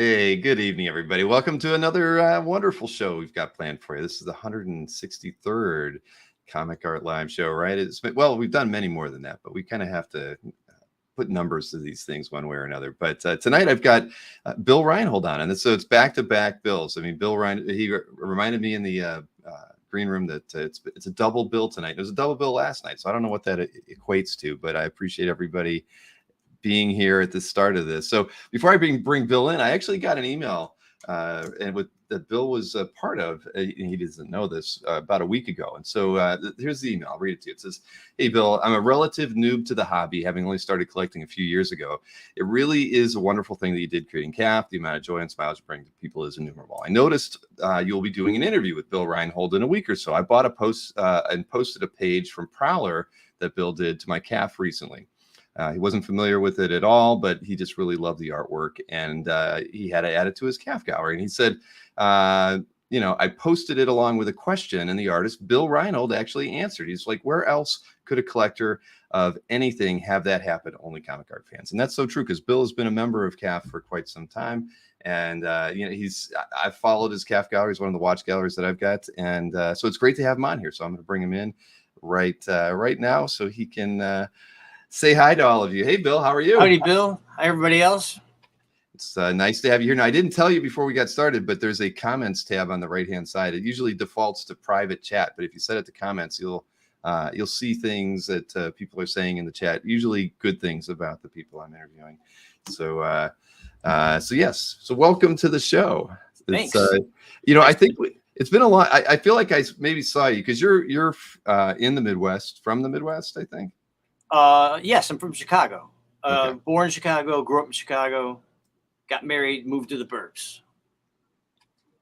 Hey, good evening, everybody. Welcome to another wonderful show we've got planned for you. This is the 163rd Comic Art Live show, right? Well, we've done many more than that, but we kind of have to put numbers to these things one way or another. But tonight I've got Bill Reinhold on, and so it's back-to-back bills. I mean, Bill Reinhold, he reminded me in the green room that it's a double bill tonight. It was a double bill last night, so I don't know what that equates to, but I appreciate everybody being here at the start of this. So before I bring Bill in, I actually got an email and with that Bill was a part of. He doesn't know this about a week ago. And so here's the email. I'll read it to you. It says, "Hey, Bill, I'm a relative noob to the hobby, having only started collecting a few years ago. It really is a wonderful thing that you did creating CAF. The amount of joy and smiles you bring to people is innumerable. I noticed you'll be doing an interview with Bill Reinhold in a week or so. I bought a post and posted a page from Prowler that Bill did to my CAF recently. He wasn't familiar with it at all, but he just really loved the artwork, and he had to add it to his CAF gallery. And he said, I posted it along with a question, and the artist, Bill Reinhold, actually answered. He's like, where else could a collector of anything have that happen? Only comic art fans. And that's so true, because Bill has been a member of CAF for quite some time. And, I've followed his CAF gallery. He's one of the watch galleries that I've got. And so it's great to have him on here. So I'm going to bring him in right now so he can say hi to all of you. Hey, Bill, how are you? Howdy, Bill. Hi, everybody else. It's nice to have you here. Now, I didn't tell you before we got started, but there's a comments tab on the right-hand side. It usually defaults to private chat, but if you set it to comments, you'll see things that people are saying in the chat, usually good things about the people I'm interviewing. So yes. So welcome to the show. Thanks. I think it's been a lot. I feel like I maybe saw you because you're in the Midwest, from the Midwest, I think. Yes, I'm from Chicago. Okay. Born in Chicago, grew up in Chicago, got married, moved to the burbs.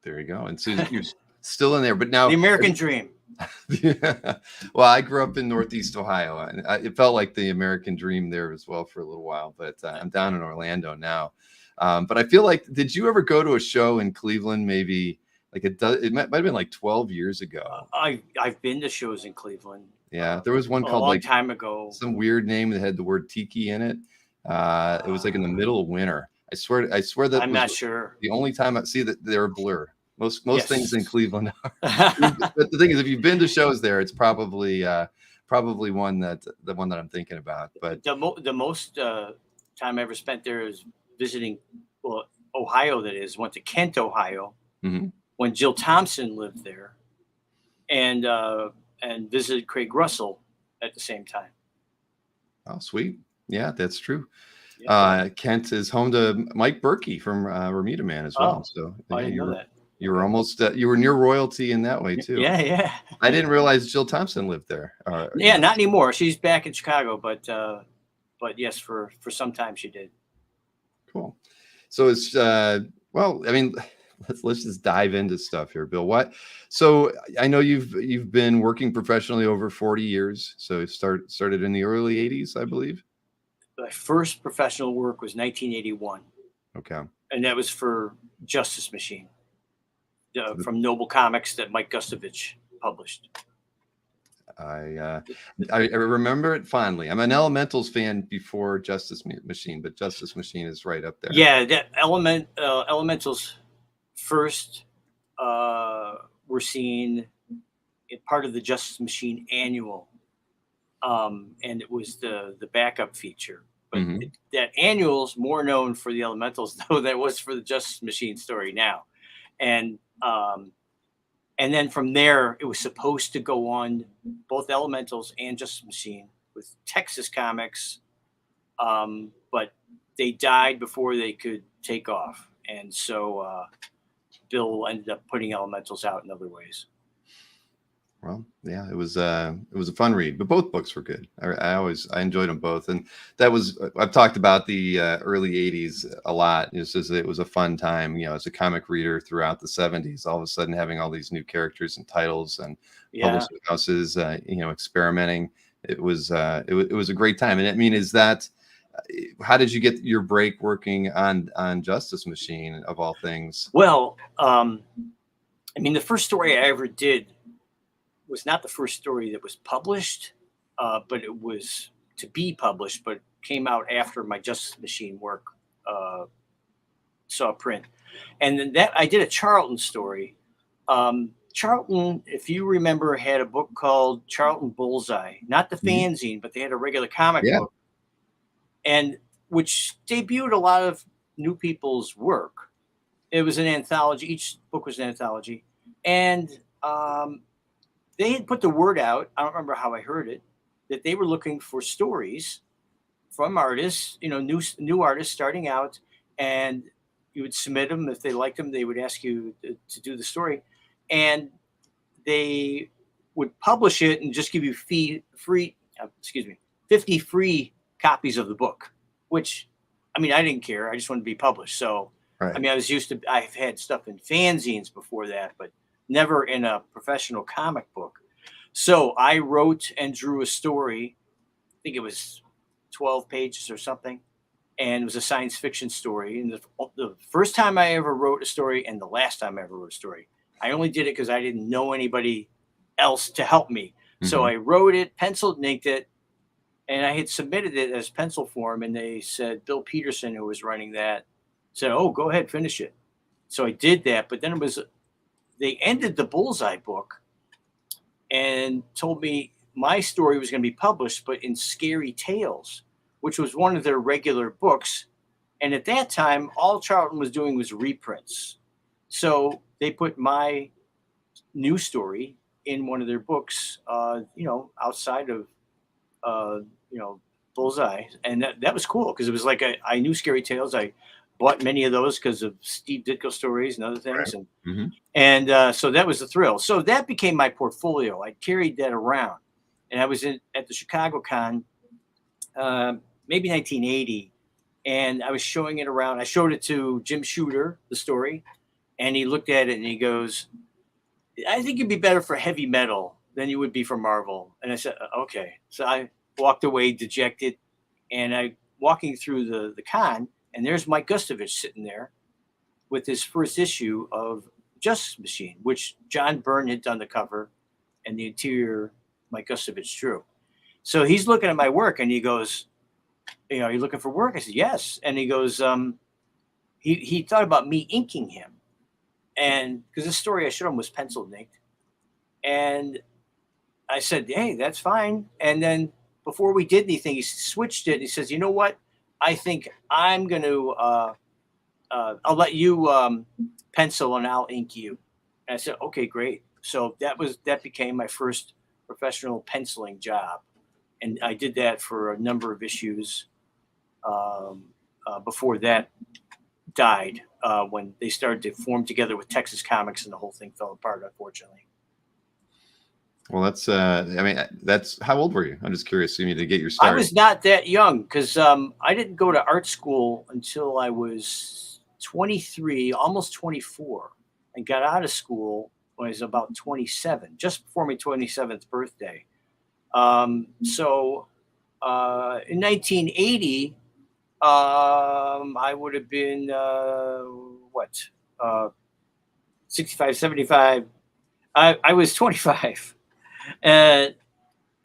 There you go. And so you're still in there, but now the American dream. Yeah. Well, I grew up in Northeast Ohio, and it felt like the American dream there as well for a little while. But I'm down in Orlando now. But I feel like, did you ever go to a show in Cleveland? Maybe like it might have been like 12 years ago. I've been to shows in Cleveland. Yeah, there was one called a long time ago. Some weird name that had the word tiki in it. It was like in the middle of winter. I swear that I'm not sure. The only time I see that they're a blur. Most Yes. things in Cleveland are. But the thing is, if you've been to shows there, it's probably the one that I'm thinking about. But the most time I ever spent there is visiting, Ohio. That is, went to Kent, Ohio, when Jill Thompson lived there, and visited Craig Russell at the same time. Oh, sweet. Yeah, that's true. Yeah. Kent is home to Mike Berkey from Ramita Man as well. So I didn't know that. You were almost you were near royalty in that way too. Yeah. I didn't realize Jill Thompson lived there. Yeah, not anymore. She's back in Chicago, but yes, for some time she did. Cool. So it's well, I mean, let's just dive into stuff here, Bill. So I know you've been working professionally over 40 years. So you started in the early 80s, I believe. My first professional work was 1981. Okay. And that was for Justice Machine, from Noble Comics that Mike Gustovich published. I remember it fondly. I'm an Elementals fan before Justice Machine, but Justice Machine is right up there. Yeah, that Elementals first were seen in part of the Justice Machine annual, and it was the backup feature. But that annual's more known for the Elementals, though, than it was for the Justice Machine story now. And then from there, it was supposed to go on both Elementals and Justice Machine with Texas Comics, but they died before they could take off. And so Bill ended up putting Elementals out in other ways. Well, yeah, it was a fun read, but both books were good. I enjoyed them both, and I've talked about the early 80s a lot. It was a fun time, as a comic reader throughout the 70s. All of a sudden, having all these new characters and titles and publishing houses, experimenting. It was a great time. And I mean, how did you get your break working on Justice Machine of all things? Well, I mean, the first story I ever did was not the first story that was published, but it was to be published, but came out after my Justice Machine work saw print. And then that I did a Charlton story. Charlton, if you remember, had a book called Charlton Bullseye, not the Mhm. fanzine, but they had a regular comic Yeah. book, and which debuted a lot of new people's work. It was an anthology. Each book was an anthology, and um, they had put the word out. I don't remember how I heard it, that they were looking for stories from artists, new artists starting out, and you would submit them. If they liked them, they would ask you to do the story, and they would publish it and just give you free, excuse me, 50 free copies of the book. Which, I mean, I didn't care. I just wanted to be published. So, I Right. mean, I've had stuff in fanzines before that, but never in a professional comic book. So I wrote and drew a story. I think it was 12 pages or something, and it was a science fiction story. And the first time I ever wrote a story, and the last time I ever wrote a story, I only did it because I didn't know anybody else to help me. So Mhm. I wrote it, penciled and inked it, and I had submitted it as pencil form. And they said Bill Peterson, who was running that, said, "Oh, go ahead, finish it." So I did that, but then they ended the Bullseye book and told me my story was going to be published, but in Scary Tales, which was one of their regular books. And at that time, all Charlton was doing was reprints. So they put my new story in one of their books, outside of, uh, you know, Bullseye. And that was cool because it was like I knew Scary Tales. I bought many of those because of Steve Ditko stories and other things. Right. And Mhm. so that was the thrill. So that became my portfolio. I carried that around. And I was at the Chicago Con, maybe 1980, and I was showing it around. I showed it to Jim Shooter, the story, and he looked at it and he goes, "I think you'd be better for heavy metal than you would be for Marvel." And I said, "Okay." So I walked away dejected, and I walking through the con, and there's Mike Gustovich sitting there with his first issue of Justice Machine, which John Byrne had done the cover, and the interior Mike Gustovich drew. So he's looking at my work, and he goes, "Are you looking for work?" I said, "Yes." And he goes, he thought about me inking him, and because the story I showed him was pencil inked, and I said, "Hey, that's fine." And then before we did anything, he switched it. And he says, "You know what? I think I'm going to, I'll let you pencil and I'll ink you." And I said, "Okay, great." So that became my first professional penciling job, and I did that for a number of issues. Um, Before that died, when they started to form together with Texas Comics, and the whole thing fell apart, unfortunately. Well, that's I mean, that's how old were you? I'm just curious. You need to get your I start. was not that young because I didn't go to art school until I was 23, almost 24, and got out of school when I was about 27, just before my 27th birthday. So in 1980, I would have been, what, uh, 65, 75. I was 25. Uh,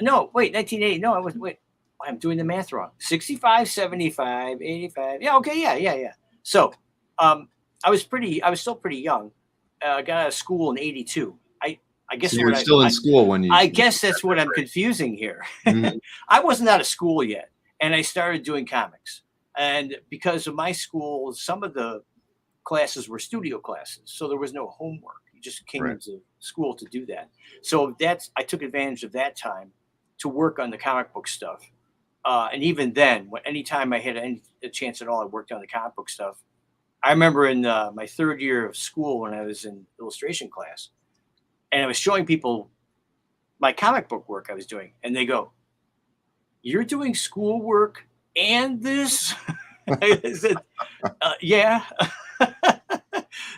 no, wait, 1980. No, I wasn't. Wait, I'm doing the math wrong. 65, 75, 85. Yeah, okay, yeah. So, um, I was still pretty young. I got out of school in 82. I So guess you were still in school when you I when guess that's what I'm confusing here. Mhm. I wasn't out of school yet, and I started doing comics. And because of my school, some of the classes were studio classes, so there was no homework. You just came Right. into school to do that. So I took advantage of that time to work on the comic book stuff. And even then, anytime I had a chance at all, I worked on the comic book stuff. I remember in my third year of school when I was in illustration class, and I was showing people my comic book work I was doing, and they go, "You're doing schoolwork and this?" I said, "Yeah."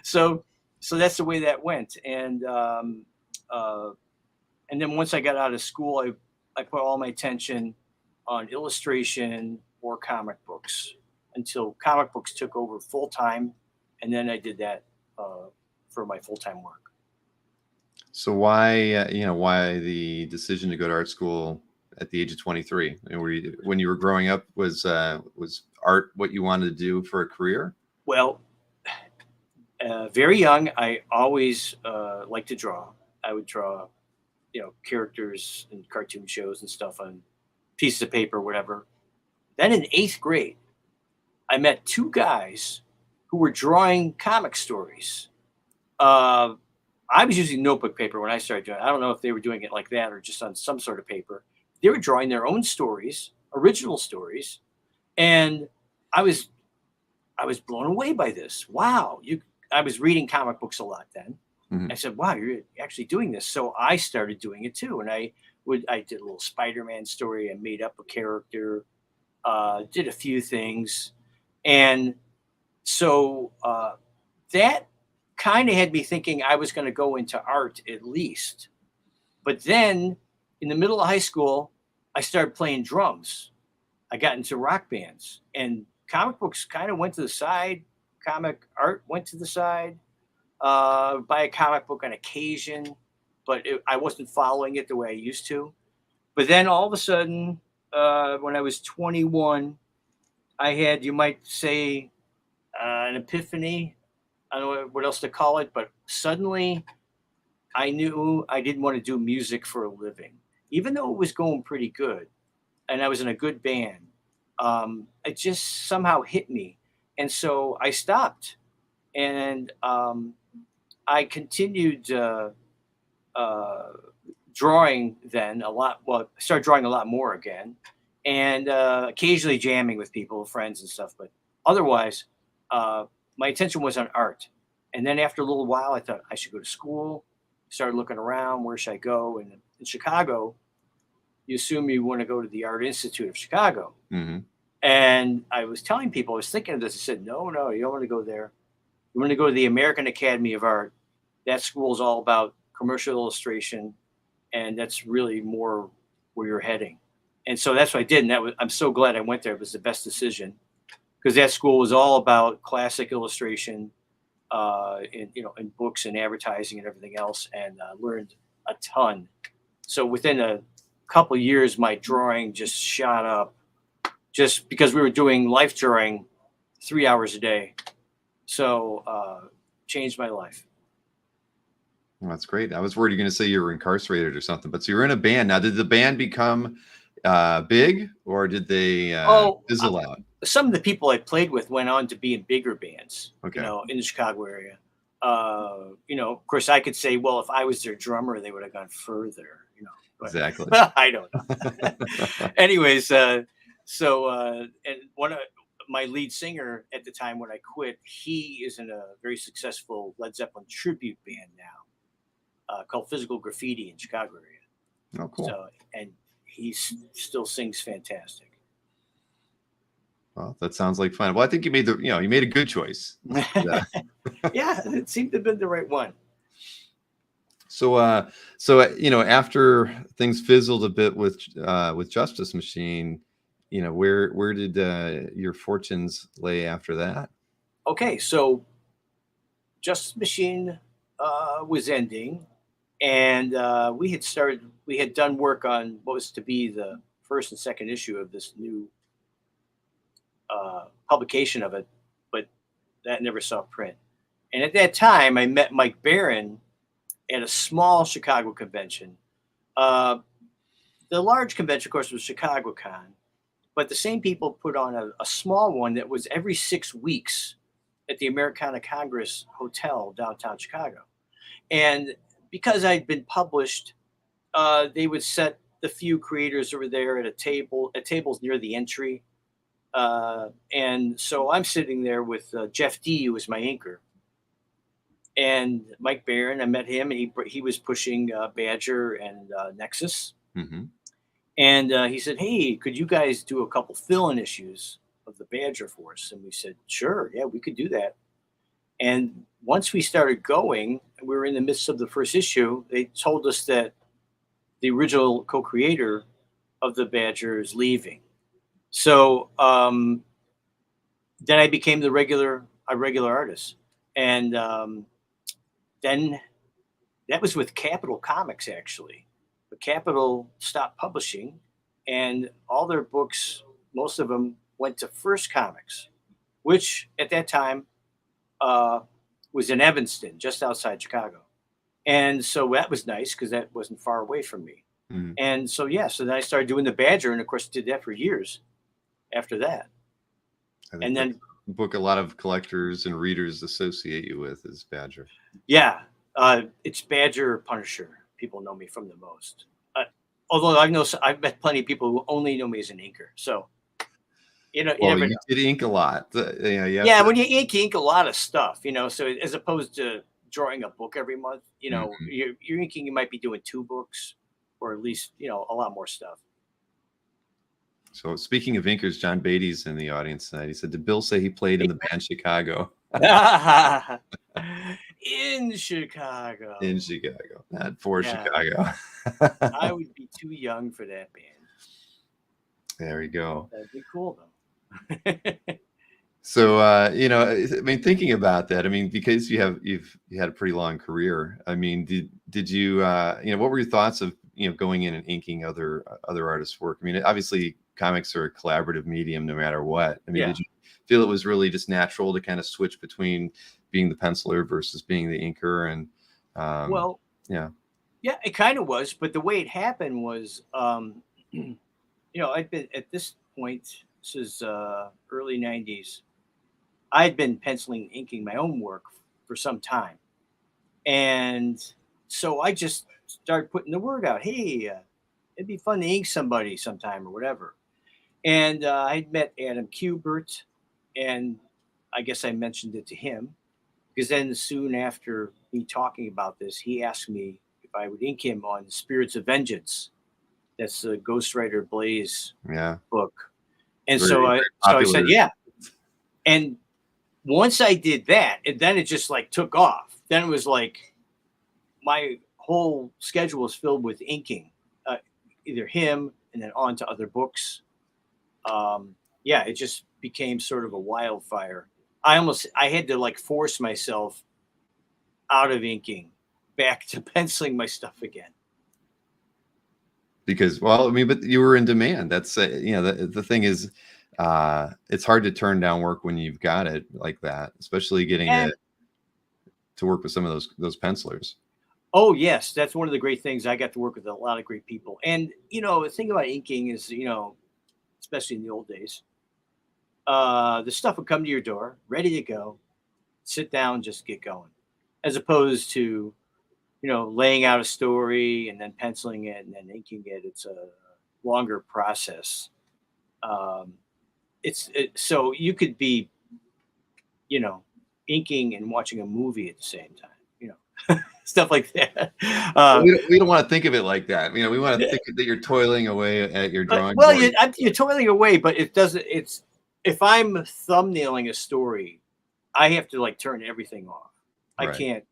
so so that's the way that went. Uh, and then once I got out of school, I put all my attention on illustration or comic books until comic books took over full time, and then I did that for my full time work. So why, why the decision to go to art school at the age of 23? And when you were growing up, was art what you wanted to do for a career? Well, Very young, I always liked to draw. I would draw, characters and cartoon shows and stuff on pieces of paper, whatever. Then in eighth grade, I met two guys who were drawing comic stories. Uh, I was using notebook paper when I started doing it. I don't know if they were doing it like that or just on some sort of paper. They were drawing their own stories, original stories, and I was I was blown away by this. Wow, you! I was reading comic books a lot then. I Mhm. said, "Wow, you're actually doing this." So I started doing it too, and I did a little Spider-Man story. I made up a character, did a few things, and so that kind of had me thinking I was going to go into art at least. But then in the middle of high school, I started playing drums. I got into rock bands, and comic books kind of went to the side. Comic art went to the side. Buy a comic book on occasion, but I wasn't following it the way I used to. But then all of a sudden, when I was 21, I had, you might say, an epiphany. I don't know what else to call it, but suddenly I knew I didn't want to do music for a living, even though it was going pretty good and I was in a good band. It just somehow hit me, and so I stopped, and I continued uh, drawing then a lot. Well, I started drawing a lot more again, and occasionally jamming with people, friends, and stuff. But otherwise, uh, my attention was on art. And then after a little while, I thought I should go to school. Started looking around. Where should I go? And in Chicago, you assume you want to go to the Art Institute of Chicago. Mhm. And I was telling people, I was thinking of this. I said, no, no, you don't want to go there. You want to go to the American Academy of Art. That school is all about commercial illustration, and that's really more where you're heading. And so that's what I did, and I'm so glad I went there. It was the best decision because that school was all about classic illustration, in books and advertising and everything else, and learned a ton. So within a couple of years, my drawing just shot up, just because we were doing life drawing 3 hours a day. So changed my life. Well, that's great. I was worried you're going to say you were incarcerated or something, but so you're in a band now. Did the band become big, or did they Oh, fizzle out? some of the people I played with went on to be in bigger bands, Okay, in the Chicago area. Of course, I could say, well, if I was their drummer, they would have gone further, but exactly. I don't know. Anyways, and one of my lead singer at the time when I quit, he is in a very successful Led Zeppelin tribute band now, called Physical Graffiti in Chicago area. Oh, cool. So, and still sings fantastic. Well, that sounds like fun. Well, I think you made a good choice. Yeah. Yeah, it seemed to have been the right one. After things fizzled a bit with Justice Machine, where did your fortunes lay after that? Okay, so Justice Machine was ending, and we had done work on what was to be the first and second issue of this new publication of it, but that never saw print. And at that time, I met Mike Barron at a small Chicago convention. Uh, the large convention, of course, was Chicago Con, but the same people put on a small one that was every 6 weeks at the Americana Congress Hotel downtown Chicago. And because I'd been published, they would set the few creators over there at tables near the entry. And so I'm sitting there with Jeff D, who was my anchor, and Mike Barron. I met him, and he was pushing Badger and Nexus. Hmm. And he said, "Hey, could you guys do a couple fill-in issues of the Badger for us?" And we said, "Sure, yeah, we could do that." And once we started going, we were in the midst of the first issue. They told us that the original co-creator of the Badger is leaving. So then I became a regular artist, and then that was with Capital Comics actually. But Capital stopped publishing, and all their books, most of them, went to First Comics, which at that time uh, was in Evanston, just outside Chicago. And so that was nice because that wasn't far away from me. Mhm. And so, yeah, so then I started doing the Badger, and of course, did that for years after that. I think And that's then, a book a lot of collectors and readers associate you with is Badger. yeah, it's Badger or Punisher. People know me from the most. Uh, Although I've met plenty of people who only know me as an inker. So, you Well, never you know. did ink a lot. You have Yeah, to. when you ink a lot of stuff, so as opposed to drawing a book every month, Mhm. you're inking, you might be doing 2 books or at least, a lot more stuff. So speaking of inkers, John Beatty's in the audience tonight. He said, "Did Bill say he played in the band Chicago?" In Chicago. In Chicago, not for Yeah, Chicago. I would be too young for that band. There we go. That'd be cool though. So I mean, thinking about that, I mean, because you had a pretty long career. I mean, did you what were your thoughts of going in and inking other artists' work? I mean, obviously, comics are a collaborative medium, no matter what. I mean, Yeah. did you feel it was really just natural to kind of switch between being the penciler versus being the inker? And Well, yeah, yeah, it kind of was, but the way it happened was, I'd been at this point. This is early '90s. I'd been penciling, inking my own work for some time, and so I just started putting the word out. Hey, it'd be fun to ink somebody sometime or whatever. And I'd met Adam Kubert, and I guess I mentioned it to him because then soon after me talking about this, he asked me if I would ink him on Spirits of Vengeance. That's the Ghostwriter Blaze yeah, book. And very so very I said, popular. yeah. And once I did that, and then it just like took off. Then it was like my whole schedule was filled with inking, uh, either him and then on to other books. Yeah, it just became sort of a wildfire. I had to like force myself out of inking back to penciling my stuff again. Because, well, I mean, but you were in demand. That's the thing is, it's hard to turn down work when you've got it like that, especially getting And to work with some of those pencilers. oh yes, that's one of the great things. I got to work with a lot of great people. And the thing about inking is, especially in the old days, the stuff would come to your door, ready to go, sit down, just get going, as opposed to laying out a story and then penciling it and then inking it. It's a longer process. Um, so you could be you know inking and watching a movie at the same time. Stuff like that. Well, Uh, we don't want to think of it like that. We want to think that you're toiling away at your drawing well, board. you're toiling away, but it doesn't. It's if I'm thumbnailing a story, I have to like turn everything off. I Right. can't.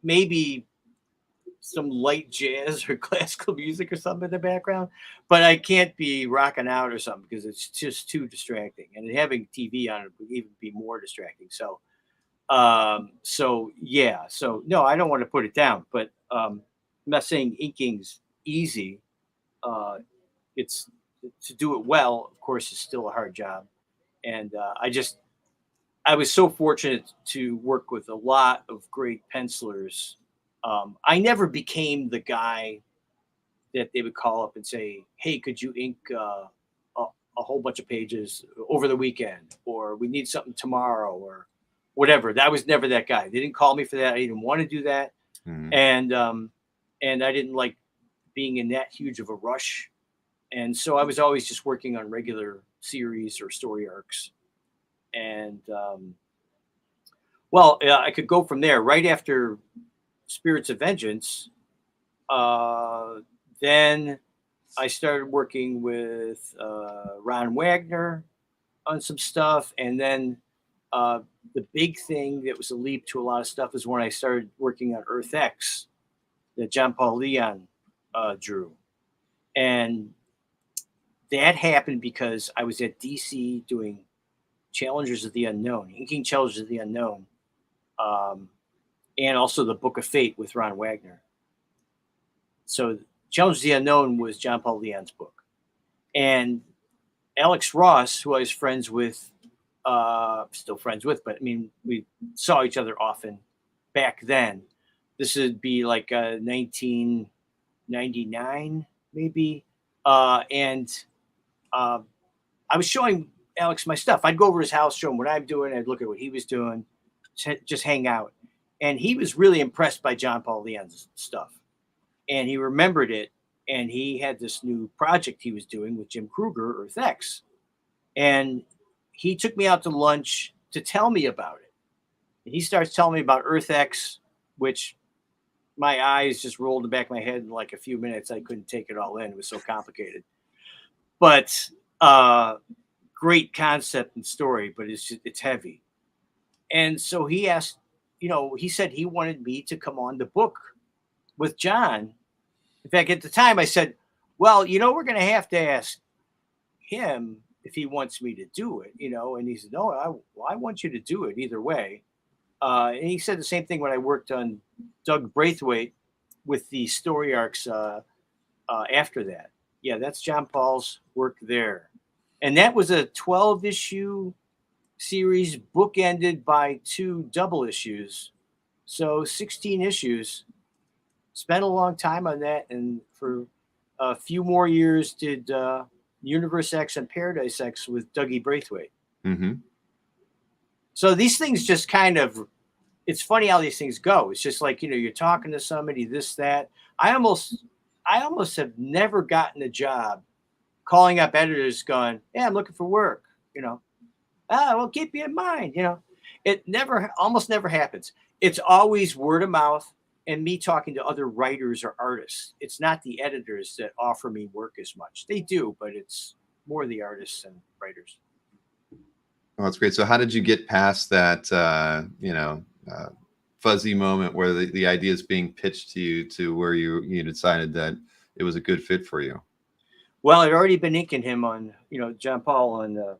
Maybe some light jazz or classical music or something in the background, but I can't be rocking out or something because it's just too distracting. And having TV on it would even be more distracting. So yeah. So no, I don't want to put it down, but I'm not saying inking's easy. Uh, it's to do it well, of course, is still a hard job. And I was so fortunate to work with a lot of great pencilers. I never became the guy that they would call up and say, "Hey, could you ink a whole bunch of pages over the weekend?" Or "We need something tomorrow," or whatever. That was never that guy. They didn't call me for that. I didn't want to do that, Mhm. and I didn't like being in that huge of a rush. And so I was always just working on regular series or story arcs. And I could go from there. Right after Spirits of Vengeance, uh, then I started working with Ron Wagner on some stuff, and then uh, the big thing that was a leap to a lot of stuff is when I started working on Earth X that John Paul Leon drew, and that happened because I was at DC doing Challengers of the Unknown, inking Challengers of the Unknown, um, and also the Book of Fate with Ron Wagner. So Challengers of the Unknown was John Paul Leon's book, and Alex Ross, who I was friends with still friends with, but I mean, we saw each other often back then. This would be like 1999, maybe. And uh, I was showing Alex my stuff. I'd go over his house, show him what I'm doing. I'd look at what he was doing, just hang out. And he was really impressed by John Paul Leon's stuff. And he remembered it. And he had this new project he was doing with Jim Kruger, Earth X. And he took me out to lunch to tell me about it. And he starts telling me about Earth X, which my eyes just rolled in the back of my head in like a few minutes. I couldn't take it all in. It was so complicated. But great concept and story, but it's heavy. And so he asked, he said he wanted me to come on the book with John. In fact, at the time I said, well, we're going to ask him if he wants me to do it, and he said, no, I want you to do it either way. And he said the same thing when I worked on Doug Braithwaite with the story arcs after that. Yeah, that's John Paul's work there. And that was a 12-issue series bookended by 2 double issues. So 16 issues. Spent a long time on that. And for a few more years did Universe X and Paradise X with Dougie Braithwaite. Mm-hmm. So these things just kind of, it's funny how these things go. It's just like, you're talking to somebody, this, that. I almost have never gotten a job calling up editors going, yeah, I'm looking for work, we'll keep you in mind, It almost never happens. It's always word of mouth and me talking to other writers or artists. It's not the editors that offer me work as much. They do, but it's more the artists and writers. Oh, that's great. So how did you get past that, fuzzy moment where the idea is being pitched to you to where you decided that it was a good fit for you? Well, I'd already been inking him on, John Paul on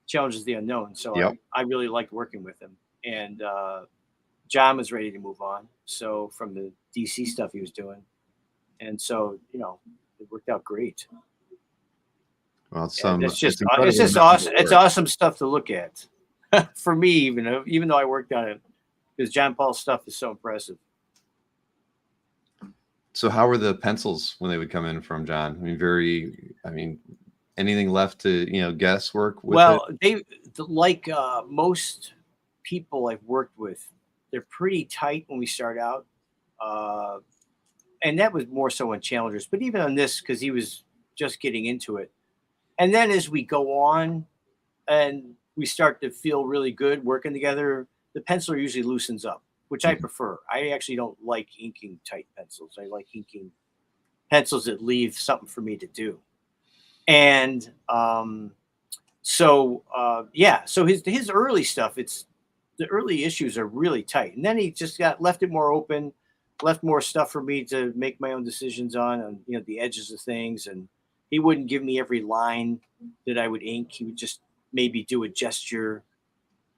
Challenges of the Unknown. So Yep. I really liked working with him. And John was ready to move on. So from the DC stuff he was doing. And so, it worked out great. Well, it's just incredible awesome. It's awesome stuff to look at for me, even though I worked on it, because John Paul's stuff is so impressive. So how were the pencils when they would come in from John? Anything left to, guesswork with it? They, like most people I've worked with, they're pretty tight when we start out. And that was more so on Challengers, but even on this, because he was just getting into it. And then as we go on and we start to feel really good working together, the pencil usually loosens up, which I prefer. I actually don't like inking tight pencils. I like inking pencils that leave something for me to do. And so his early stuff, the early issues are really tight. And then he just left it more open, left more stuff for me to make my own decisions on the edges of things. And he wouldn't give me every line that I would ink. He would just maybe do a gesture,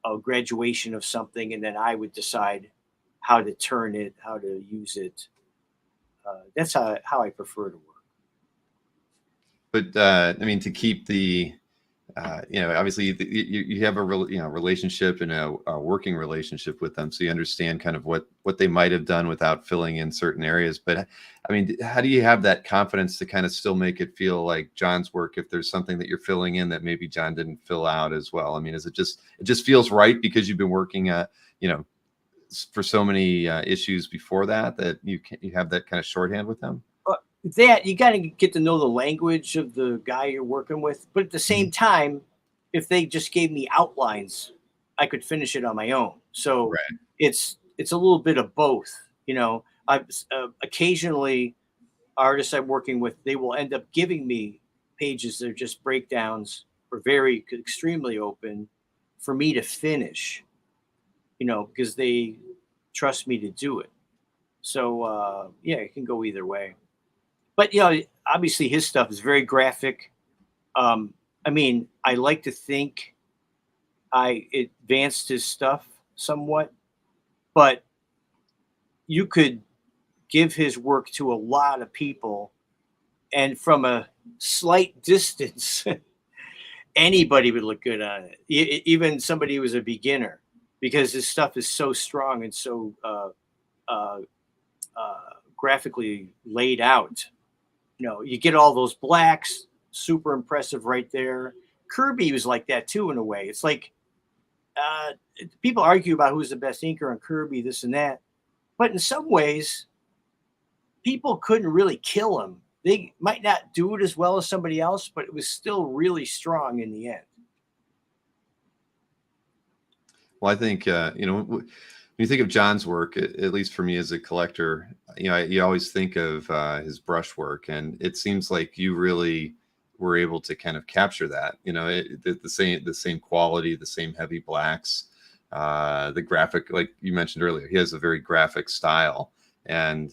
a graduation of something, and then I would decide how to turn it, how to use it. That's how I prefer to work. But to keep the, obviously you have a relationship and a working relationship with them, so you understand kind of what they might have done without filling in certain areas. But how do you have that confidence to kind of still make it feel like John's work if there's something that you're filling in that maybe John didn't fill out as well? Is it just feels right because you've been working for so many issues before that you have that kind of shorthand with them? That you got to get to know the language of the guy you're working with, but at the same time, if they just gave me outlines, I could finish it on my own. So right. It's a little bit of both. I've occasionally artists I'm working with, they will end up giving me pages that are just breakdowns or very extremely open for me to finish. Because they trust me to do it. So it can go either way. But obviously his stuff is very graphic. I like to think I advanced his stuff somewhat, but you could give his work to a lot of people, and from a slight distance, anybody would look good on it, even somebody who was a beginner, because this stuff is so strong and so uh, graphically laid out. You get all those blacks, super impressive right there. Kirby was like that too, in a way. It's like uh, people argue about who's the best inker on Kirby, this and that, but in some ways, people couldn't really kill him. They might not do it as well as somebody else, but it was still really strong in the end. Well, I think when you think of John's work, at least for me as a collector, you always think of his brushwork, and it seems like you really were able to kind of capture that. The same quality, the same heavy blacks, the graphic, like you mentioned earlier, he has a very graphic style, and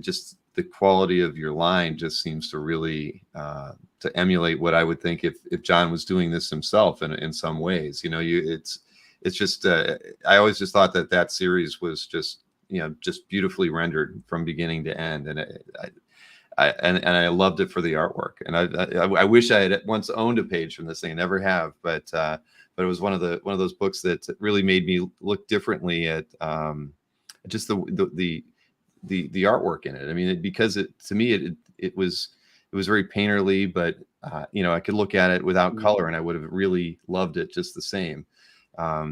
just the quality of your line just seems to really to emulate what I would think if John was doing this himself in some ways. It's just I always just thought that series was just just beautifully rendered from beginning to end, and I loved it for the artwork. And I wish I had once owned a page from this thing. I never have, but it was one of those books that really made me look differently at just the artwork in it. I mean, because to me it was very painterly, but I could look at it without color and I would have really loved it just the same. I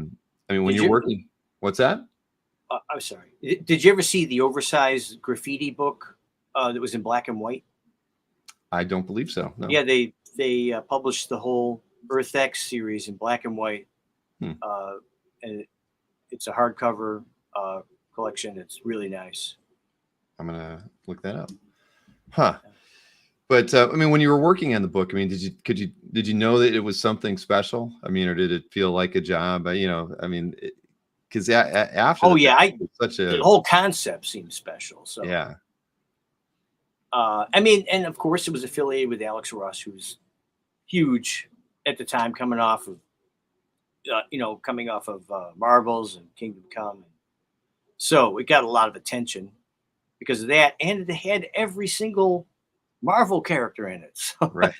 mean, when you're working, what's that? I'm sorry. Did you ever see the oversized graffiti book that was in black and white? I don't believe so. No. Yeah, they published the whole Earth X series in black and white, and it's a hardcover collection. It's really nice. I'm gonna look that up. Huh. But I mean, when you were working on the book, I mean, did you know that it was something special? I mean, or did it feel like a job? I mean, because after the whole concept seemed special. So yeah. I mean, and of course, it was affiliated with Alex Ross, who's huge at the time, coming off of Marvels and Kingdom Come. So it got a lot of attention because of that, and it had every single Marvel character in it. So, right.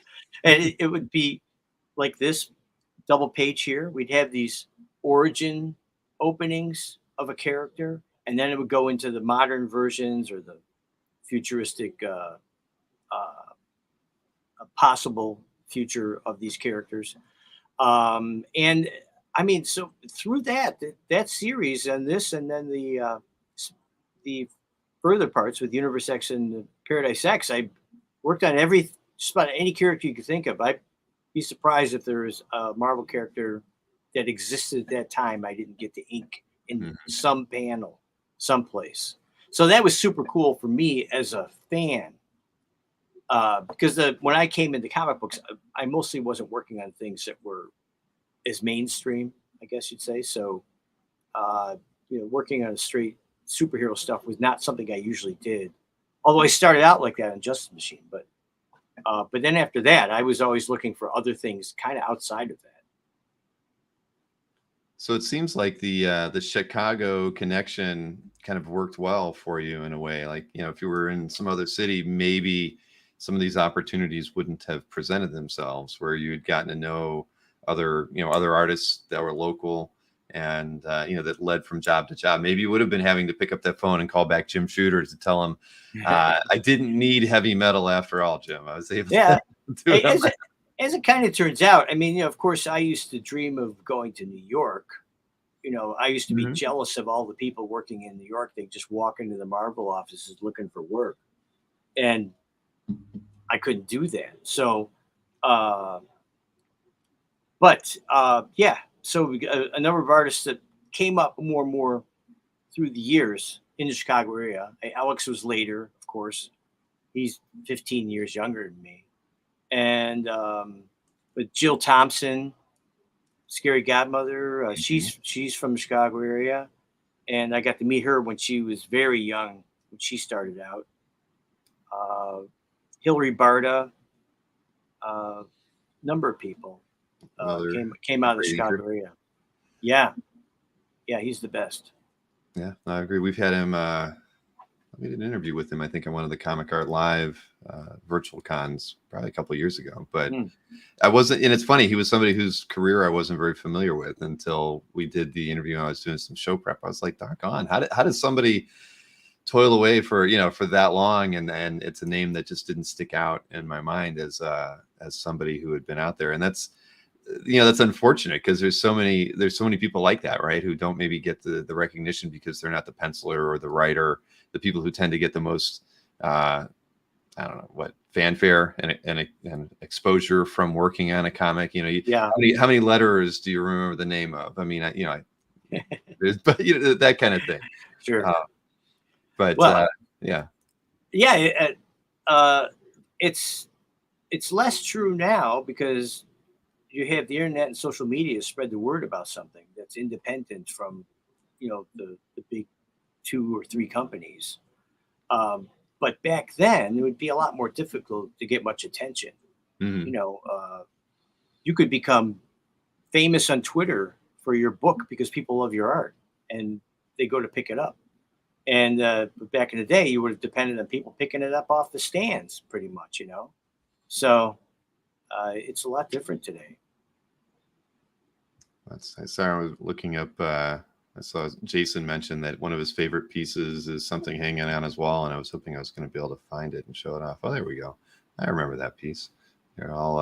And it would be like this double page here. We'd have these origin openings of a character, and then it would go into the modern versions or the futuristic possible future of these characters. And I mean, so through that series and this, and then the further parts with Universe X and Paradise X, I worked on just about any character you could think of. I'd be surprised if there was a Marvel character that existed at that time I didn't get to ink in some panel, someplace. So that was super cool for me as a fan, because when I came into comic books, I mostly wasn't working on things that were as mainstream, I guess you'd say. So, working on a straight superhero stuff was not something I usually did. Although I started out like that on Justice Machine, but then after that, I was always looking for other things kind of outside of that. So it seems like the Chicago connection kind of worked well for you in a way. Like, if you were in some other city, maybe some of these opportunities wouldn't have presented themselves, where you had gotten to know other artists that were local and that led from job to job. Maybe you would have been having to pick up that phone and call back Jim Shooter to tell him, I didn't need heavy metal after all, Jim. I was able to do it. As it kind of turns out, I mean, of course, I used to dream of going to New York. I used to be jealous of all the people working in New York. They just walk into the Marvel offices looking for work, and I couldn't do that. So, so a number of artists that came up more and more through the years in the Chicago area. Alex was later, of course. He's 15 years younger than me. And with Jill Thompson, Scary Godmother, she's from the Chicago area. And I got to meet her when she was very young, when she started out. Hillary Barta, number of people came out of the Chicago area. Yeah, he's the best. Yeah, I agree. We've had him we did an interview with him, I think, on one of the Comic Art Live virtual cons probably a couple of years ago. But I wasn't, and it's funny, he was somebody whose career I wasn't very familiar with until we did the interview and I was doing some show prep. I was like, doggone, how does somebody toil away for, you know, for that long? And it's a name that just didn't stick out in my mind as somebody who had been out there. And that's, you know, that's unfortunate because there's so many people like that, right? Who don't maybe get the recognition because they're not the penciler or the writer, the people who tend to get the most, I don't know what, fanfare and exposure from working on a comic. You know, how many letters do you remember the name of? I mean, but you know, that kind of thing. Sure. But well, yeah, it's less true now because you have the internet and social media spread the word about something that's independent from, you know, the big 2 or 3 companies. But back then, it would be a lot more difficult to get much attention. You know, you could become famous on Twitter for your book because people love your art and they go to pick it up. And back in the day, you would have depended on people picking it up off the stands pretty much, you know. So it's a lot different today. Sorry, I was looking up. I saw Jason mention that one of his favorite pieces is something hanging on his wall, and I was hoping I was going to be able to find it and show it off. Oh, there we go. I remember that piece. Here, I'll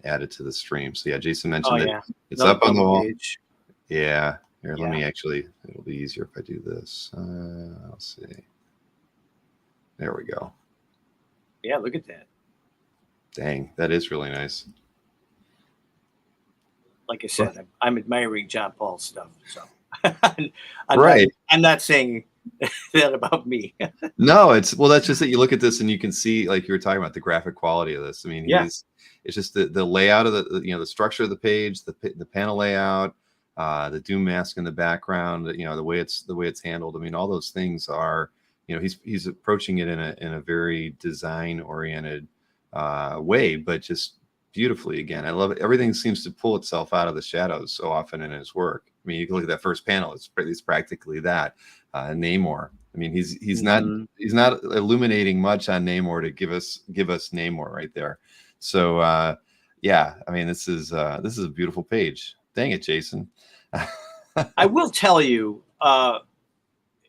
add it to the stream. So yeah, Jason mentioned that it's up on the wall. Page. Yeah. Here, let me actually. It'll be easier if I do this. I'll see. There we go. Yeah, look at that. Dang, that is really nice. Like I said, I'm admiring John Paul's stuff. So, I'm not saying that about me. No, that's just that you look at this and you can see, like you were talking about, the graphic quality of this. I mean, it's just the layout of the, you know, the structure of the page, the panel layout, the Doom mask in the background, you know, the way it's handled. I mean, all those things are, you know, he's approaching it in a very design oriented way, but just beautifully. Again, I love it. Everything seems to pull itself out of the shadows so often in his work. I mean, you can look at that first panel; it's practically that. Namor. I mean, he's not illuminating much on Namor to give us Namor right there. So yeah, I mean, this is a beautiful page. Dang it, Jason. I will tell you,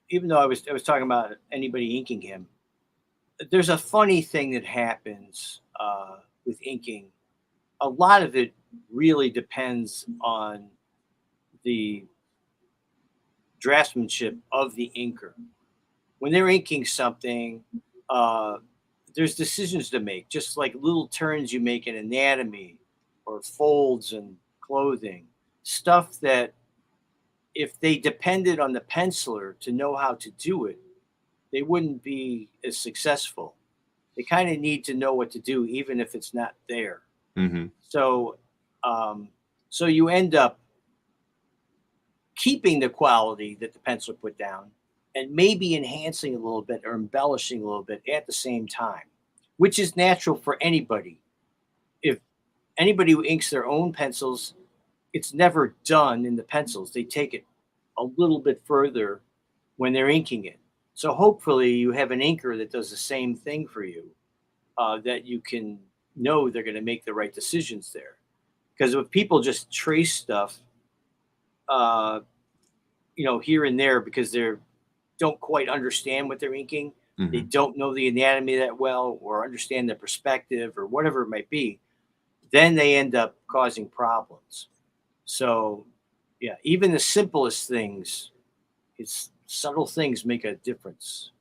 even though I was talking about anybody inking him, there's a funny thing that happens with inking. A lot of it really depends on the draftsmanship of the inker. When they're inking something, there's decisions to make, just like little turns you make in anatomy or folds and clothing, stuff that if they depended on the penciler to know how to do it, they wouldn't be as successful. They kind of need to know what to do, even if it's not there. So, so you end up keeping the quality that the penciler put down and maybe enhancing a little bit or embellishing a little bit at the same time, which is natural for anybody. If anybody who inks their own pencils, it's never done in the pencils. They take it a little bit further when they're inking it. So hopefully you have an inker that does the same thing for you, that you can know they're going to make the right decisions there. Because if people just trace stuff, you know, here and there because they don't quite understand what they're inking, they don't know the anatomy that well or understand the perspective or whatever it might be, then they end up causing problems. So, yeah, even the simplest things, it's subtle things make a difference.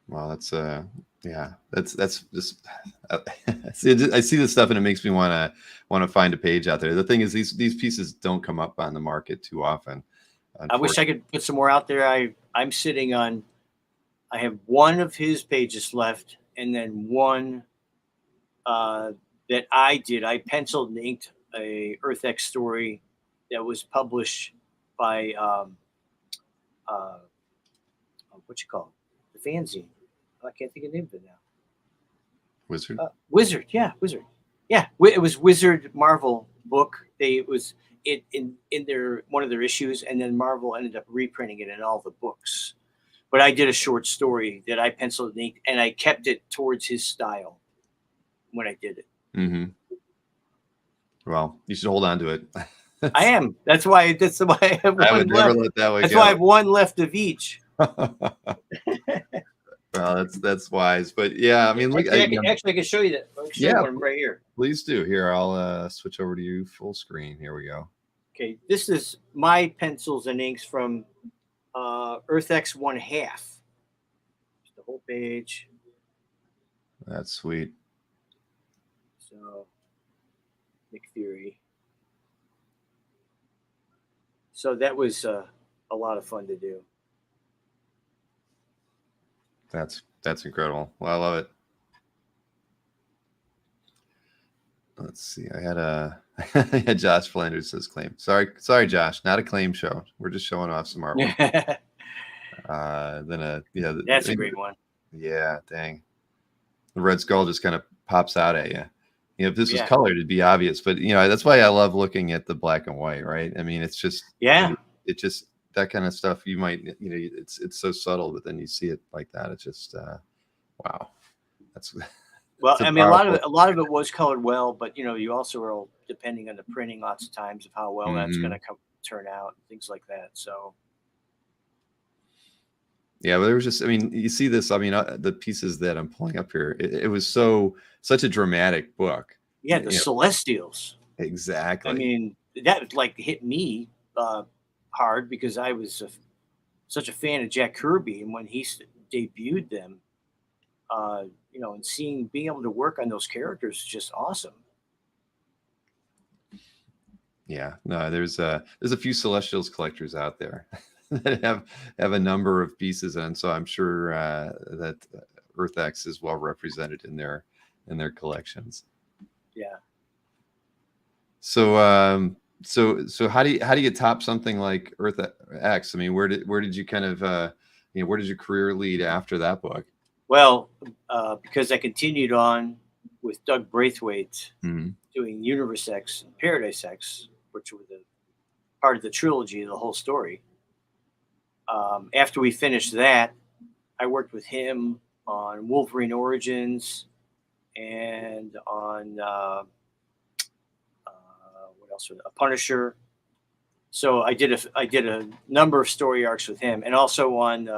Well, that's just I see this stuff and it makes me want to find a page out there. The thing is, these pieces don't come up on the market too often. I wish I could put some more out there. I'm sitting on, I have one of his pages left, and then one that I did. I penciled and inked a Earth X story that was published by what you call it? The fanzine. I can't think of the name of it now. Wizard. Wizard. Yeah, Wizard. Yeah, it was Wizard Marvel book. It was it in their one of their issues, and then Marvel ended up reprinting it in all the books. But I did a short story that I penciled and inked, and I kept it towards his style when I did it. Mm-hmm. Well, you should hold on to it. I am. That's why. That's why I have I one would never left. let that one That's go. why I have one left of each. Well, that's wise, but yeah, I mean, look, Actually, I can show you that. I can show you one right here. please do. Here, I'll switch over to you full screen. Here we go. Okay, this is my pencils and inks from Earth X 1/2. Just the whole page. That's sweet. So, Nick Fury. So that was a lot of fun to do. That's incredible. Well, I love it. Let's see. I had Josh Flanders says claim. Sorry, Josh. Not a claim show. We're just showing off some artwork. That's a great one. Yeah, dang. The Red Skull just kind of pops out at you. If this was colored, it'd be obvious. But that's why I love looking at the black and white, right? I mean, it's just it just that kind of stuff. You might it's so subtle, but then you see it like that. It's just wow. That's well. I mean, a lot of it was colored well, but you also are depending on the printing lots of times of how well that's going to turn out, things like that. So. Yeah, but there was just, I mean, you see this, I mean, the pieces that I'm pulling up here, it was such a dramatic book. Yeah, the Celestials. Exactly. I mean, that like hit me hard because I was such a fan of Jack Kirby, and when he debuted them, and being able to work on those characters is just awesome. Yeah, no, there's a few Celestials collectors out there that have a number of pieces, and so I'm sure that Earth X is well represented in their collections. Yeah. So how do you top something like Earth X? I mean, where did you kind of where did your career lead after that book? Well, because I continued on with Doug Braithwaite doing Universe X and Paradise X, which were the part of the trilogy of the whole story. After we finished that, I worked with him on Wolverine Origins and on what else? A Punisher. So I did a number of story arcs with him, and also on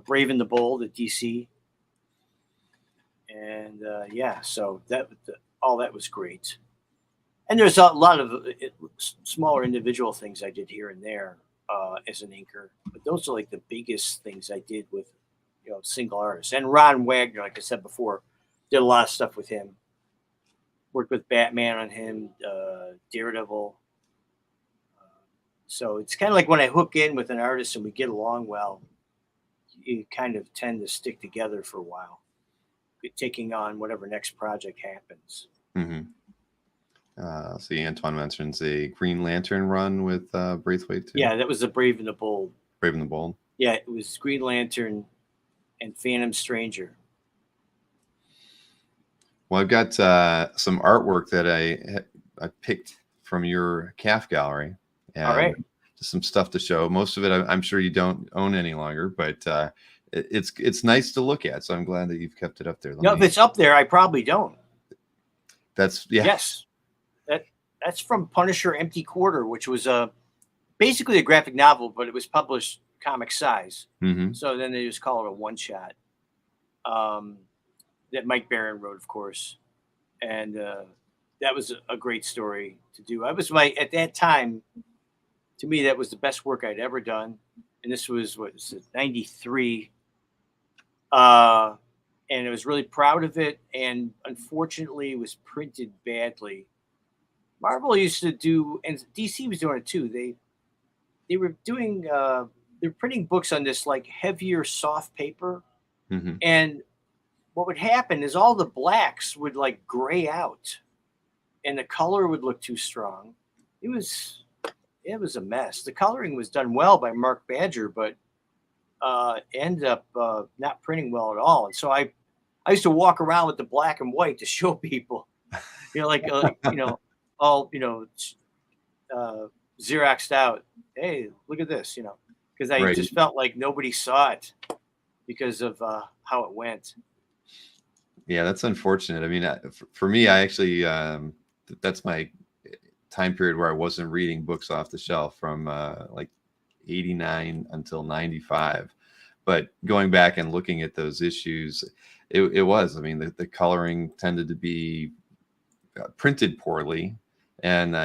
Brave and the Bold at DC. And so all that was great. And there's a lot of smaller individual things I did here and there as an inker, but those are like the biggest things I did with single artists. And Ron Wagner, like I said before, did a lot of stuff with him. Worked with Batman on him, Daredevil. So it's kind of like when I hook in with an artist and we get along well, you kind of tend to stick together for a while, taking on whatever next project happens. Mm-hmm. See, Antoine mentions a Green Lantern run with Braithwaite too. Yeah, that was the Brave and the Bold. Brave and the Bold. Yeah, it was Green Lantern and Phantom Stranger. Well, I've got some artwork that I picked from your calf gallery. All right. Just some stuff to show. Most of it, I'm sure you don't own any longer, but it's nice to look at. So I'm glad that you've kept it up there. If it's up there, I probably don't. Yes. That's from Punisher Empty Quarter, which was basically a graphic novel, but it was published comic size. Mm-hmm. So then they just call it a one shot. That Mike Barron wrote, of course, and that was a great story to do. At that time, to me, that was the best work I'd ever done, and this was 93, and I was really proud of it. And unfortunately, it was printed badly. Marvel used to do, and DC was doing it too. They were doing they're printing books on this like heavier soft paper, and what would happen is all the blacks would like gray out and the color would look too strong. It was a mess. The coloring was done well by Mark Badger, but ended up not printing well at all. And so I used to walk around with the black and white to show people, Xeroxed out. Hey, look at this, because I Right. just felt like nobody saw it because of how it went. Yeah, that's unfortunate. I mean, for me, I actually that's my time period where I wasn't reading books off the shelf from like 89 until 95. But going back and looking at those issues, it was. I mean, the coloring tended to be printed poorly. And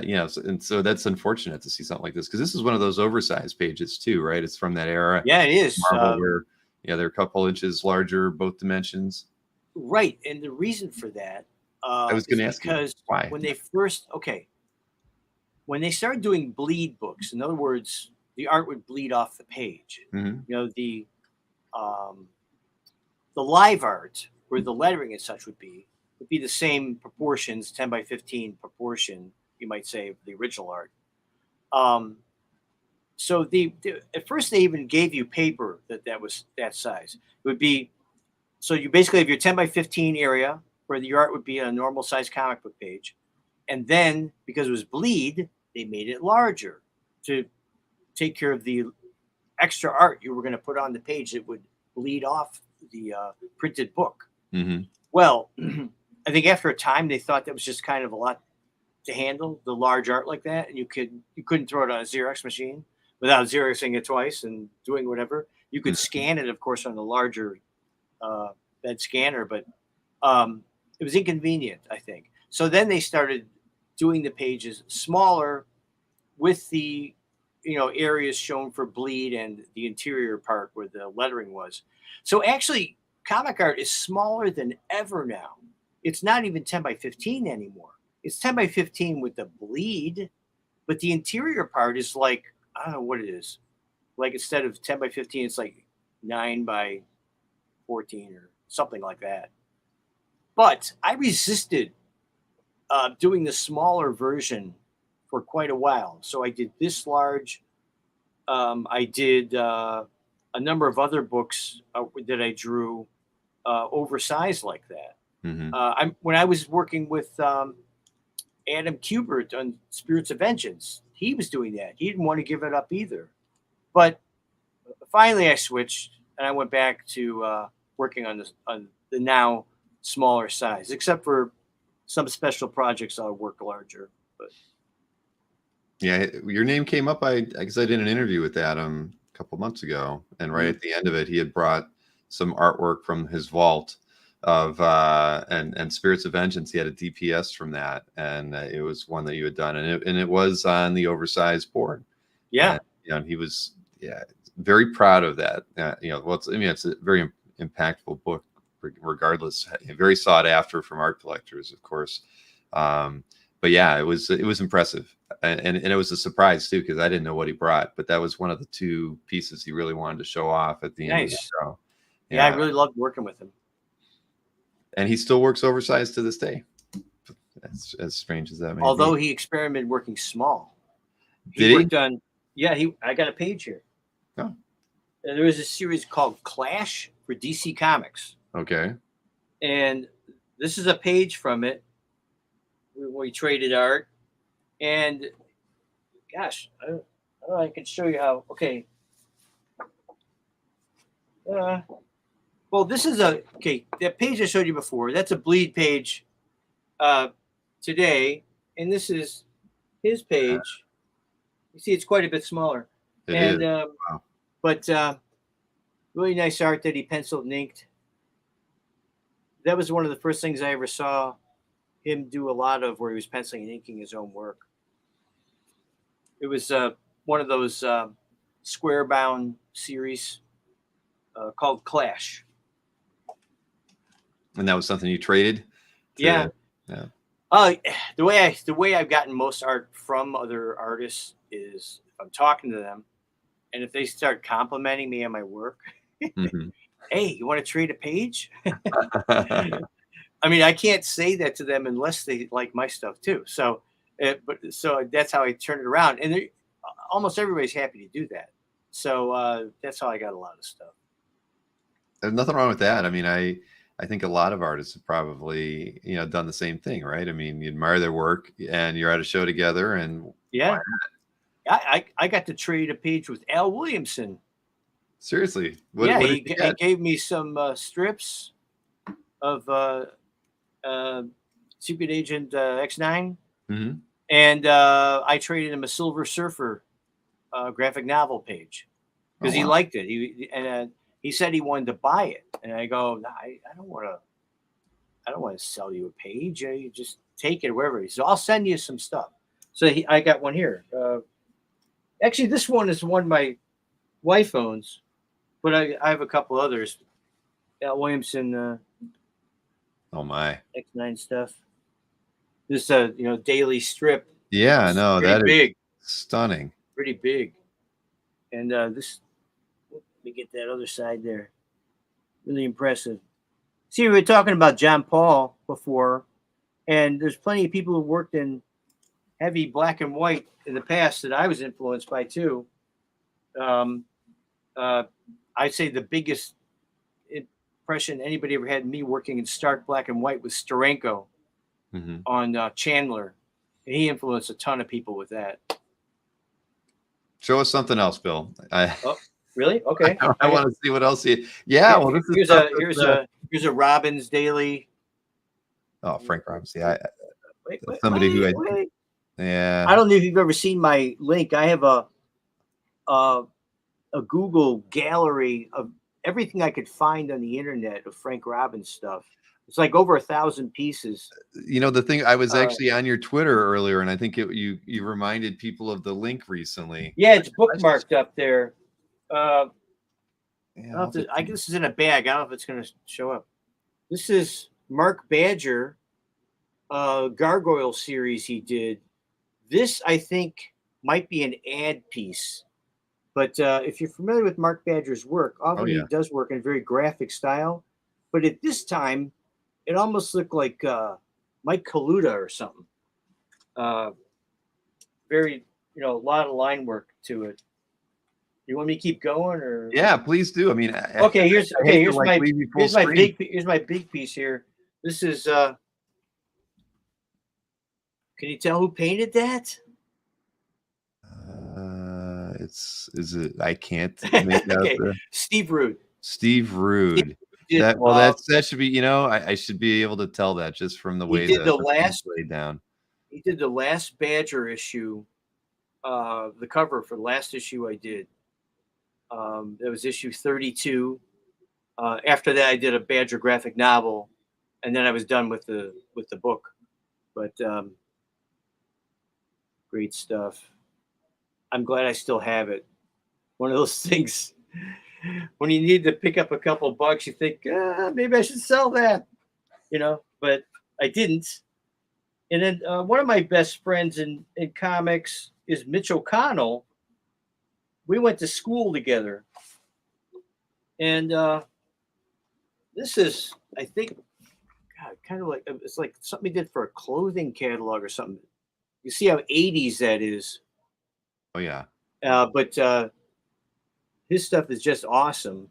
so that's unfortunate to see something like this, because this is one of those oversized pages too, right? It's from that era, Yeah, it is. Marvel, where they're a couple inches larger, both dimensions. Right. And the reason for that I was going is to ask you because why. when they first, okay, when they started doing bleed books, in other words, the art would bleed off the page. Hmm. You know, um, the live art, where the lettering and such would be the same proportions, 10 by 15 proportion, you might say, of the original art. Um, so at first they even gave you paper that was that size. It would be, so you basically have your 10 by 15 area where the art would be a normal size comic book page. And then because it was bleed, they made it larger to take care of the extra art you were going to put on the page that would bleed off the printed book. Hmm. Well, I think after a time they thought that was just kind of a lot to handle, the large art like that, and you couldn't throw it on a Xerox machine without Xeroxing it twice and doing whatever. You could scan it, of course, on the larger bed scanner, but it was inconvenient, I think. So then they started doing the pages smaller with the areas shown for bleed and the interior part where the lettering was. So actually, comic art is smaller than ever now. It's not even 10 by 15 anymore. It's 10 by 15 with the bleed, but the interior part is like, I don't know what it is. Like instead of 10 by 15, it's like 9 by 14 or something like that. But I resisted doing the smaller version for quite a while. So I did this large. I did a number of other books that I drew oversized like that. Hmm. When I was working with Adam Kubert on Spirits of Vengeance, he was doing that. He didn't want to give it up either. But finally, I switched and I went back to working on the now smaller size, except for some special projects I'll work larger. But Yeah, your name came up. Because I did an interview with Adam a couple months ago, and right mm, at the end of it, he had brought some artwork from his vault of and Spirits of Vengeance. He had a DPS from that, and it was one that you had done, and it was on the oversized board. yeah, And and he was, yeah, very proud of that. Well, it's a very impactful book, regardless. Very sought after from art collectors, of course. Um, but yeah, it was impressive, and it was a surprise too, because I didn't know what he brought. But that was one of the two pieces he really wanted to show off at the end of the nice. show. Yeah, I Yeah, really loved working with him. and he still works oversized to this day. As strange as that may be. Although he experimented working small, he Did he? worked on. Yeah, he. I got a page here. Oh, There was a series called Clash for DC Comics, okay. and this is a page from it. We traded art, and gosh, I don't know. I can show you how. Okay. Uh, well, this is that page I showed you before. That's a bleed page uh, today, and this is his page. You see, it's quite a bit smaller, It is. and Wow. but really nice art that he penciled and inked. That was one of the first things I ever saw him do a lot of, where he was penciling and inking his own work. It was one of those square bound series called Clash. And that was something you traded Yeah. to. Yeah. Uh, the way I've gotten most art from other artists is if I'm talking to them, and if they start complimenting me on my work, Hmm. hey, you want to trade a page? I mean, I can't say that to them unless they like my stuff too. So, so that's how I turn it around, and almost everybody's happy to do that. So that's how I got a lot of stuff. There's nothing wrong with that. I mean, I think a lot of artists have probably, done the same thing, right? I mean, you admire their work and you're at a show together and Yeah, I got to trade a page with Al Williamson. seriously, what Yeah, what did you he get? gave me some strips of uh, Secret Agent X9, Hmm. and I traded him a Silver Surfer graphic novel page Oh because he wow. liked it. He said he wanted to buy it, and I go, nah, I don't want to. I don't want to sell you a page. You just take it wherever. He said, I'll send you some stuff. So I got one here. Actually, this one is one my wife owns, but I have a couple others. Al Williamson Oh my. X9 stuff. This daily strip. Yeah, This is no, pretty that is big, stunning. pretty big. And this, let me get that other side there. Really impressive. See, we were talking about John Paul before, and there's plenty of people who worked in heavy black and white in the past that I was influenced by too. Um, uh, I'd say the biggest impression anybody ever had me working in stark black and white was Steranko Hmm. on Chandler. And he influenced a ton of people with that. Show us something else, Bill. I Oh, really? Okay. I I got want to see what else you. Yeah, well, this is stuff that's, here's a Robbins daily. oh, Frank Robbins. Yeah, Wait, that's somebody who I. wait. Yeah. I don't know if you've ever seen my link. I have a a Google gallery of everything I could find on the internet of Frank Robbins stuff. It's like over 1,000 pieces. The thing, I was Uh, actually on your Twitter earlier, and I think you reminded people of the link recently. yeah, it's I should- bookmarked up there. Uh, yeah, I'll just, I guess this is in a bag. I don't know if it's going to show up. This is Mark Badger, Gargoyle series he did. This, I think, might be an ad piece. But if you're familiar with Mark Badger's work, oh often he yeah. does work in a very graphic style. But at this time, it almost looked like Mike Kaluta or something. Uh, very, a lot of line work to it. You want me to keep going, or Yeah, please do. I mean, I okay? hate to Here's like my leave you full screen. big piece here. This is. Can you tell who painted that? Is it? I can't make out Okay, the Steve Rude. Steve Steve Rude. did, That should be. I should be able to tell that just from the he way did the paint's laid down. he did the last Badger issue, the cover for the last issue I did. That was issue 32. After that, I did a Badger graphic novel, and then I was done with the book. But great stuff. I'm glad I still have it. One of those things when you need to pick up a couple of bucks, you think maybe I should sell that, But I didn't. And then one of my best friends in comics is Mitch O'Connell. We went to school together, and this is, I think, God, kind of like it's like something he did for a clothing catalog or something. You see how 80s that is, Oh yeah. but his stuff is just awesome.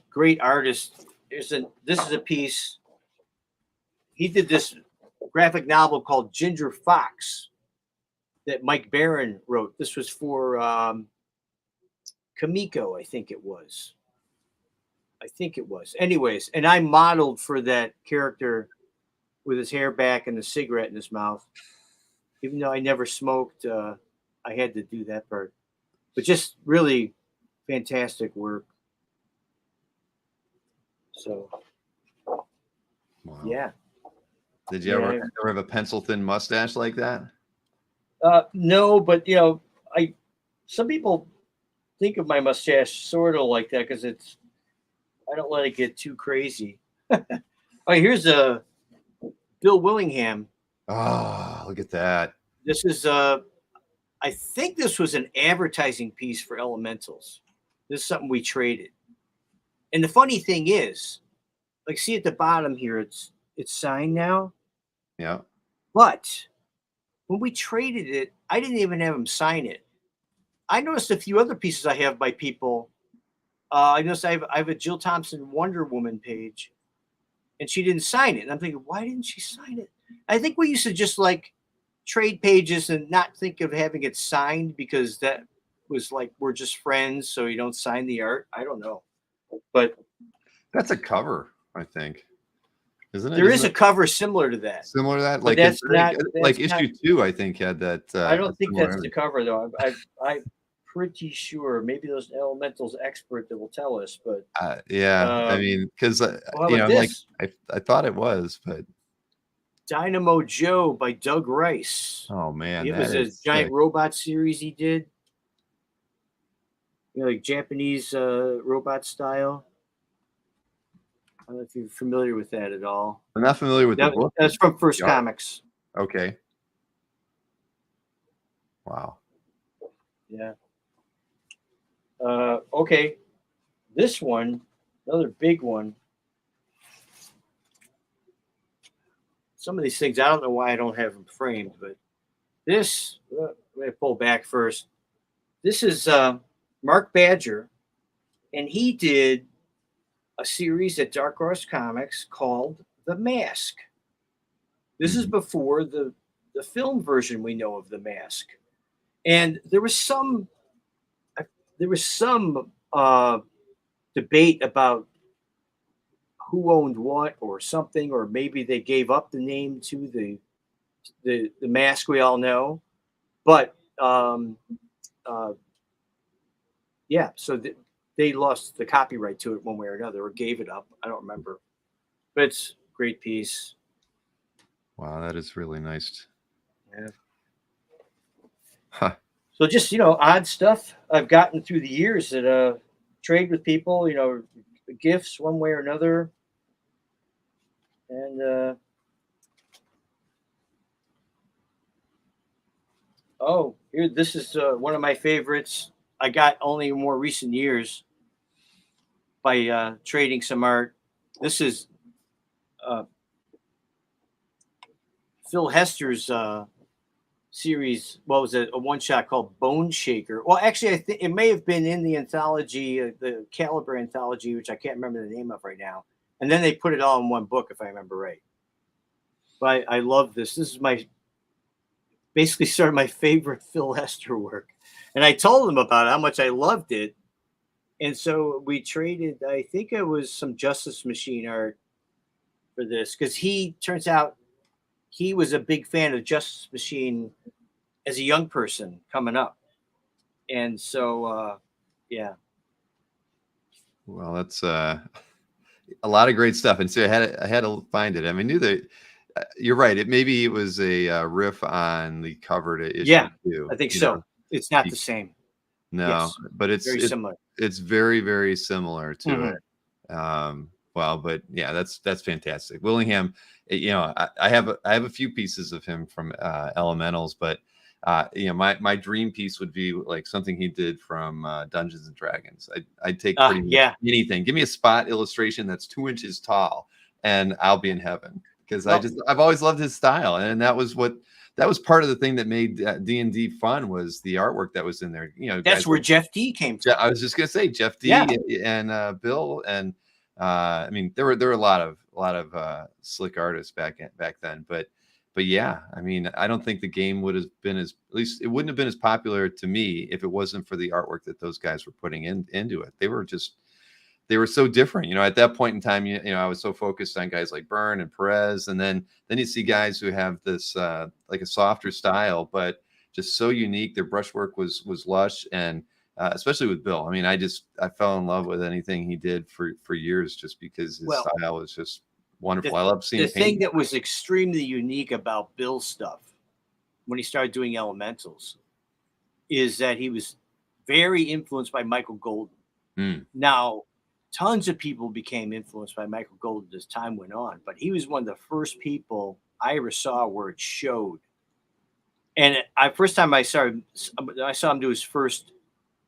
Great artist. This is a piece. He did this graphic novel called Ginger Fox that Mike Barron wrote. This was for Kamiko, I think it was. Anyways, and I modeled for that character with his hair back and the cigarette in his mouth. Even though I never smoked, I had to do that part. But just really fantastic work. So, Wow. yeah. Did you ever have a pencil thin mustache like that? No, but some people think of my mustache sort of like that because I don't let it get too crazy. Oh, here's a Bill Willingham. Oh, look at that. This is I think this was an advertising piece for Elementals. This is something we traded. And the funny thing is, like, see at the bottom here, it's signed now. Yeah. But when we traded it, I didn't even have him sign it. I noticed a few other pieces I have by people. I noticed I have a Jill Thompson Wonder Woman page. and she didn't sign it. And I'm thinking, why didn't she sign it? I think we used to just like trade pages and not think of having it signed because that was like we're just friends, so you don't sign the art. I don't know, but That's a cover, I think, isn't it? there Isn't is a it cover similar to that. similar to that? But Like, that's not. like That's not. issue 2, I think, had that I a don't think similar that's the image. cover though. I'm pretty sure. Maybe there's an elementals expert that will tell us. But Yeah, I um, mean, because well, how you about know, like this? I thought it was, but Dynamo Joe by Doug Rice. oh man, It that was a is giant sick. robot series he did. Like Japanese robot style. I don't know if you're familiar with that at all. I'm not familiar with the That, book, but that's from First the art. Comics. Okay, wow. Yeah. Okay. This one, another big one. Some of these things, I don't know why I don't have them framed, but this, let me pull back first. This is Mark Badger, and he did a series at Dark Horse Comics called The Mask. This is Mhm. before the film version we know of The Mask, and there was some debate about who owned what or something, or maybe they gave up the name to the mask we all know. But uh, yeah, so they lost the copyright to it one way or another, or gave it up. I don't remember, but it's a great piece. Wow, that is really nice. Yeah. Huh. So just odd stuff I've gotten through the years that trade with people, gifts one way or another, and oh, here this is one of my favorites. I got only in more recent years by trading some art. This is uh, Phil Hester's series. What was it? A one shot called Bone Shaker. Well, actually, I think it may have been in the anthology, the Caliber anthology, which I can't remember the name of right now. And then they put it all in one book, if I remember right. But I love this. This is my basically sort of my favorite Phil Hester work. And I told him about how much I loved it. And so we traded, I think it was some Justice Machine art for this because he turns out he was a big fan of Justice Machine as a young person coming up. And so, yeah. Well, that's a lot of great stuff, and so I had to find it. I mean, knew that you're right. Maybe it was a riff on the cover to issue Yeah, 2. I think You know, so. It's not Be- the same. no, Yes, but very similar. it's very very similar to Hmm. it. Well, but yeah, that's fantastic. Willingham, you know, I have a few pieces of him from Elementals, but you know, my dream piece would be like something he did from Dungeons and Dragons. I'd take pretty much Yeah. anything. Give me a spot illustration that's 2 inches tall, and I'll be in heaven because Well, I've always loved his style, and that was part of the thing that made D&D fun was the artwork that was in there. You know, that's guys where like Jeff D came yeah, from. I was just gonna say Jeff Yeah. D and Bill and I mean there were a lot of slick artists back then, but yeah, I mean I don't think the game would have been as at least it wouldn't have been as popular to me if it wasn't for the artwork that those guys were putting into it. They were so different, you know. At that point in time, you know, I was so focused on guys like Byrne and Perez, and then you see guys who have this like a softer style, but just so unique. Their brushwork was lush, and especially with Bill. I mean, I fell in love with anything he did for years, just because his Well, style was just the, wonderful. I love seeing the him paint. thing that was extremely unique about Bill's stuff when he started doing Elementals is that he was very influenced by Michael Golden. Mm, Now, tons of people became influenced by Michael Golden as time went on, but he was one of the first people I ever saw where it showed. And first time I saw him do his first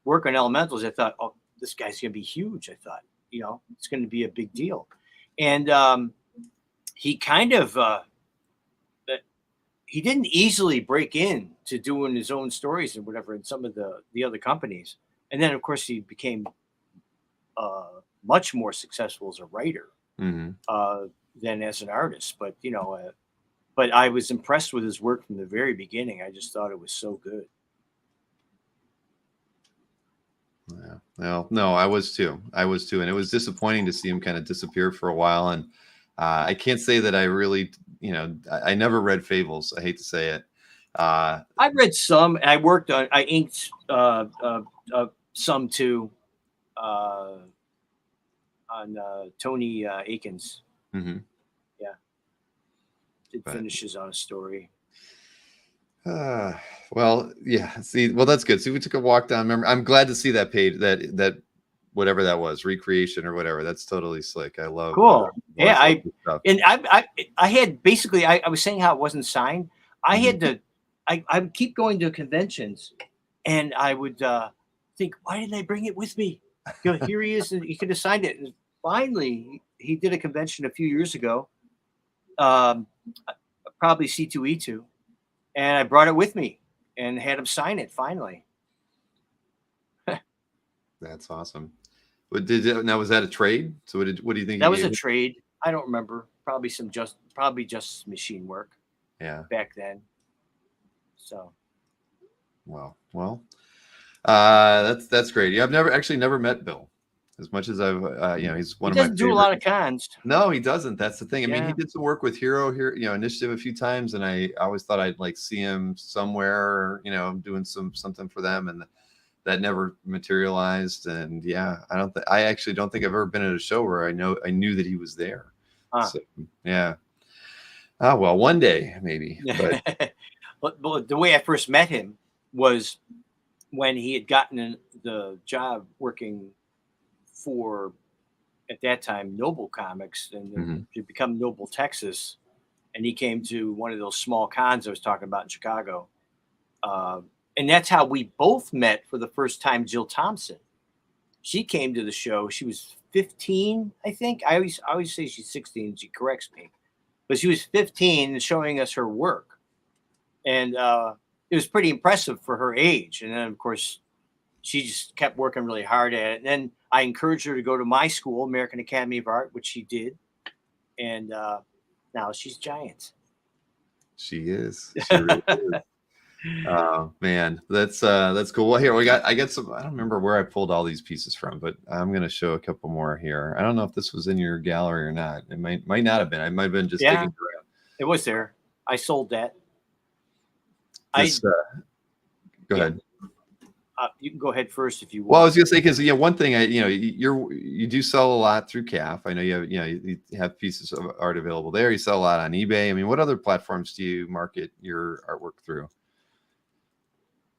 work on Elementals, I thought, oh, this guy's going to be huge. I thought, it's going to be a big deal. And he kind of he didn't easily break in to doing his own stories and whatever in some of the other companies. And then of course he became much more successful as a writer. hmm Uh, than as an artist. But but I was impressed with his work from the very beginning. I just thought it was so good. Yeah. Well, no, I was too. I was too, and it was disappointing to see him kind of disappear for a while. And I can't say that I really, I never read Fables. I hate to say it. I read some. I inked some too uh, on Tony Akins. Mhm. Yeah, did But finishes on a story. uh, well, yeah. See, well, that's good. See, we took a walk down. Remember, I'm glad to see that page, that whatever that was, recreation or whatever. That's totally slick. I love. Cool. I always Yeah, love this stuff. I had basically I was saying how it wasn't signed. I Mhm. had to I would keep going to conventions, and I would think, why didn't I bring it with me? Here he is, and he could have signed it. And finally, he did a convention a few years ago, um, probably C2E2, and I brought it with me and had him sign it. Finally, That's awesome. Now was that a trade? So what do you think he that was gave a it? trade. I don't remember. Probably just machine work Yeah. back then. So. Well, that's great. Yeah, I've never met Bill. As much as I've, he's He one of my doesn't do a favorite. lot of cons. No, he doesn't. That's the thing. I mean, he Yeah. did some work with Hero here, Initiative a few times, and I always thought I'd like see him somewhere, doing something for them, and that never materialized. And yeah, I actually don't think I've ever been at a show where I knew that he was there. Huh. So yeah. Ah, well, one day maybe, but but the way I first met him was when he had gotten the job working for, at that time, Noble Comics, and then mhm. to become Noble Texas. And he came to one of those small cons I was talking about in Chicago. Uh, and that's how we both met for the first time. Jill Thompson. She came to the show. She was 15, I think. I always say she's 16. She corrects me, but she was 15 and showing us her work, and it was pretty impressive for her age. And then, of course, she just kept working really hard at it. And then I encouraged her to go to my school, American Academy of Art, which she did, and now she's giant. She is. She really is. Oh man, that's cool. Well, here I got some. I don't remember where I pulled all these pieces from, but I'm gonna show a couple more here. I don't know if this was in your gallery or not. It might not have been. I might have been just Yeah, digging around. it was there. I sold that. I This go Yeah. ahead. You can go ahead first if you Well, I want. was gonna say because one thing you do sell a lot through CAF. I know you have pieces of art available there. You sell a lot on eBay. I mean, what other platforms do you market your artwork through?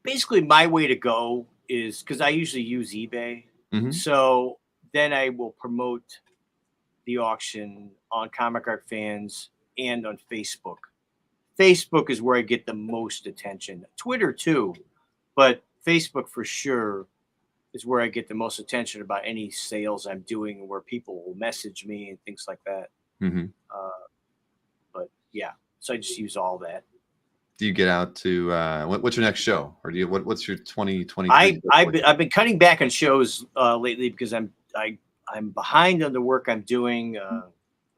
Basically, my way to go is because I usually use eBay. Hmm. So then I will promote the auction on Comic Art Fans and on Facebook. Facebook is where I get the most attention. Twitter too, but Facebook for sure is where I get the most attention about any sales I'm doing, and where people will message me and things like that. Hmm. Uh, but yeah, so I just use all that. Do you get out to what's your next show, or what's your 2023? I've been cutting back on shows lately because I'm behind on the work I'm doing, the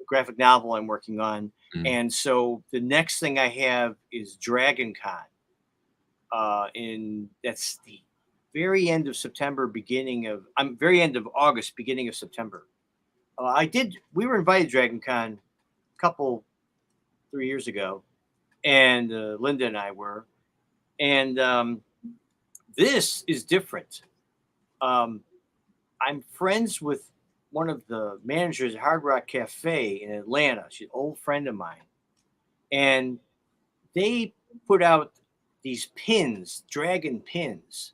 graphic novel I'm working on, Mm. and so the next thing I have is Dragon Con. In That's the very end of September, beginning of I'm very end of August, beginning of September. We were invited to Dragon Con a couple 3 years ago, and Linda and I were, and this is different. Um, I'm friends with one of the managers at Hard Rock Cafe in Atlanta. She's an old friend of mine, and they put out these pins, dragon pins,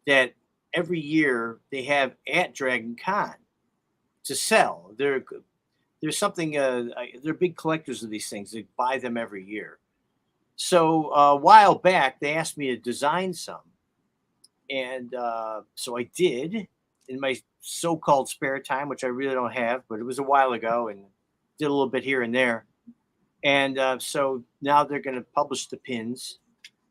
that every year they have at Dragon Con to sell. There's something. They're big collectors of these things. They buy them every year. So a while back, they asked me to design some, and so I did in my so-called spare time, which I really don't have, but it was a while ago, and did a little bit here and there. And so now they're going to publish the pins,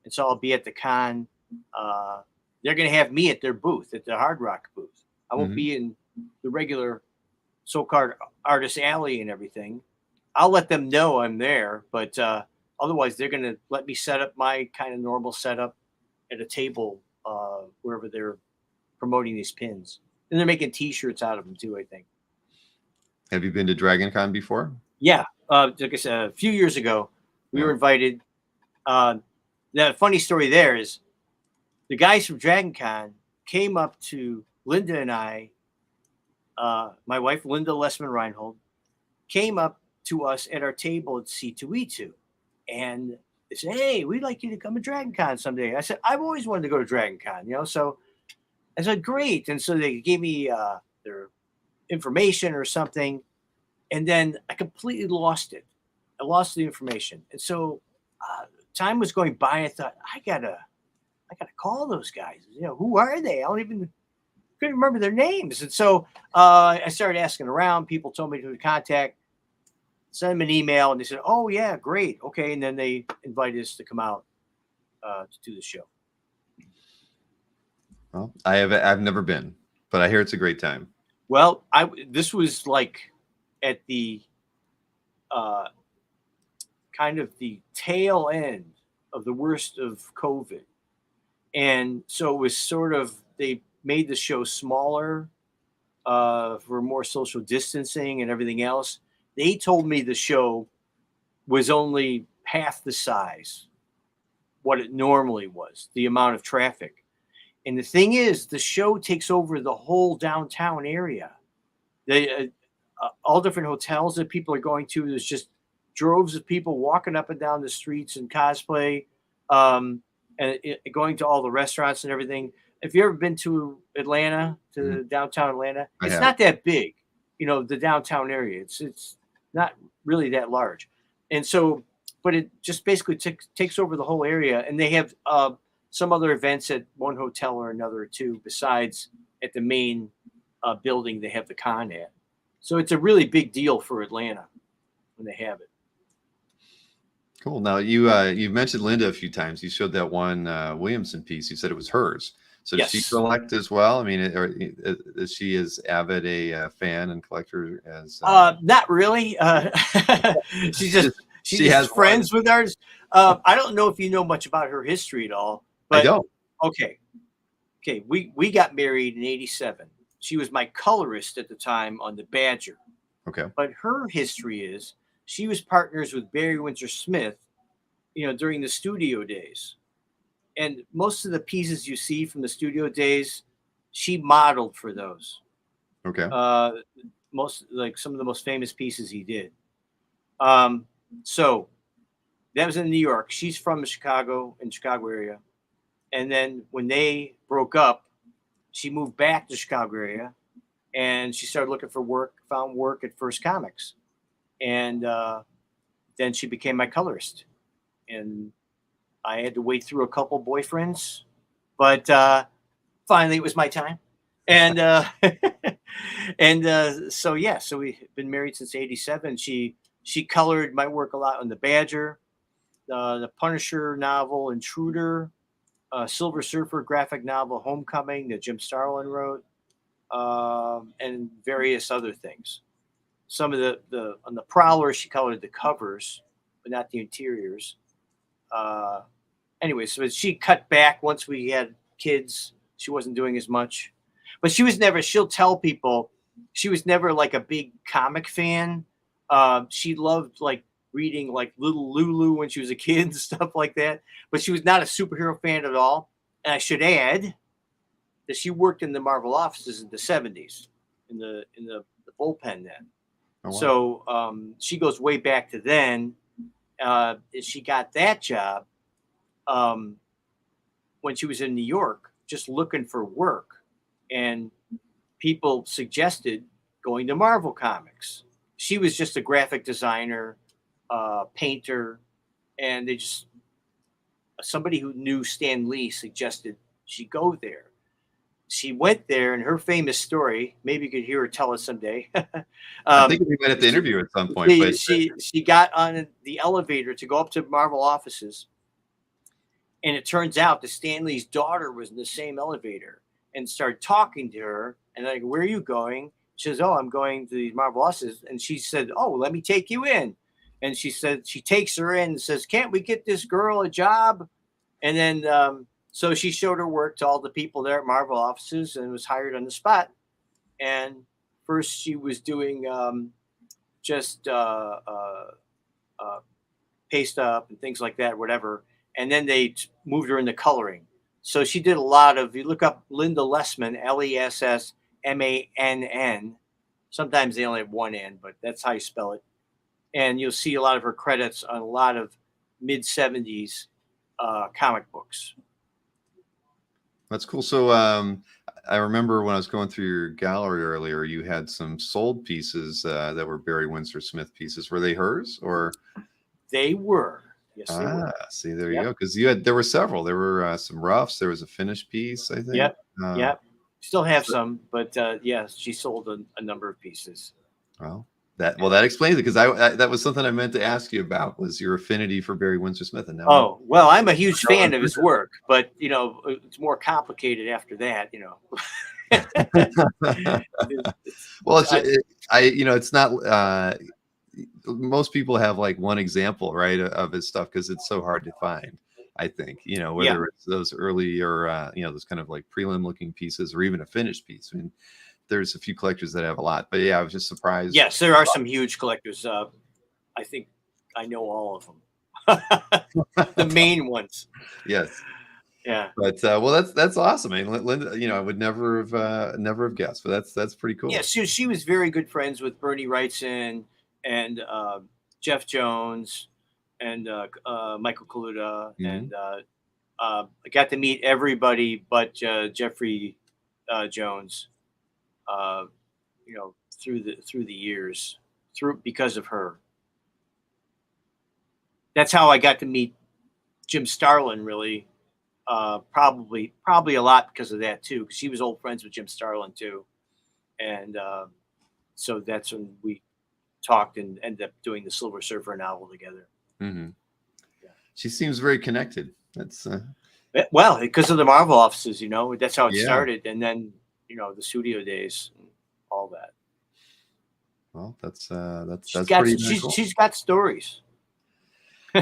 and so I'll be at the con. Uh, they're going to have me at their booth, at the Hard Rock booth. I won't Hmm. be in the regular so-called artist alley and everything. I'll let them know I'm there, but otherwise they're going to let me set up my kind of normal setup at a table wherever they're promoting these pins. And they're making T-shirts out of them too, I think. Have you been to Dragon Con before? Yeah, like I said, a few years ago, we Yeah. were invited. Uh, the funny story there is the guys from Dragon Con came up to Linda and I, my wife Linda Lessman Reinhold, came up to us at our table at C2E2, and they said, "Hey, we'd like you to come to Dragon Con someday." I said, "I've always wanted to go to Dragon Con, you know." So I said, "Great," and so they gave me their information or something, and then I completely lost it. I lost the information, and so time was going by. I thought I gotta call those guys. You know, who are they? I don't even couldn't remember their names. And so I started asking around. People told me who to contact. Send them an email, and they said, "Oh yeah, great, okay." And then they invited us to come out to do the show. Well, I've never been, but I hear it's a great time. Well, this was like at the uh, kind of the tail end of the worst of COVID, and so it was sort of they made the show smaller for more social distancing and everything else. They told me the show was only half the size what it normally was, the amount of traffic. And the thing is, the show takes over the whole downtown area. They all different hotels that people are going to. There's just droves of people walking up and down the streets in cosplay, um, and going to all the restaurants and everything. If you ever been to Atlanta, to downtown Atlanta, I it's have. not that big. You know, the downtown area. It's not really that large, and so, but it just basically takes over the whole area. And they have some other events at one hotel or another too, besides at the main building they have the con at. So it's a really big deal for Atlanta when they have it. Cool. Now you've mentioned Linda a few times. You showed that one Williamson piece. You said it was hers. So does she Yes. collect as well? I mean, is she as avid a fan and collector as? Not really. She's just she's She has just one. friends with ours. I don't know if you know much about her history at all, I but don't. okay, okay. We got married in '87. She was my colorist at the time on the Badger. Okay. But her history is she was partners with Barry Windsor Smith, you know, during the studio days. And most of the pieces you see from the studio days, she modeled for those. Okay. Uh, most like some of the most famous pieces he did. Um, so that was in New York. She's from Chicago, in Chicago area. And then when they broke up, she moved back to Chicago area and she started looking for work, found work at First Comics. And then she became my colorist. And I had to wait through a couple boyfriends, but finally it was my time. And and so yeah, so we've been married since '87. She colored my work a lot on the Badger, the Punisher novel Intruder, Silver Surfer graphic novel Homecoming that Jim Starlin wrote, and various other things. Some of the on the Prowler she colored the covers, but not the interiors. Uh, anyway, so she cut back once we had kids. She wasn't doing as much, but she was never. She'll tell people she was never like a big comic fan. She loved like reading like Little Lulu when she was a kid and stuff like that. But she was not a superhero fan at all. And I should add that she worked in the Marvel offices in the '70s in the bullpen then. Oh, wow. So she goes way back to then. She got that job um, when she was in New York, just looking for work, and people suggested going to Marvel Comics. She was just a graphic designer, painter, and they just somebody who knew Stan Lee suggested she go there. She went there, and her famous story. Maybe you could hear her tell us someday. I think we might have to interview her at some point. But She got on the elevator to go up to Marvel offices, and it turns out that Stanley's daughter was in the same elevator and started talking to her. And like, where are you going? She says, "Oh, I'm going to the Marvel offices." And she said, "Oh, let me take you in." and she said she takes her in and says, "Can't we get this girl a job?" And then so she showed her work to all the people there at Marvel offices and was hired on the spot. And first she was doing just uh, paste up and things like that, whatever. And then they moved her into coloring. So she did a lot of. You look up Linda Lessman, Lessmann. Sometimes they only have one N, but that's how you spell it. And you'll see a lot of her credits on a lot of mid 70s comic books. That's cool. So I remember when I was going through your gallery earlier, you had some sold pieces that were Barry Windsor Smith pieces. Were they hers or? They were. Yes, they were. See, there you Yep. go. Because there were several. There were some roughs. There was a finished piece, I think. Yep. Yep. Still have so- some, but yes, she sold a number of pieces. Well, that explains it, because I that was something I meant to ask you about, was your affinity for Barry Windsor Smith, and now Oh, well, I'm a huge fan of his work, but it's more complicated after that. well, it's not. Most people have like one example, right, of his stuff, because it's so hard to find. I think whether it's those early or those kind of like prelim looking pieces, or even a finished piece. I mean, there's a few collectors that have a lot, but yeah, I was just surprised. Yes, there are some huge collectors. I think I know all of them. The main ones. Yes. Yeah. But well, that's awesome. I mean, Linda, I would never have guessed, but that's pretty cool. Yeah, she was very good friends with Bernie Wrightson and Jeff Jones and Michael Kaluta, and I got to meet everybody but Jeffrey Jones. Through the years, because of her. That's how I got to meet Jim Starlin, really. Probably a lot because of that too, because she was old friends with Jim Starlin too, and so that's when we talked and ended up doing the Silver Surfer novel together. Mm-hmm. Yeah. She seems very connected. That's well, because of the Marvel offices, that's how it Yeah. started, and then the studio days and all that. Well, that's cool. She's got stories.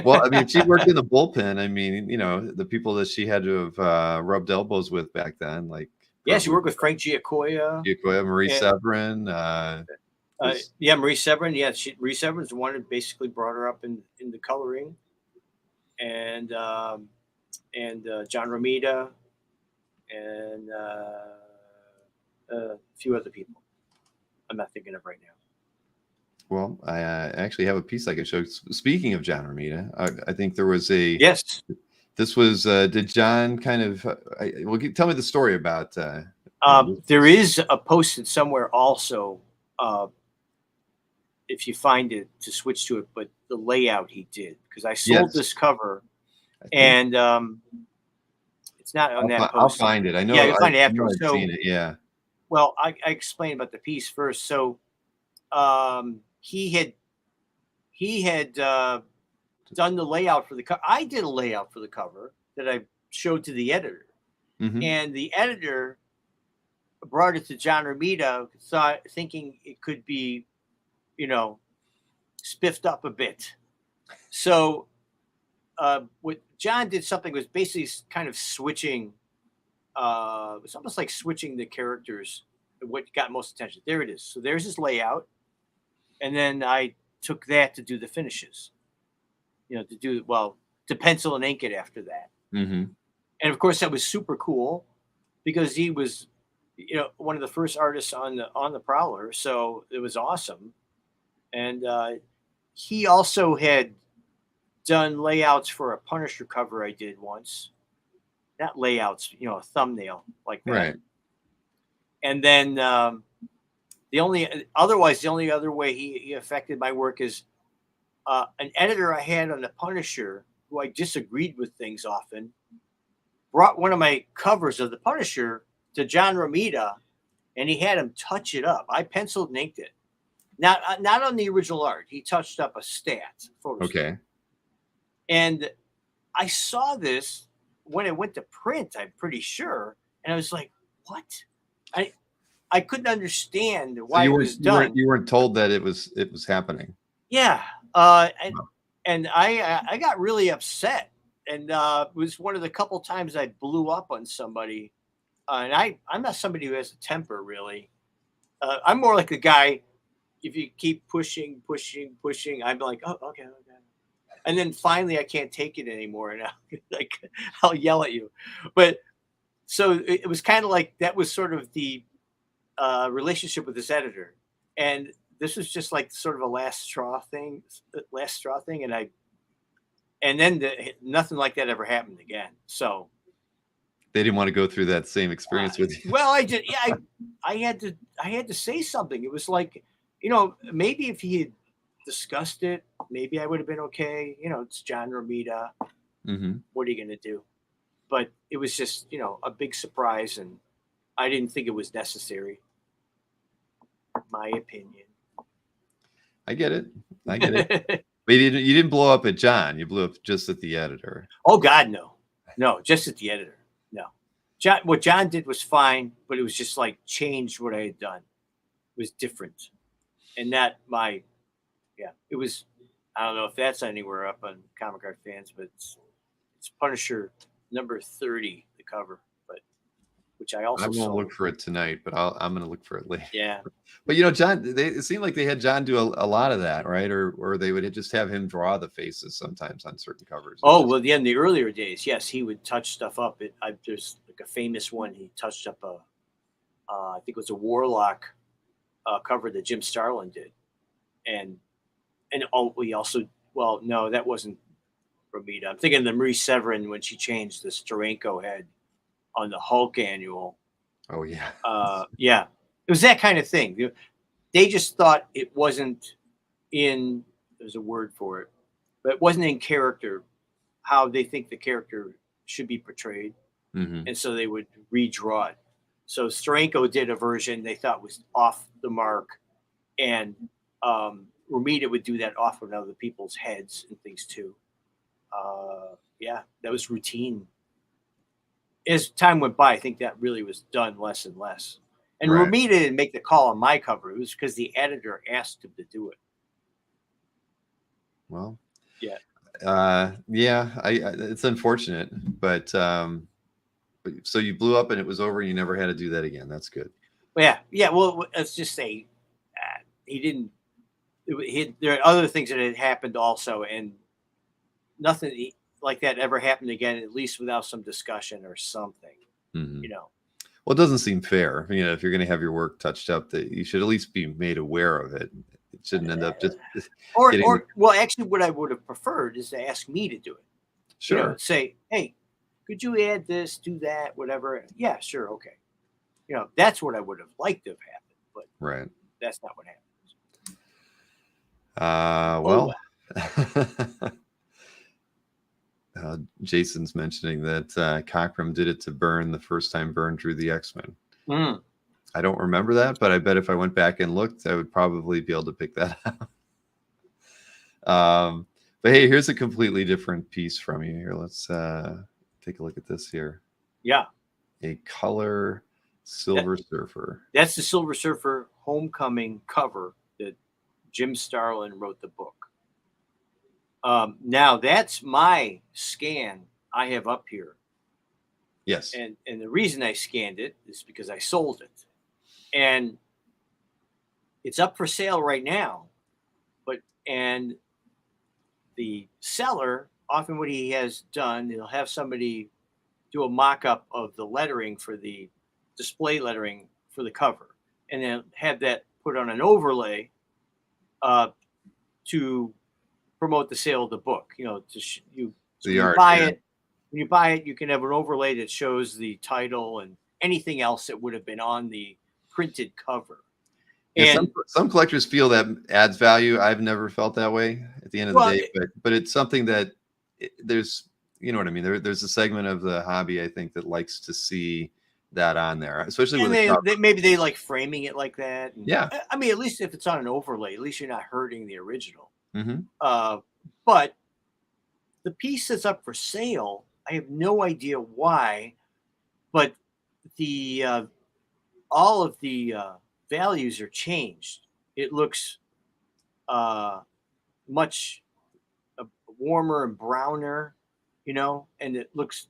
Well, I mean, she worked in the bullpen. I mean, the people that she had to have rubbed elbows with back then, like Yeah, she worked with Frank Giacoia, Marie Severin. Marie Severin. Yeah, Marie Severin's the one that basically brought her up in the coloring, and John Romita, and a few other people. I'm not thinking of right now. Well, I actually have a piece I can show. Speaking of John Romita, I think there was a yes. This was did John kind of? Tell me the story about. There is a posted somewhere also, if you find it, to switch to it, but the layout he did, because I sold this cover, and it's not on that post. I'll find it. I know. Yeah, you'll find it after. I've seen it. Yeah. Well, I explained about the piece first. So he had done the layout for the cover. I did a layout for the cover that I showed to the editor, and the editor brought it to John Romita, thinking it could be, spiffed up a bit. So what John did something was basically kind of switching. It's almost like switching the characters. What got most attention? There it is. So there's his layout, and then I took that to do the finishes. To pencil and ink it after that. And of course, that was super cool because he was, one of the first artists on the Prowler. So it was awesome. And he also had done layouts for a Punisher cover I did once. Not layouts, a thumbnail like that. Right. And then the only other way he affected my work is an editor I had on the Punisher, who I disagreed with things often, brought one of my covers of the Punisher to John Romita, and he had him touch it up. I penciled and inked it. Not on the original art. He touched up a photo stat. And I saw this when it went to print, I'm pretty sure, and I was like, what? I couldn't understand why it was done. You weren't told that it was happening. Yeah. And Wow. I got really upset, and it was one of the couple times I blew up on somebody. And I'm not somebody who has a temper really. I'm more like a guy. If you keep pushing, pushing, pushing, I'm like, oh, okay, okay. And then finally, I can't take it anymore, and like I'll yell at you. But so it was kind of like that was sort of the relationship with this editor, and this was just like sort of a last straw thing, and then nothing like that ever happened again. So, They didn't want to go through that same uh, experience with you. well, I had to say something. It was like, maybe if he had discussed it, maybe I would have been okay. It's John Romita. Hmm. What are you going to do? But it was just, a big surprise, and I didn't think it was necessary. My opinion. I get it. I get it. But you didn't blow up at John. You blew up just at the editor. Oh God, no, no, just at the editor. No, what John did was fine, but it was just like changed what I had done. It was different, and that my yeah, it was. I don't know if that's anywhere up on Comic Art Fans, but it's Punisher number 30, the cover, but which I I also won't look sold. for it tonight, but I'm going to look for it later. Yeah. But John, it seemed like they had John do a lot of that, right? Or they would just have him draw the faces sometimes on certain covers. It Oh just well, yeah. In the earlier days, yes, he would touch stuff up. There's like a famous one. He touched up I think it was a Warlock cover that Jim Starlin did, and we also, well, no, that wasn't Romita. I'm thinking of the Marie Severin when she changed the Steranko head on the Hulk annual. oh yeah. Yeah, it was that kind of thing. They just thought it wasn't in. There's a word for it, but it wasn't in character how they think the character should be portrayed, Hmm. and so they would redraw it. So Steranko did a version they thought was off the mark, and Romita would do that off of other people's heads and things too. Yeah, that was routine. As time went by, I think that really was done less and less. And Right. Romita didn't make the call on my cover. It was because the editor asked him to do it. Well, Yeah. yeah, it's unfortunate, but so you blew up and it was over and you never had to do that again. That's good. Well, yeah. Yeah. Well, let's just say he didn't. There are other things that had happened also, and nothing like that ever happened again, at least without some discussion or something, Hmm. you know. Well, it doesn't seem fair. If you're going to have your work touched up, that you should at least be made aware of it. It shouldn't end up just getting Well, actually, what I would have preferred is to ask me to do it. sure. Say, hey, could you add this, do that, whatever? Yeah, sure, okay. That's what I would have liked to have happened, but Right. that's not what happened. Oh Well, well. Jason's mentioning that Cockrum did it to Byrne the first time Byrne drew the X-Men. Mm. I don't remember that, but I bet if I went back and looked, I would probably be able to pick that up. But hey, here's a completely different piece from you here. Let's take a look at this here. Yeah, A color that, Silver Surfer. that's the Silver Surfer Homecoming cover that Jim Starlin wrote the book. Now that's my scan I have up here, Yes. and the reason I scanned it is because I sold it, and it's up for sale right now. And the seller, often what he has done, he'll have somebody do a mock-up of the lettering for the display lettering for the cover, and then have that put on an overlay uh, to promote the sale of the book. So The when you art. buy Yeah. it, you can have an overlay that shows the title and anything else that would have been on the printed cover. Yeah, some And some collectors feel that adds value. I've never felt that way at the end of the well, day, but it's something that there's what I mean. There's a segment of the hobby I think that likes to see that on there, especially with and a cover. they maybe they like framing it like that. And Yeah. I mean, at least if it's on an overlay, at least you're not hurting the original. Hmm. Uh, but the piece that's up for sale, I have no idea why, but the all of the values are changed. It looks uh, much warmer and browner, and it looks.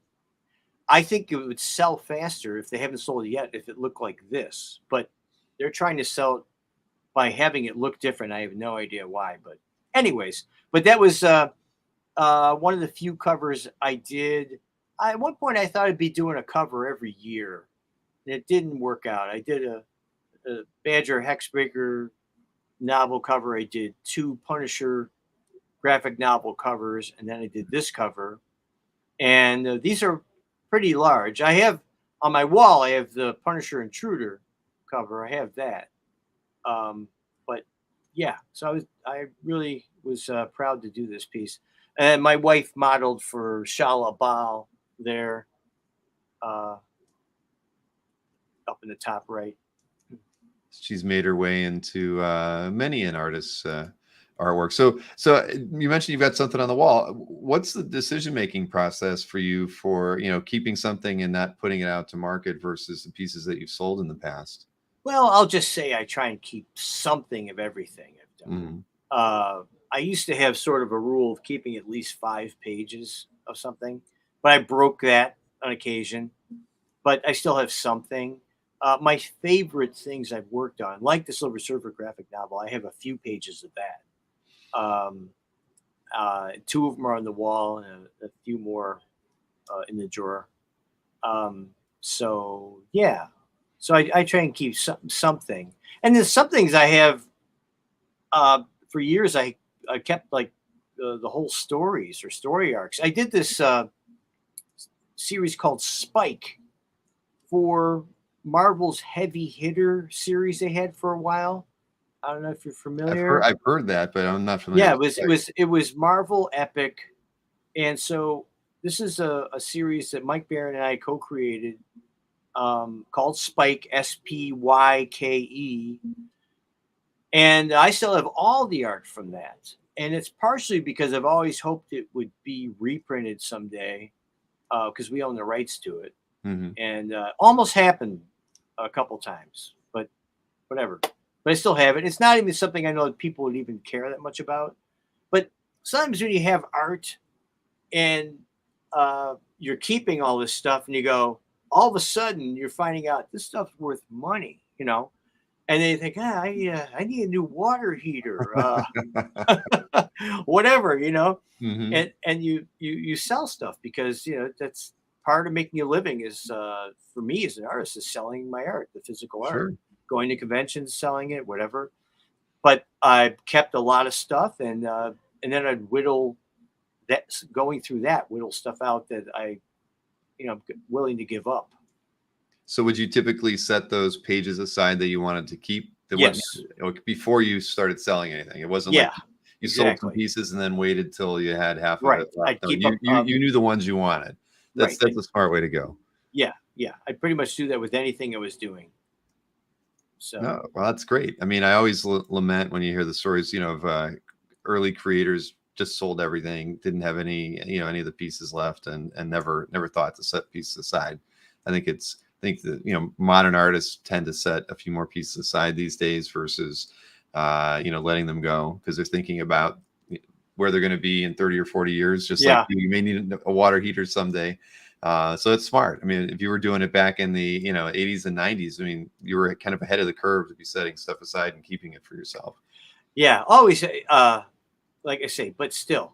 I think it would sell faster if they haven't sold it yet if it looked like this, but they're trying to sell it by having it look different. I have no idea why, but anyways, but that was one of the few covers I did. At one point, I thought I'd be doing a cover every year, and it didn't work out. I did a Badger Hexbreaker novel cover. I did 2 Punisher graphic novel covers, and then I did this cover. And these are pretty large. I have on my wall. I have the Punisher Intruder cover. I have that. But yeah, so I really was proud to do this piece. And my wife modeled for Shala Baal there, uh, up in the top right. She's made her way into many an artist's artwork. So you mentioned you've got something on the wall. What's the decision-making process for you for, keeping something and not putting it out to market versus the pieces that you've sold in the past? Well, I'll just say I try and keep something of everything I've done. Mhm. I used to have sort of a rule of keeping at least 5 pages of something, but I broke that on occasion. But I still have something. My favorite things I've worked on, like the Silver Surfer graphic novel, I have a few pages of that. Um, 2 of them are on the wall, and a few more in the drawer. So yeah, so I try and keep something, and there's some things I have for years. I kept like the whole stories or story arcs. I did this series called Spike for Marvel's Heavy Hitter series they had for a while. I don't know if you're familiar. I've heard that, but I'm not familiar Yeah, with the it was Marvel Epic, and so this is a series that Mike Barron and I co-created, called Spike, Spyke, and I still have all the art from that. And it's partially because I've always hoped it would be reprinted someday, because we own the rights to it, Mhm. and almost happened a couple times, but whatever. But I still have it. It's not even something I know that people would even care that much about. But sometimes when you have art and you're keeping all this stuff, and you go, all of a sudden you're finding out this stuff's worth money, and then you think, I need a new water heater, whatever, Mhm. and you sell stuff because that's part of making a living is, for me as an artist, is selling my art, the physical art, Sure. going to conventions, selling it, whatever. But I kept a lot of stuff, and then I'd whittle that, going through that, whittle stuff out that I I'm willing to give up. So would you typically set those pages aside that you wanted to keep the what Yes. before you started selling anything? It wasn't like Yeah. you sold some Exactly. pieces and then waited till you had half of it Right. left. I'd No, keep you up. you you knew the ones you wanted. That's Right. that's a smart way to go. Yeah. Yeah. I pretty much do that with anything I was doing. So No, well, that's great. I mean, I always lament when you hear the stories, of early creators just sold everything, didn't have any of the pieces left, and never thought to set pieces aside. I think that modern artists tend to set a few more pieces aside these days versus letting them go because they're thinking about where they're going to be in 30 or 40 years. Just like yeah. you may need a water heater someday. So it's smart. I mean, if you were doing it back in the 80s and 90s, I mean, you were kind of ahead of the curve to be setting stuff aside and keeping it for yourself. Yeah. Always, like I say, but still,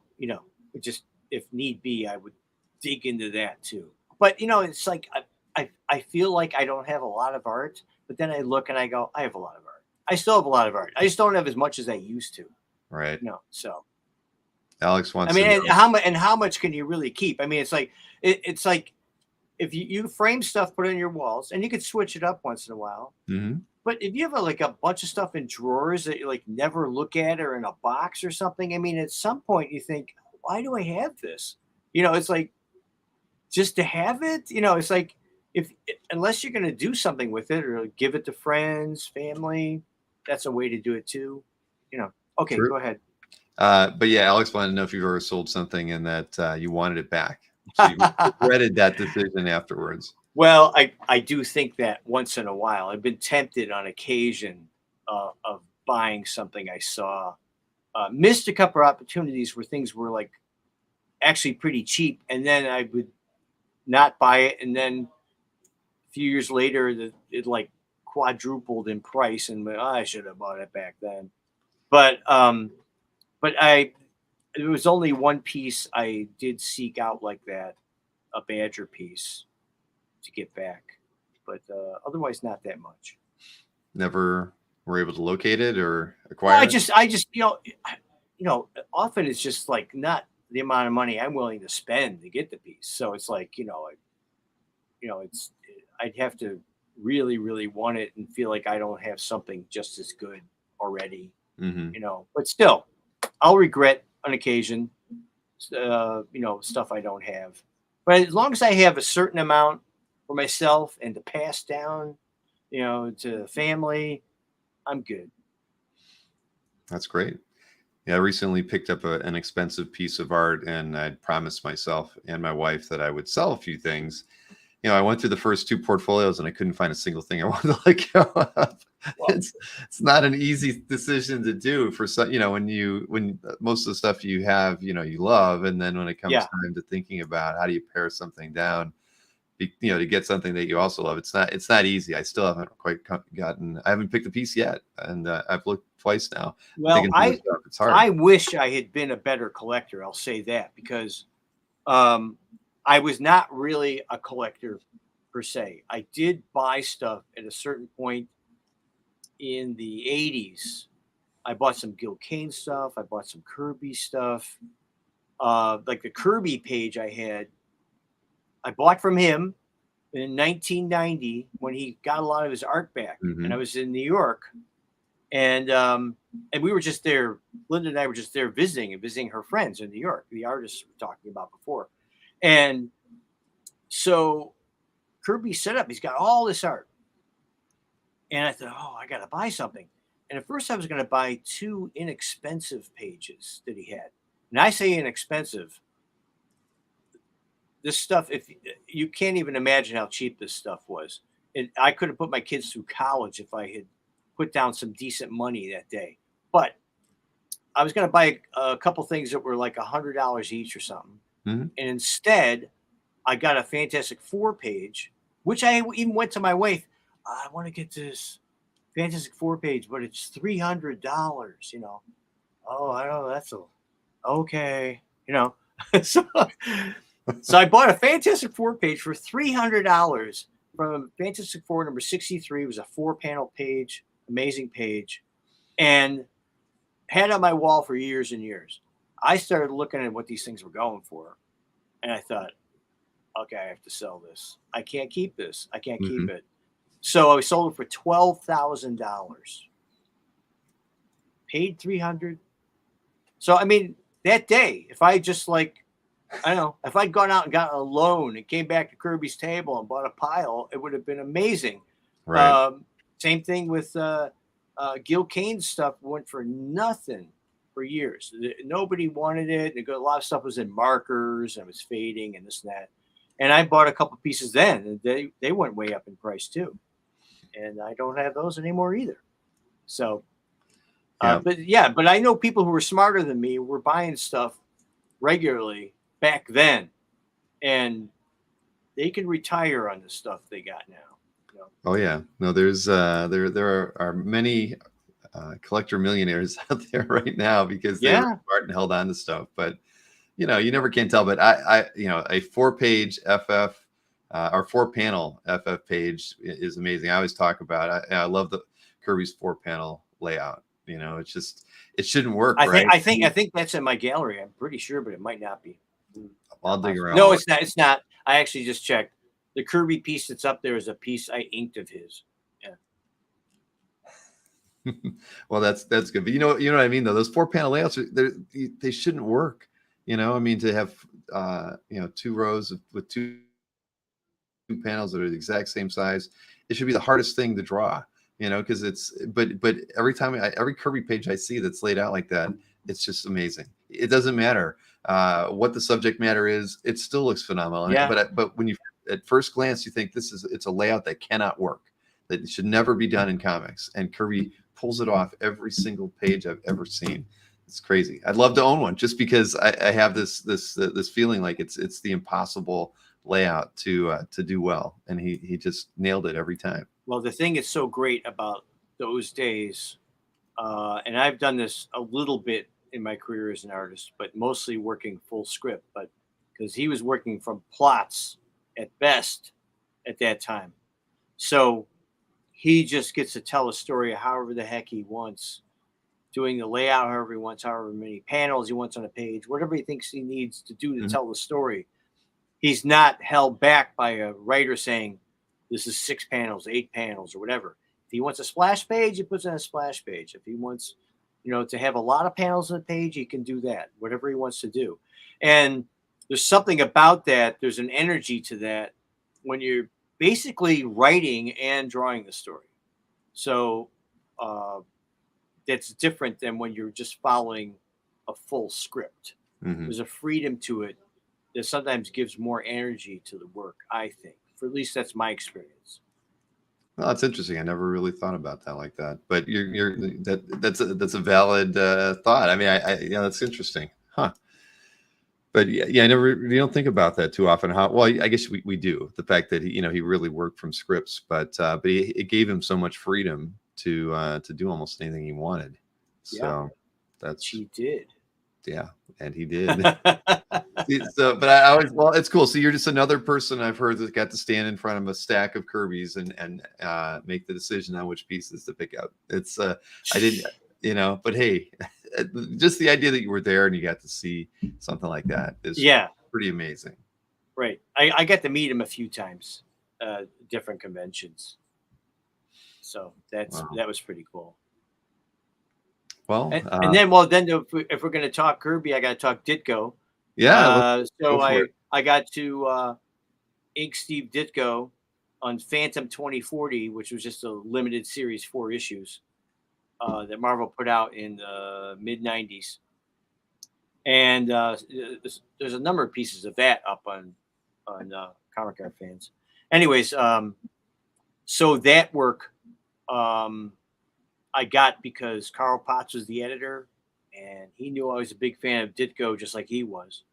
just if need be, I would dig into that too. But it's like I feel like I don't have a lot of art, but then I look and I go, I have a lot of art. I still have a lot of art. I just don't have as much as I used to. Right. So Alex I wants to mean, and know. how much can you really keep? I mean, it's like if you frame stuff, put it on your walls, and you could switch it up once in a while. Mhm. But if you have like a bunch of stuff in drawers that you like never look at or in a box or something, I mean, at some point you think, why do I have this? It's like just to have it. It's like if unless you're going to do something with it or give it to friends, family, that's a way to do it too. Okay, True. go ahead. But yeah, Alex wanted to know if you've ever sold something and that you wanted it back. So you regretted that decision afterwards. Well, I do think that once in a while, I've been tempted on occasion, of buying something I saw, missed a couple of opportunities where things were like actually pretty cheap, and then I would not buy it, and then a few years later, it like quadrupled in price, and I should have bought it back then. But I there was only one piece I did seek out like that, a Badger piece to get back, but otherwise not that much. Never were able to locate it or Well, acquire it. I just often it's just like not the amount of money I'm willing to spend to get the piece. So it's like it's I'd have to really really want it and feel like I don't have something just as good already. Hmm. But still, I'll regret on occasion, stuff I don't have. But as long as I have a certain amount for myself and to pass down, to family, I'm good. That's great. Yeah, I recently picked up an expensive piece of art, and I'd promised myself and my wife that I would sell a few things. I went through the first two portfolios and I couldn't find a single thing I wanted to let go of. Well, It's not an easy decision to do for some, when most of the stuff you have, you love, and then when it comes yeah. time to thinking about how do you pare something down, to get something that you also love, it's not easy. I still haven't quite I haven't picked a piece yet, and I've looked twice now, Well, digging through the stuff. It's hard. I wish I had been a better collector. I'll say that because um, I was not really a collector per se. I did buy stuff at a certain point in the 80s. I bought some Gil Kane stuff. I bought some Kirby stuff. Like the Kirby page I bought from him in 1990 when he got a lot of his art back. And I Hmm. was in New York. And we were just there. Linda and I were just there visiting her friends in New York, the artists we were talking about before. And so Kirby set up, he's got all this art. And I thought, oh, I got to buy something. And at first, I was going to buy two inexpensive pages that he had. And I say inexpensive. This stuff, if you can't even imagine how cheap this stuff was. I could have put my kids through college if I had put down some decent money that day. But I was going to buy a couple things that were like $100 each or something. Hmm. And instead, I got a Fantastic Four page, which I even went to my wife. I want to get this Fantastic Four page, but it's $300. Oh, I know okay. so so I bought a Fantastic Four page for $300 from Fantastic Four number 63. It was a 4-panel page, amazing page, and had on my wall for years and years. I started looking at what these things were going for, and I thought, okay, I have to sell this. I can't keep this. I can't keep Hmm. it. So I sold it for $12,000. Paid 300. So I mean, that day, if I just I don't know, if I'd gone out and gotten a loan and came back to Kirby's table and bought a pile, it would have been amazing. Right. Um, Same thing with Gil Kane's stuff went for nothing for years. Nobody wanted it. A lot of stuff was in markers and it was fading and this and that. And I bought a couple pieces then, and they went way up in price too. And I don't have those anymore either. So, Yeah. but I know people who were smarter than me were buying stuff regularly back then, and they can retire on the stuff they got now. Oh yeah. No, there are many collector millionaires out there right now because they were Yeah, smart and held on to stuff. But you never can tell. But a 4-page FF or 4-panel FF page is amazing. I always talk about. I love the Kirby's 4-panel layout. It shouldn't work, right? I think that's in my gallery. I'm pretty sure, but it might not be. I'll dig around. No, it's not. It's not. I actually just checked. The Kirby piece that's up there is a piece I inked of his. Yeah. Well, that's good. But you know what I mean, though. Those 4-panel layouts they shouldn't work. I mean, to have 2 rows with two panels that are the exact same size, it should be the hardest thing to draw. Because but every Kirby page I see that's laid out like that, it's just amazing. It doesn't matter what the subject matter is; it still looks phenomenal. Yeah. But when you at first glance you think it's a layout that cannot work, that should never be done in comics, and Kirby pulls it off every single page I've ever seen. It's crazy. I'd love to own one just because I have this feeling like it's the impossible layout to do well, and he just nailed it every time. Well, the thing that's so great about those days, and I've done this a little bit in my career as an artist, but mostly working full script. But because he was working from plots at best at that time, so he just gets to tell a story however the heck he wants, doing the layout however he wants, however many panels he wants on a page, whatever he thinks he needs to do to Mhm. tell the story. He's not held back by a writer saying this is 6 panels, 8 panels, or whatever. If he wants a splash page, he puts on a splash page. If he wants, to have a lot of panels on the page, he can do that. Whatever he wants to do, and there's something about that. There's an energy to that when you're basically writing and drawing the story. So uh, that's different than when you're just following a full script. Mhm. There's a freedom to it that sometimes gives more energy to the work, I think. For at least that's my experience. Well, that's interesting. I never really thought about that like that. But that's a valid thought. I mean, yeah, that's interesting, huh? But yeah, I never you don't think about that too often. How well, I guess we do. The fact that he really worked from scripts, but it gave him so much freedom to do almost anything he wanted. Yeah, So that's she did. yeah, and he did. So, but I always well, it's cool. So you're just another person I've heard that got to stand in front of a stack of Kirby's and make the decision on which pieces to pick up. It's I didn't, but hey, just the idea that you were there and you got to see something like that is Yeah, pretty amazing. right. I got to meet him a few times, different conventions. So Wow. that was pretty cool. Well, And then, well, then if we're going to talk Kirby, I got to talk Ditko. yeah, let's go So for it. I got to ink Steve Ditko on Phantom 2040, which was just a limited series, 4 issues that Marvel put out in the mid 90s. And there's a number of pieces of that up on Comic Art Fans. Anyways, so that work um, I got because Carl Potts was the editor, and he knew I was a big fan of Ditko, just like he was.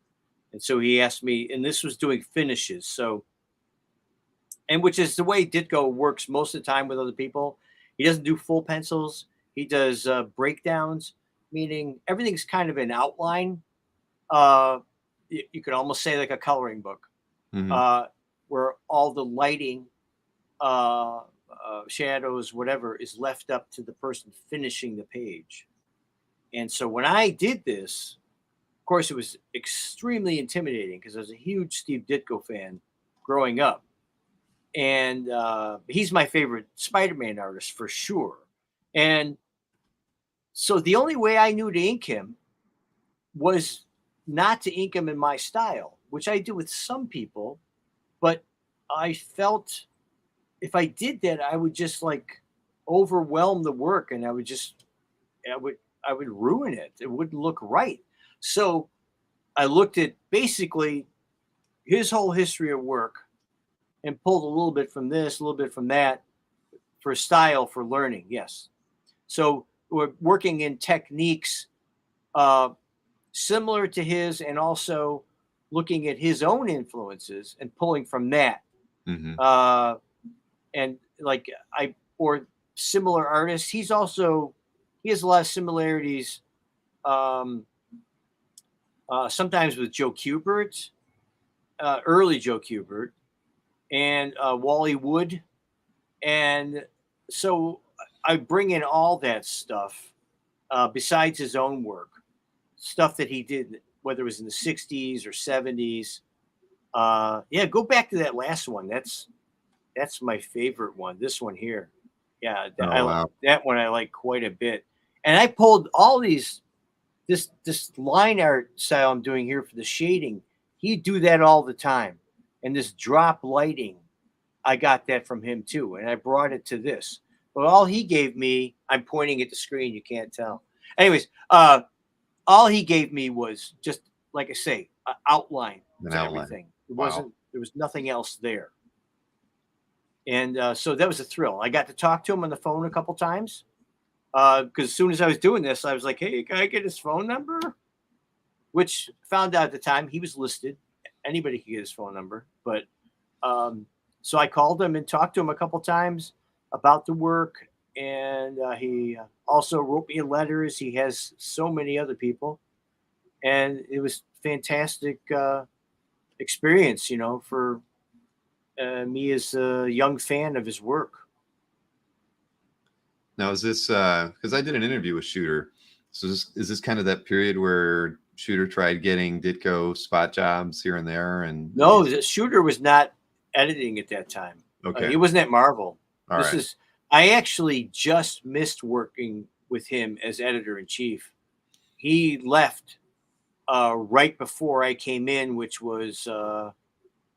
And so he asked me, and this was doing finishes. So, and which is the way Ditko works most of the time with other people. He doesn't do full pencils. He does breakdowns, meaning everything's kind of an outline. Uh, you could almost say like a coloring book, Hmm. uh, where all the lighting, shadows, whatever, is left up to the person finishing the page. And so when I did this, of course, it was extremely intimidating because I was a huge Steve Ditko fan growing up. And he's my favorite Spider-Man artist for sure. And so the only way I knew to ink him was not to ink him in my style, which I do with some people, but I felt if I did that, I would just like overwhelm the work, and I would I would ruin it. It wouldn't look right. So I looked at basically his whole history of work and pulled a little bit from this, a little bit from that for style, for learning. Yes. So we're working in techniques uh, similar to his, and also looking at his own influences and pulling from that. Hmm. Uh, and like I or similar artists. He has a lot of similarities. Um, Sometimes with Joe Kubert, early Joe Kubert, and Wally Wood, and so I bring in all that stuff besides his own work, stuff that he did, whether it was in the '60s or '70s. Yeah, go back to that last one. That's my favorite one. This one here. Yeah, Oh wow. that one I like quite a bit. And I pulled all these this line art style I'm doing here for the shading. He'd do that all the time. And this drop lighting, I got that from him too. And I brought it to this. But all he gave me, I'm pointing at the screen, you can't tell. Anyways, all he gave me was just like I say, an outline An to outline. everything. Wow. There was nothing else there. And so that was a thrill. I got to talk to him on the phone a couple times. Because as soon as I was doing this, I was like, "Hey, can I get his phone number?" Which found out at the time he was listed. Anybody could get his phone number, but um, so I called him and talked to him a couple times about the work, and he also wrote me letters. He has so many other people, and it was fantastic experience, for me as a young fan of his work. Now, is this because I did an interview with Shooter? So is this kind of that period where Shooter tried getting Ditko spot jobs here and there, and No, the Shooter was not editing at that time. okay, He wasn't at Marvel. all This right, is I actually just missed working with him as editor in chief. He left right before I came in, which was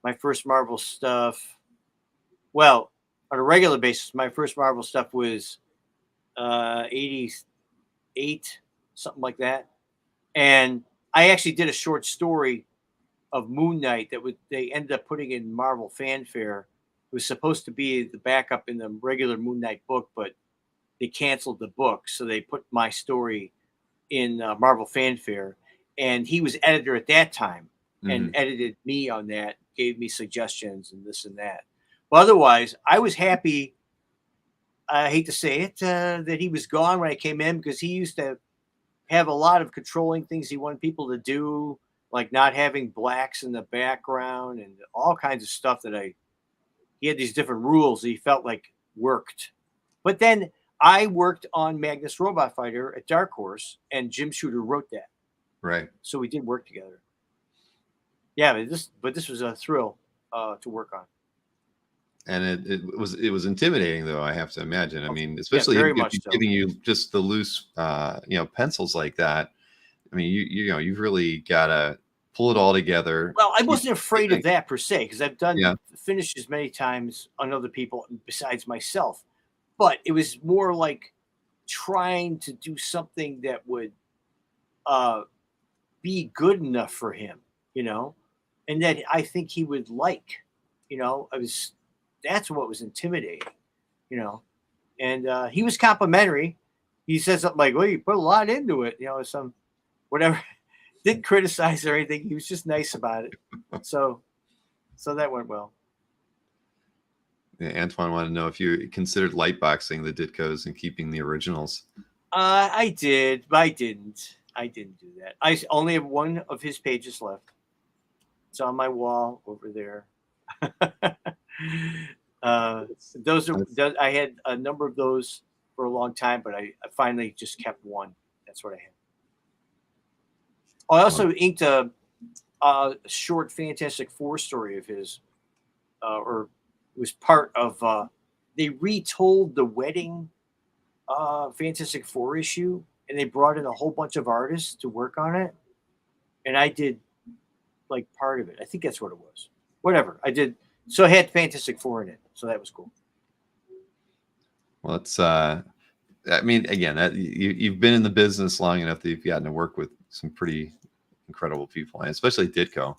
my first Marvel stuff. Well, on a regular basis, my first Marvel stuff was 88, something like that. And I actually did a short story of Moon Knight that they ended up putting in Marvel Fanfare. It was supposed to be the backup in the regular Moon Knight book, but they canceled the book, so they put my story in Marvel Fanfare. And he was editor at that time and hmm edited me on that, gave me suggestions and this and that. But otherwise, I was happy. I hate to say it, that he was gone when I came in, because he used to have a lot of controlling things he wanted people to do, like not having blacks in the background and all kinds of stuff he had these different rules that he felt like worked. But then I worked on Magnus Robot Fighter at Dark Horse, and Jim Shooter wrote that. right. So we did work together. Yeah, but this was a thrill to work on. And it was intimidating, though, I have to imagine. I Oh, mean, yeah, especially very him much so. giving you just the loose pencils like that. I mean, you've really got to pull it all together, Well, I keep wasn't afraid of everything. that per se, because I've done Yeah. finishes many times on other people besides myself. But it was more like trying to do something that would uh, be good enough for him, you know, and that I think he would like. I was That's what was intimidating, you know. And he was complimentary. He said something like, "Well, you put a lot into it," some whatever. Didn't criticize or anything. He was just nice about it. So, so that went well. Yeah, Antoine wanted to know if you considered lightboxing the Ditkos and keeping the originals. I did, but I didn't. I didn't do that. I only have one of his pages left. It's on my wall over there. uh, I had a number of those for a long time, but I finally just kept one. That's what I had. Oh, I also inked a short Fantastic Four story of his, or was part of. They retold the wedding Fantastic Four issue, and they brought in a whole bunch of artists to work on it, and I did like part of it. I think that's what it was. Whatever I did. So I had Fantastic Four in it, so that was cool. Well, it's I mean, again, that you've been in the business long enough that you've gotten to work with some pretty incredible people, and especially Ditko.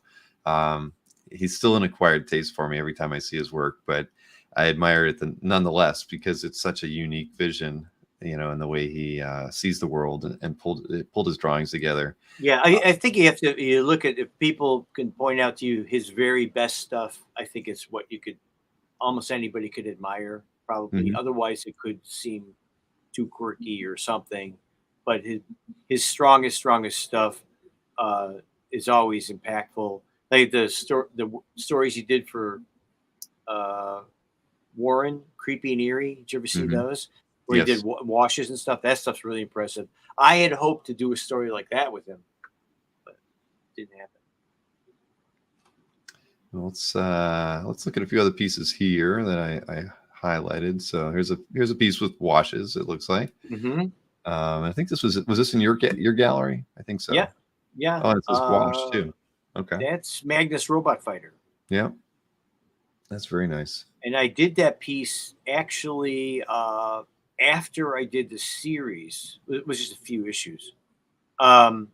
Um, he's still an acquired taste for me every time I see his work, but I admire it nonetheless because it's such a unique vision, in the way he sees the world and pulled his drawings together. Yeah, I think you look at, if people can point out to you his very best stuff. I think it's what you could almost anybody could admire. Probably Mhm. otherwise it could seem too quirky or something. But his strongest stuff uh, is always impactful. Like the stories he did for uh, Warren, Creepy and Eerie. Did you ever see Mhm. those? Where he did Yes. washes and stuff. That stuff's really impressive. I had hoped to do a story like that with him, but it didn't happen. Well, let's look at a few other pieces here that I highlighted. So here's a piece with washes. It looks like. Hmm. I think was this in your gallery? I think Yeah, so. yeah. Oh, it says wash too. Okay. That's Magnus Robot Fighter, Yeah, that's very nice. and I did that piece actually after I did the series. It was just a few issues, um,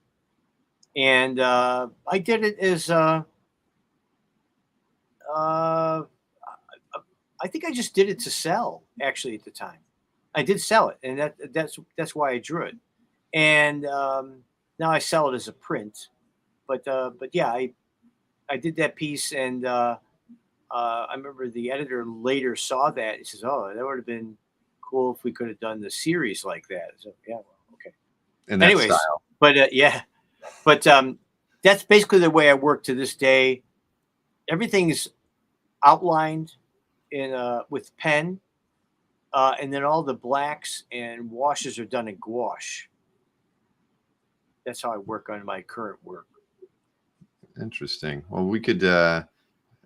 and I did it as uh, I think I just did it to sell actually at the time. I did sell it, and that's why I drew it. And now I sell it as a print. But yeah, I did that piece, and I remember the editor later saw that. He says, "Oh, that would have been cool if we could have done the series like that." So yeah, well, okay. In that Anyways, style. but yeah, but that's basically the way I work to this day. Everything's outlined in with pen, and then all the blacks and washes are done in gouache. That's how I work on my current work. Interesting. Well, we could. I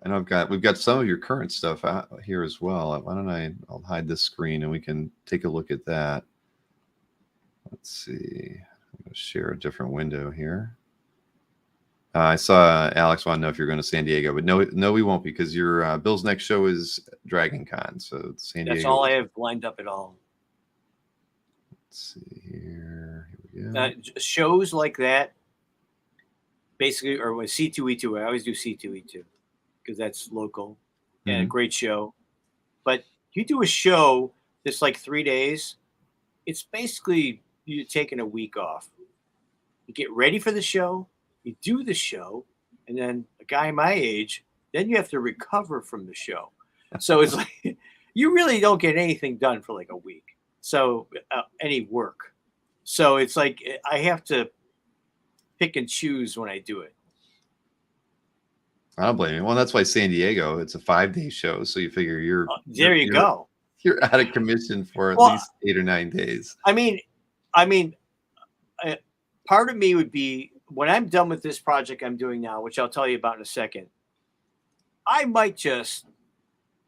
know we've got some of your current stuff out here as well. Why don't I'll hide this screen and we can take a look at that. Let's see. I'm going to share a different window here. I saw Alex want to know if you're going to San Diego, but no, we won't, because your Bill's next show is Dragon Con, so San Diego. That's all I have lined up at all. Let's see here. Here we go. Shows like that, basically, or with C2E2. I always do C2E2 because that's local and a great show. But you do a show that's like 3 days, it's basically you taking a week off. You get ready for the show, you do the show, and then a guy my age, then you have to recover from the show. So it's like you really don't get anything done for like a week. So any work. So it's like I have to pick and choose when I do it. I don't blame you. Well, that's why San Diego, it's a 5-day show, so you figure you're go. You're out of commission for at least 8 or 9 days. I mean, part of me would be when I'm done with this project I'm doing now, which I'll tell you about in a second. I might just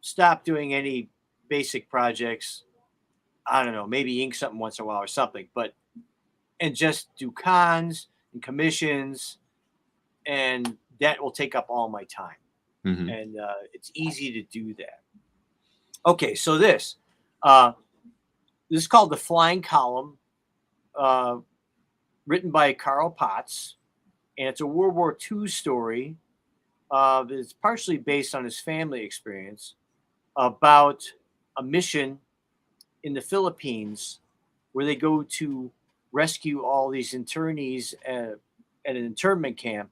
stop doing any basic projects. I don't know, maybe ink something once in a while or something, and just do cons and commissions, and that will take up all my time. And it's easy to do that. Okay, so this is called The Flying Column, written by Carl Potts, and it's a World War II story. It's partially based on his family experience about a mission in the Philippines where they go to rescue all these internees at an internment camp,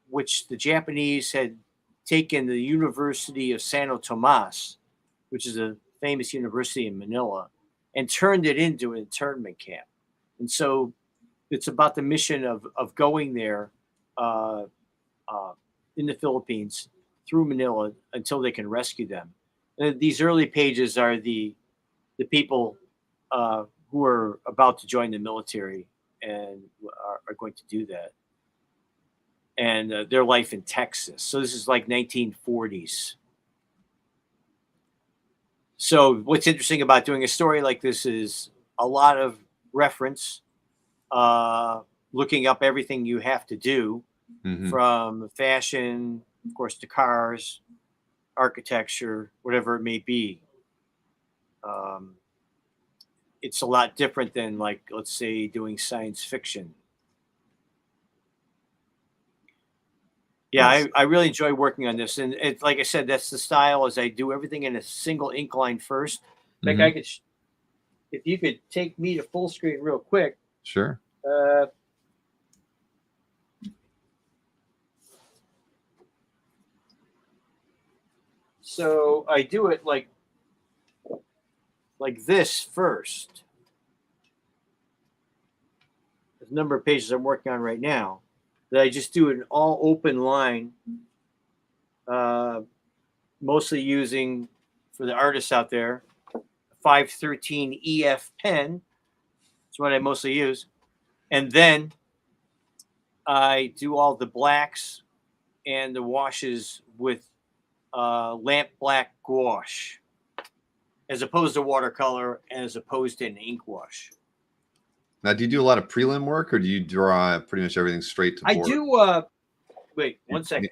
which the Japanese had taken the University of Santo Tomas, which is a famous university in Manila, and turned it into an internment camp. And so it's about the mission of going there in the Philippines through Manila until they can rescue them. And these early pages are the people who are about to join the military and are going to do that. And their life in Texas. So this is like 1940s. So what's interesting about doing a story like this is a lot of reference, looking up everything you have to do, from fashion, of course, to cars, architecture, whatever it may be. It's a lot different than, like, let's say, doing science fiction. Yeah, I really enjoy working on this, and it's like I said, that's the style. As I do everything in a single ink line first. Like I could, if you could take me to full screen real quick. Sure. So I do it like this first. There's a number of pages I'm working on right now that I just do an all open line, mostly using, for the artists out there, 513 EF pen. That's what I mostly use. And then I do all the blacks and the washes with lamp black gouache, as opposed to watercolor, as opposed to an ink wash. Now, do you do a lot of prelim work, or do you draw pretty much everything straight to board? I do. Wait, 1 second.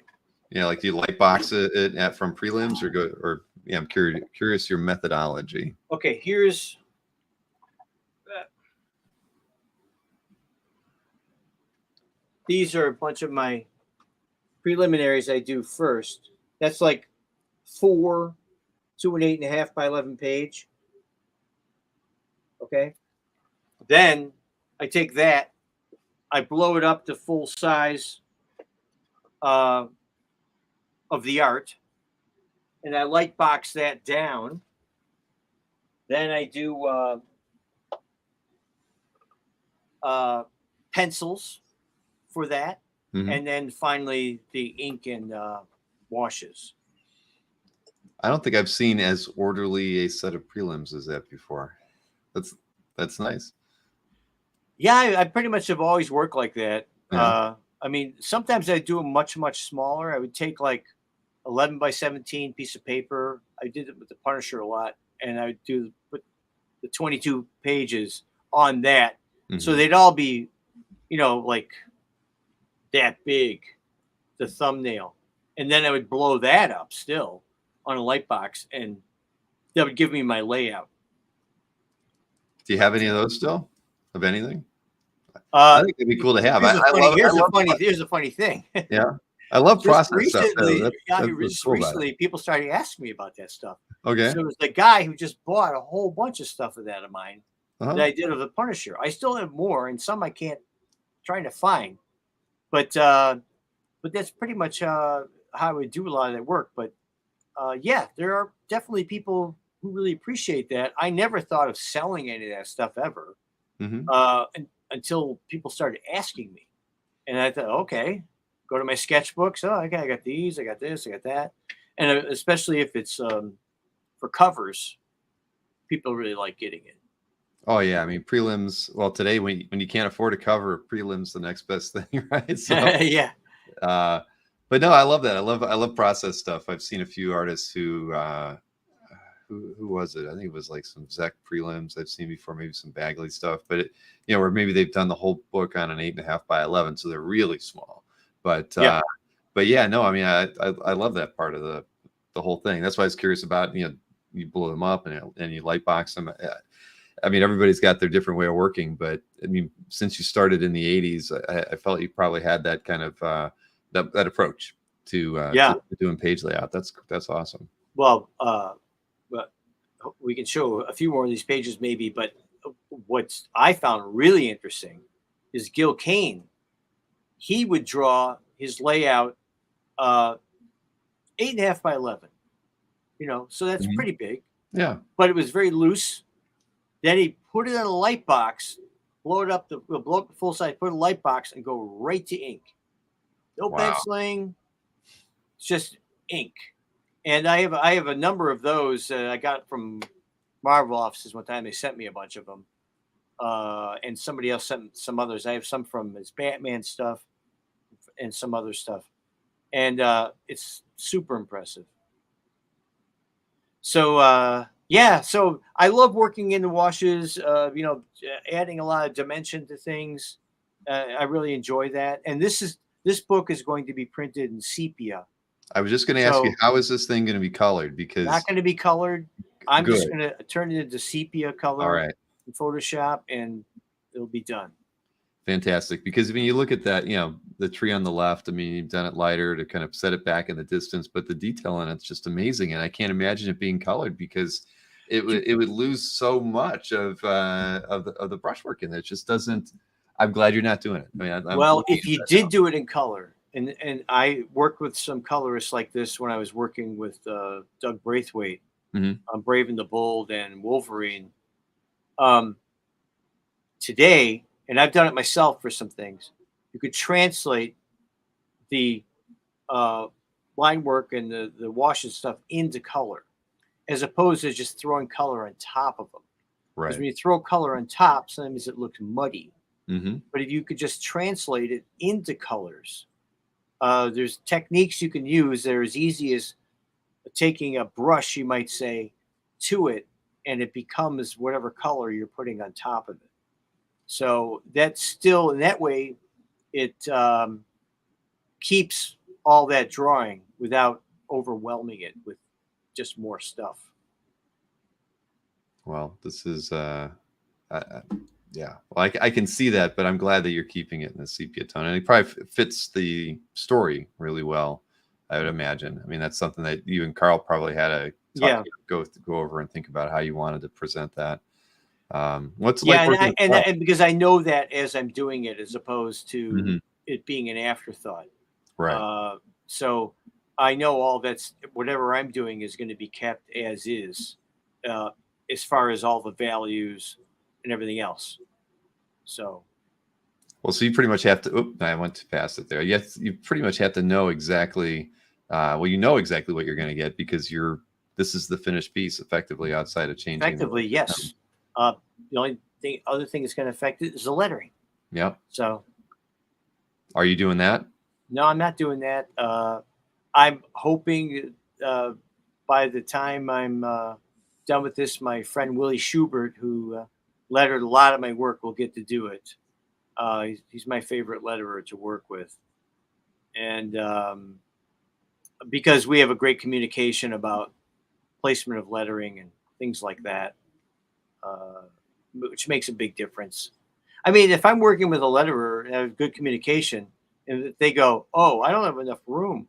Yeah, like do you light box it from prelims, or yeah, I'm curious your methodology. Okay, here's. These are a bunch of my preliminaries I do first. That's like 4 to an 8.5 by 11 page. Okay. Then I take that, I blow it up to full size uh, of the art, and I light box that down. Then I do uh, pencils for that, Hmm. and then finally the ink and washes. I don't think I've seen as orderly a set of prelims as that before. That's that's nice. Yeah, I pretty much have always worked like that. Yeah. I mean, sometimes I do them much smaller. I would take like 11 by 17 piece of paper. I did it with the Punisher a lot, and I would put the 22 pages on that, so Hmm. they'd all be, like that big, the thumbnail, and then I would blow that up still on a light box, and that would give me my layout. Do you have any of those still? Of anything? I Uh, think it'd be cool to have. here's a funny I here's a love funny here's a funny thing. yeah. I love Just process stuff. Though. recently, yeah, That's what's just cool about it. recently, people started asking me about that stuff. Okay. So it was the guy who just bought a whole bunch of stuff of that of mine that Uh-huh. I did of the Punisher. I still have more, and some I can't trying to find, but that's pretty much how I would do a lot of that work. But yeah, there are definitely people who really appreciate that. I never thought of selling any of that stuff ever Hmm. until people started asking me. And I thought, okay, go to my sketchbooks. Oh, okay, I got these, I got this, I got that. And especially if it's for covers, people really like getting it. Oh yeah, I mean prelims. Well, today when you can't afford a cover, prelims the next best thing, right? So, Yeah. uh, but no, I love that. I love process stuff. I've seen a few artists who was it? I think it was like some Zek prelims I've seen before, maybe some Bagley stuff, but or maybe they've done the whole book on an 8.5 by 11, so they're really small. But Yeah. but yeah, no, I mean I love that part of the whole thing. That's why I was curious about you blow them up and you light box them. I mean, everybody's got their different way of working, but I mean, since you started in the '80s, I felt you probably had that kind of that approach to Yeah. doing page layout. That's awesome. Well, but we can show a few more of these pages maybe, but what I found really interesting is Gil Kane. He would draw his layout uh, 8.5 by 11, so that's Mhm. pretty big, Yeah. but it was very loose. Then he put it in a light box, blow up the full size, put it in a light box, and go right to ink. No Wow. penciling, it's just ink. And I have a number of those I got from Marvel offices one time. They sent me a bunch of them, and somebody else sent some others. I have some from his Batman stuff and some other stuff, and it's super impressive. So yeah, so I love working in the washes. Adding a lot of dimension to things. I really enjoy that. And this book is going to be printed in sepia, I was just going to ask you, so how is this thing going to be colored? not Because going to be colored. I'm just good. going to turn it into sepia All color right. in Photoshop, and it'll be done. Fantastic. Because when you look at that, the tree on the left, I mean, you've done it lighter to kind of set it back in the distance, but the detail in it's just amazing. And I can't imagine it being colored because it would lose so much of the brushwork in it. It just doesn't. I'm glad you're not doing it. I mean, I'm Well, looking if at you that did do it in color, and I worked with some colorists like this when I was working with Doug Braithwaite now. Hmm. on Brave and the Bold and Wolverine. Um, Today, and I've done it myself for some things, you could translate the uh, line work and the wash and stuff into color, as opposed to just throwing color on top of them. Because Right. when you throw color on top, sometimes it looks muddy. Hmm. But if you could just translate it into colors, there's techniques you can use that are as easy as taking a brush, you might say, to it, and it becomes whatever color you're putting on top of it. So that's still in that way, it keeps all that drawing without overwhelming it with just more stuff. Well, this is yeah. Well, I can see that, but I'm glad that you're keeping it in the sepia tone, and it probably fits the story really well. I would imagine. I mean, that's something that you and Carl probably had to talk, Yeah. go over and think about how you wanted to present that. What's it Yeah, like working with Paul? and because I know that as I'm doing it, as opposed to Mhm. it being an afterthought. Right. Uh, so I know all that's whatever I'm doing is going to be kept as is, uh, as far as all the values and everything else. So Well, so you pretty much have to. Oop, I went too fast it there. Yes, you pretty much have to know exactly. Well, you know exactly what you're going to get because you're. This is the finished piece, effectively, outside of changing. effectively, yes. Uh, the only other thing that's going to affect it is the lettering. Yep. So Are you doing that? no, I'm not doing that. I'm hoping by the time I'm done with this, my friend Willie Schubert, who lettered a lot of my work, will get to do it. He's my favorite letterer to work with, and because we have a great communication about placement of lettering and things like that, uh, which makes a big difference. I mean, if I'm working with a letterer and have good communication, and if they go, "Oh, I don't have enough room,"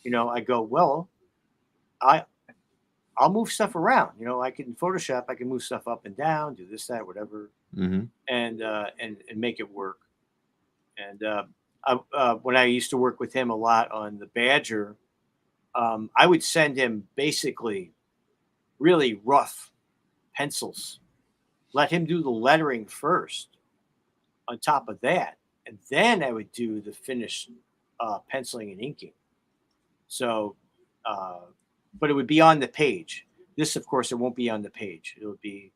I go, "Well, I I'll move stuff around. I can Photoshop. I can move stuff up and down, do this, that, whatever, Hmm. and make it work." And when I used to work with him a lot on the Badger, I would send him basically really rough pencils. Let him do the lettering first. On top of that, and then I would do the finished penciling and inking. So, uh, but it would be on the page. This, of course, it won't be on the page. It would be,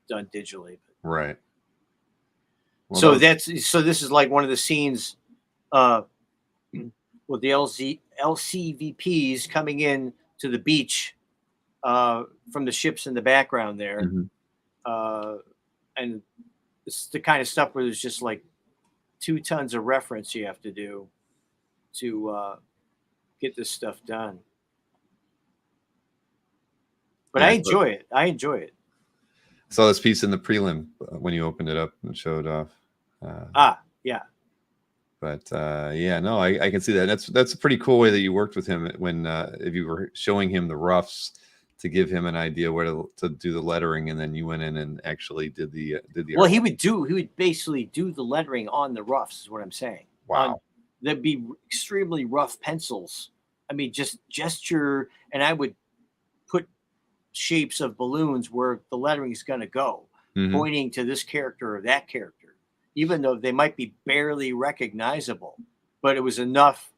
done digitally. Right. Well, that So was. this is like one of the scenes uh, with the LCVPs coming in to the beach from the ships in the background there, Mhm. uh, and it's the kind of stuff where there's just like 2 tons of reference you have to do to get this stuff done. But I Yeah. So enjoy it. I enjoy it. saw this piece in the prelim when you opened it up and showed off. Uh, Yeah. but yeah, no, I can see that. That's a pretty cool way that you worked with him when if you were showing him the roughs to give him an idea where to do the lettering, and then you went in and actually did the Well, art. he would basically do the lettering on the roughs, is what I'm saying. On Wow. There'd be extremely rough pencils. I mean, just gesture, and I would put shapes of balloons where the lettering is going to go, Hmm. pointing to this character or that character, even though they might be barely recognizable. But it was enough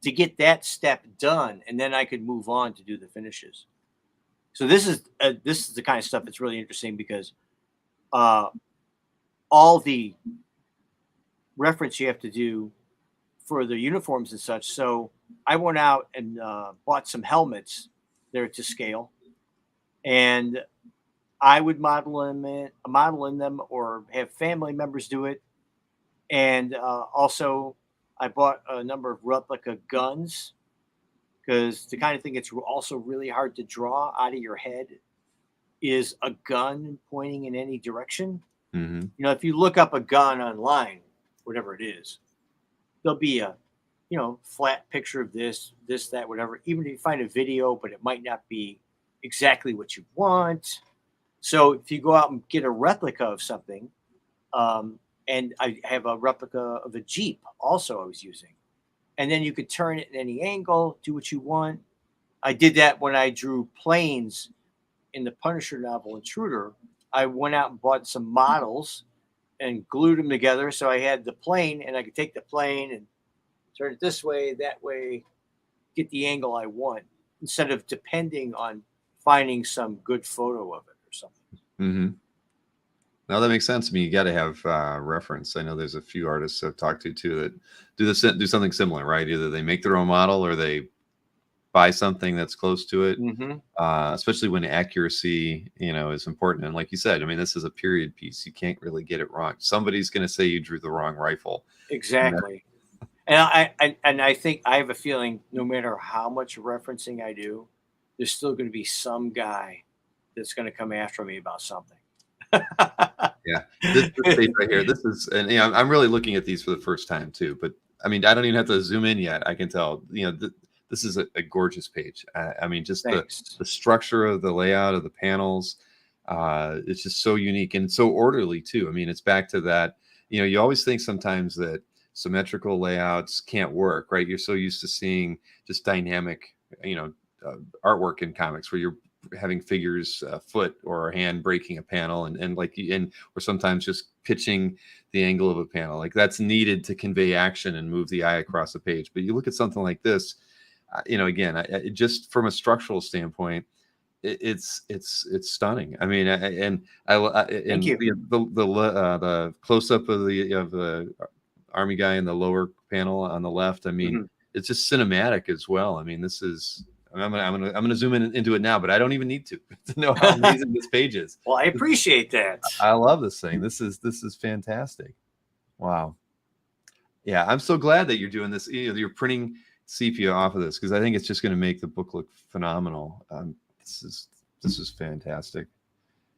to get that step done, and then I could move on to do the finishes. So this is the kind of stuff that's really interesting because uh, all the reference you have to do for the uniforms and such. So I went out and bought some helmets there to scale, and I would model in them, or have family members do it. And also, I bought a number of replica guns because the kind of thing that's also really hard to draw out of your head is a gun pointing in any direction. Hmm. If you look up a gun online, whatever it is, there'll be a flat picture of this, that, whatever. Even if you find a video, but it might not be exactly what you want. So if you go out and get a replica of something, um, and I have a replica of a Jeep also I was using, and then you could turn it in any angle, do what you want. I did that when I drew planes in the Punisher novel Intruder. I went out and bought some models and glued them together. So I had the plane, and I could take the plane and turn it this way, that way, get the angle I want, instead of depending on finding some good photo of it or something. Hmm. No, that makes sense. I mean, you got to have reference. I know there's a few artists I've talked to too that do something similar, right? Either they make their own model or they buy something that's close to it. Mm-hmm. Especially when accuracy, is important. And like you said, I mean, this is a period piece. You can't really get it wrong. Somebody's going to say you drew the wrong rifle. And that, Exactly. And I think I have a feeling no matter how much referencing I do, there's still going to be some guy that's going to come after me about something. yeah, this page right here, this is, and I'm really looking at these for the first time too. But I mean, I don't even have to zoom in yet. I can tell, this is a gorgeous page. I mean, just the Thanks. the structure of the layout of the panels. It's just so unique and so orderly too. I mean, it's back to that. You always think sometimes that symmetrical layouts can't work, right? You're so used to seeing just dynamic, you know, artwork in comics where you're having figures, foot or hand breaking a panel, and like and or sometimes just pitching the angle of a panel, like that's needed to convey action and move the eye across the page. But you look at something like this, again, just from a structural standpoint, it's stunning. I mean, Thank you. the close up of the army guy in the lower panel on the left. I mean, Mhm. it's just cinematic as well. I mean, this is. I'm gonna zoom into it now, but I don't even need to know how amazing this page is. Well, I appreciate that. I love this thing. This is fantastic. Wow. Yeah, I'm so glad that you're doing this. You're printing sepia off of this because I think it's just going to make the book look phenomenal. This is fantastic.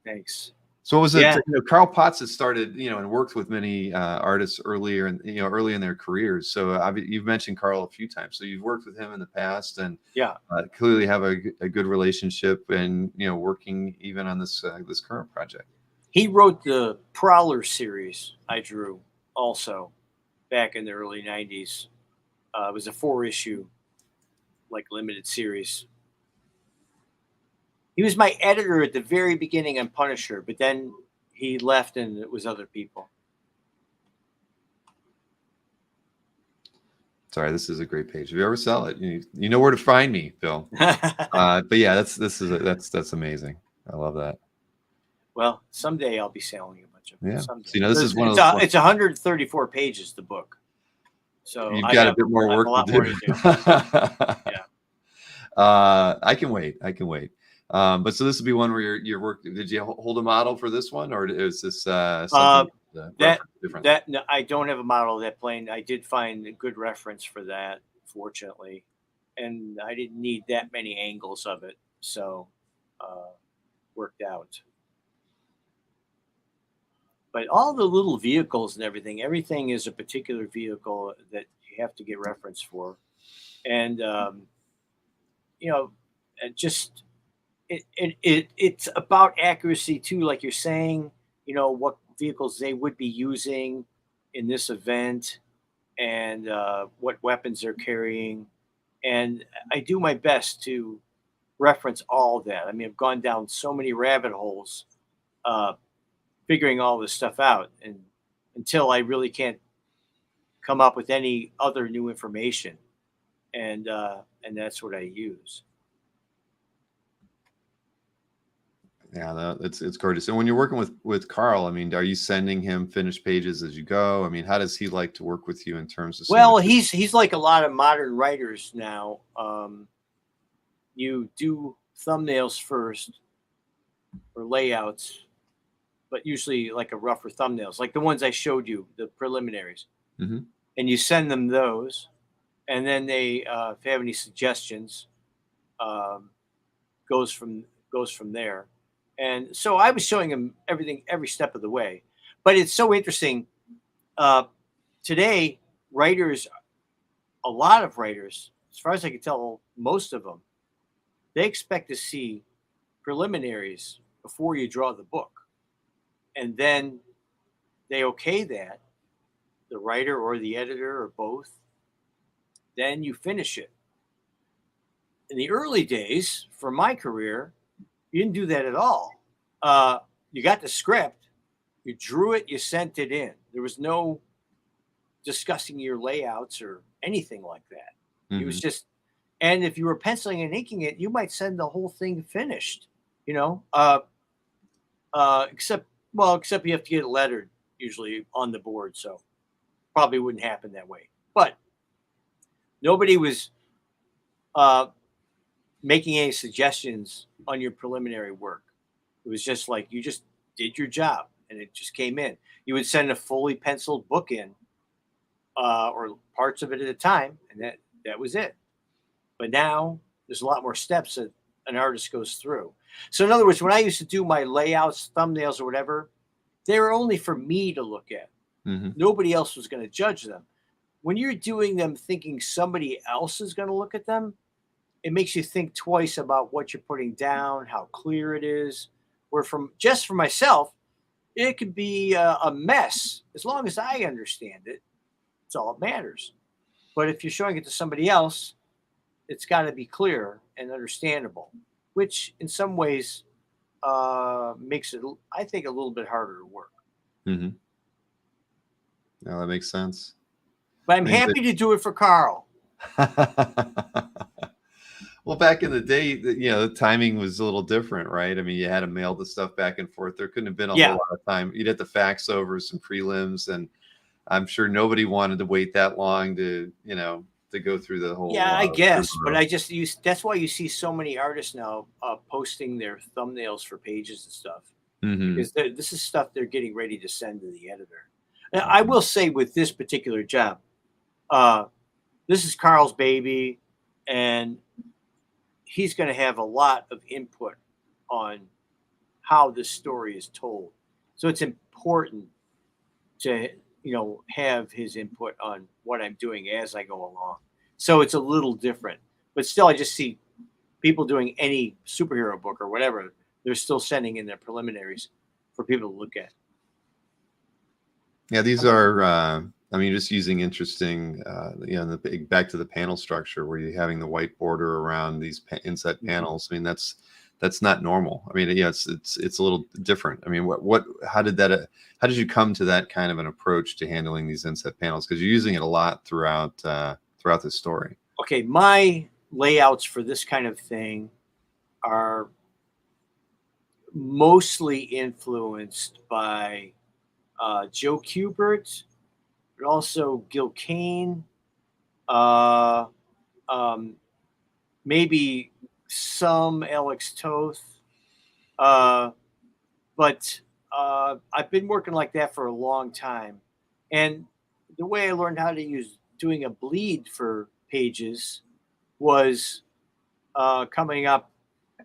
Thanks. So what was it? Yeah. Carl Potts has started, and worked with many artists earlier, and early in their careers. So you've mentioned Carl a few times. So you've worked with him in the past, and Yeah. clearly have a good relationship, and working even on this current project. He wrote the Prowler series I drew also back in the early 90s. It was a 4-issue, like, limited series. He was my editor at the very beginning on Punisher, but then he left and it was other people. Sorry, this is a great page. If you ever sell it, you know where to find me, Bill. But yeah, that's amazing. I love that. Well, someday I'll be selling a bunch of them. Yeah. Someday. So, this is one of it's, those. it's 134 pages, the book. So You've I got have a bit more work a lot to more do. to do. Yeah. I can wait. But so this would be one where your work. Did you hold a model for this one, or is this something different? No, I don't have a model of that plane. I did find a good reference for that, fortunately, and I didn't need that many angles of it, so worked out. But all the little vehicles and everything is a particular vehicle that you have to get reference for, and you know, just it's about accuracy too, like you're saying. What vehicles they would be using in this event, and what weapons they're carrying, and I do my best to reference all that. I mean, I've gone down so many rabbit holes uh, figuring all this stuff out, and until I really can't come up with any other new information, and that's what I use. Yeah, it's gorgeous. And when you're working with Carl, I mean, are you sending him finished pages as you go? I mean, how does he like to work with you in terms of seeing Well, the- he's like a lot of modern writers now. You do thumbnails first or layouts, but usually like a rougher thumbnails, like the ones I showed you, the preliminaries, Mhm. and you send them those, and then they, if they have any suggestions, um, goes from there. And so I was showing him everything every step of the way. But it's so interesting. Uh, Today, writers, a lot of writers, as far as I can tell, most of them, they expect to see preliminaries before you draw the book. And then they okay that, the writer or the editor or both. Then you finish it. In the early days, for my career, you didn't do that at all. You got the script, you drew it, you sent it in. There was no discussing your layouts or anything like that. It was Mhm. just, and if you were penciling and inking it, you might send the whole thing finished. You know, uh, except you have to get it lettered usually on the board, so probably wouldn't happen that way. But nobody was uh, making any suggestions on your preliminary work. It was just like you just did your job and it just came in. You would send a fully penciled book in, or parts of it at a time, and that was it. But now there's a lot more steps that an artist goes through. So in other words, when I used to do my layouts, thumbnails, or whatever, they were only for me to look at. Mhm. Nobody else was going to judge them. When you're doing them thinking somebody else is going to look at them, it makes you think twice about what you're putting down, how clear it is. Where for myself, it could be a mess. As long as I understand it, it's all that matters. But if you're showing it to somebody else, it's got to be clear and understandable, which in some ways makes it, I think, a little bit harder to work. Mm-hmm. No, that makes sense. But I'm I mean, happy to do it for Carl. well, back in the day, the timing was a little different, right? I mean, you had to mail the stuff back and forth. There couldn't have been a whole Yeah. lot of time. You'd have to fax over some prelims, and I'm sure nobody wanted to wait that long to go through the whole. Yeah, I guess, but rigmarole. I just use that's why you see so many artists now posting their thumbnails for pages and stuff, Mhm. because this is stuff they're getting ready to send to the editor. Now, I will say with this particular job, uh, this is Carl's baby, and he's going to have a lot of input on how this story is told. So it's important to have his input on what I'm doing as I go along. So it's a little different, but still, I just see people doing any superhero book or whatever. They're still sending in their preliminaries for people to look at. Yeah, these are. I mean, just using interesting, back to the panel structure where you're having the white border around these inset Mhm. panels. I mean, that's not normal. I mean, yeah, it's a little different. I mean, how did that? How did you come to that kind of an approach to handling these inset panels? Because you're using it a lot throughout the story. Okay, my layouts for this kind of thing are mostly influenced by Joe Kubert, but also Gil Kane, uh, um, maybe some Alex Toth. Uh, but I've been working like that for a long time. And the way I learned how to use doing a bleed for pages was coming up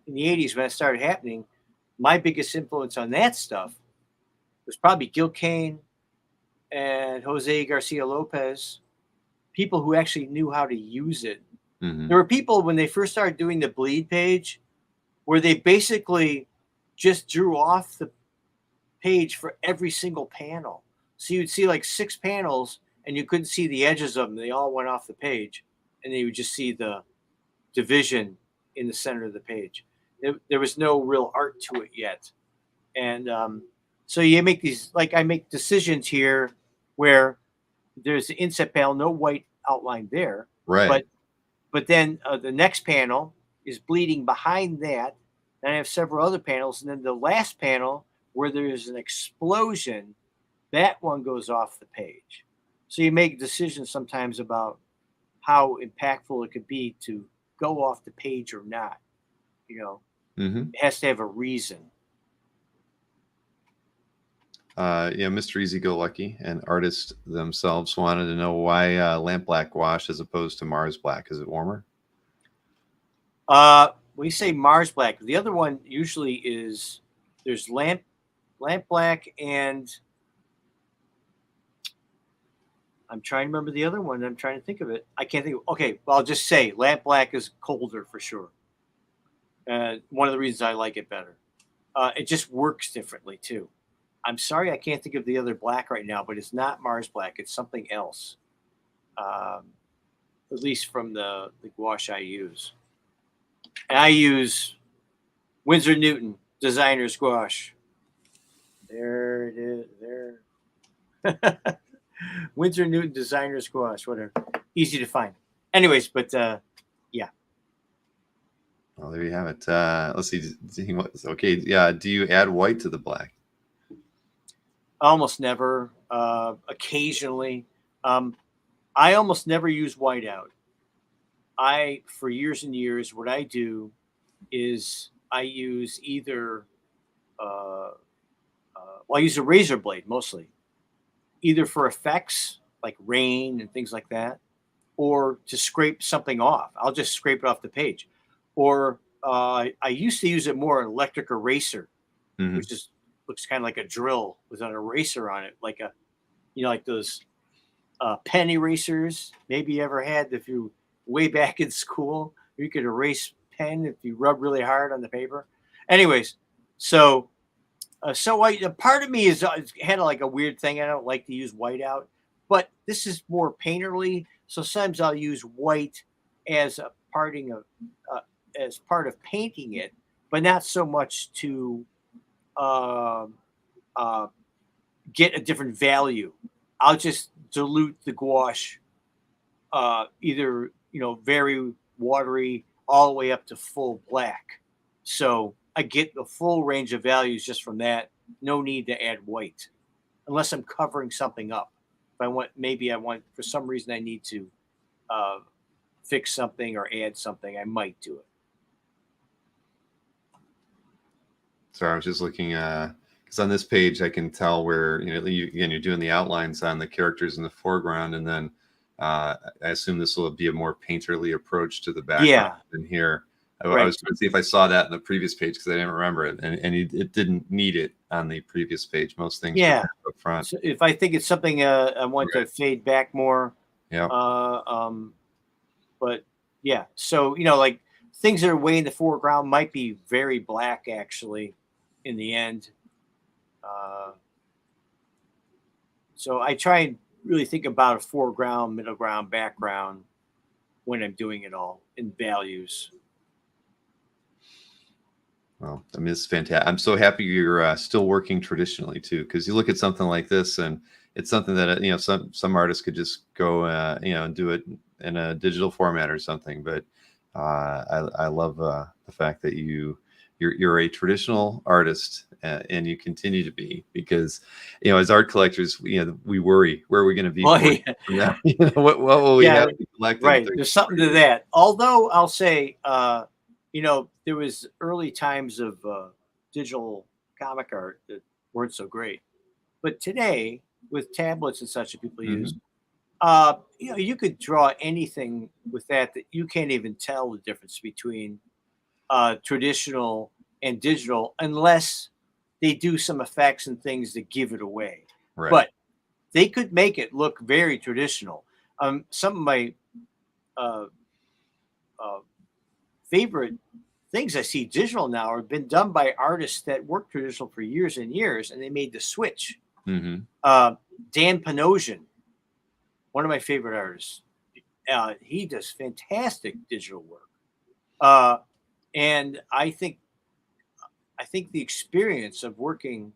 in the 80s when it started happening. My biggest influence on that stuff was probably Gil Kane and Jose Garcia Lopez, people who actually knew how to use it. Hmm. There were people when they first started doing the bleed page where they basically just drew off the page for every single panel. So you'd see like 6 panels and you couldn't see the edges of them. They all went off the page and then you would just see the division in the center of the page. There was no real art to it yet. And so you make these, like I make decisions here where there's the inset panel, no white outline there, Right. but then the next panel is bleeding behind that. Then I have several other panels, and then the last panel where there's an explosion, that one goes off the page. So you make decisions sometimes about how impactful it could be to go off the page or not. Hmm. It has to have a reason. Yeah, Mr. Easy Go Lucky and artists themselves wanted to know why lamp black wash as opposed to Mars black. Is it warmer? We say Mars black. The other one usually is there's lamp black, and I'm trying to remember the other one. I'm trying to think of it. I can't think of. Okay, well, I'll just say lamp black is colder for sure. One of the reasons I like it better. It just works differently too. I'm sorry I can't think of the other black right now, but it's not Mars black. It's something else. Um, at least from the gouache I use. And I use Winsor Newton designer's gouache. There it is. There. Winsor Newton designer's gouache. Whatever. Easy to find. Anyways, but yeah. Well, there you have it. Let's see. Okay, yeah. Do you add white to the black? Almost never. Occasionally. I almost never use whiteout. For years and years, what I do is I use either, uh, well, I use a razor blade mostly, either for effects like rain and things like that, or to scrape something off. I'll just scrape it off the page. Or I used to use it more an electric eraser, Hmm. which just looks kind of like a drill with an eraser on it, like those pen erasers. Maybe you ever had if you way back in school, you could erase pen if you rub really hard on the paper. Anyways, so So I, a part of me is had like a weird thing. I don't like to use white out, but this is more painterly. So sometimes I'll use white as a parting of uh, as part of painting it, but not so much to um uh, get a different value. I'll just dilute the gouache, either very watery all the way up to full black. So I get the full range of values just from that. No need to add white unless I'm covering something up. If I want, maybe I want for some reason I need to uh, fix something or add something, I might do it. Sorry, I was just looking because on this page I can tell where again you're doing the outlines on the characters in the foreground, and then I assume this will be a more painterly approach to the background Yeah, than here. I right. was trying to see if I saw that in the previous page because I didn't remember it, and it didn't need it on the previous page. Most things were kind Yeah. of up front. So if I think it's something I want to Right. fade back more, Yeah. uh, um, but yeah, so like things that are way in the foreground might be very black actually in the end. Uh, so I try and really think about a foreground, middle ground, background when I'm doing it all in values. Well, I mean, it's fantastic. I'm so happy you're still working traditionally too, because you look at something like this, and it's something that some artists could just go and do it in a digital format or something. But I love the fact that you're a traditional artist, and you continue to be, because as art collectors, we worry, where are we going to be Oh 40 yeah, from now? What will we yeah, have to collect in right. 30, There's something 40 to years? that. Although I'll say, there was early times of digital comic art that weren't so great, but today with tablets and such that people use, Mhm. you could draw anything with that you can't even tell the difference between traditional and digital unless they do some effects and things that give it away. Right. But they could make it look very traditional. Some of my uh, uh, favorite things I see digital now have been done by artists that worked traditional for years and years, and they made the switch. Hmm. Uh, Dan Panosian, one of my favorite artists, he does fantastic digital work, uh, and I think the experience of working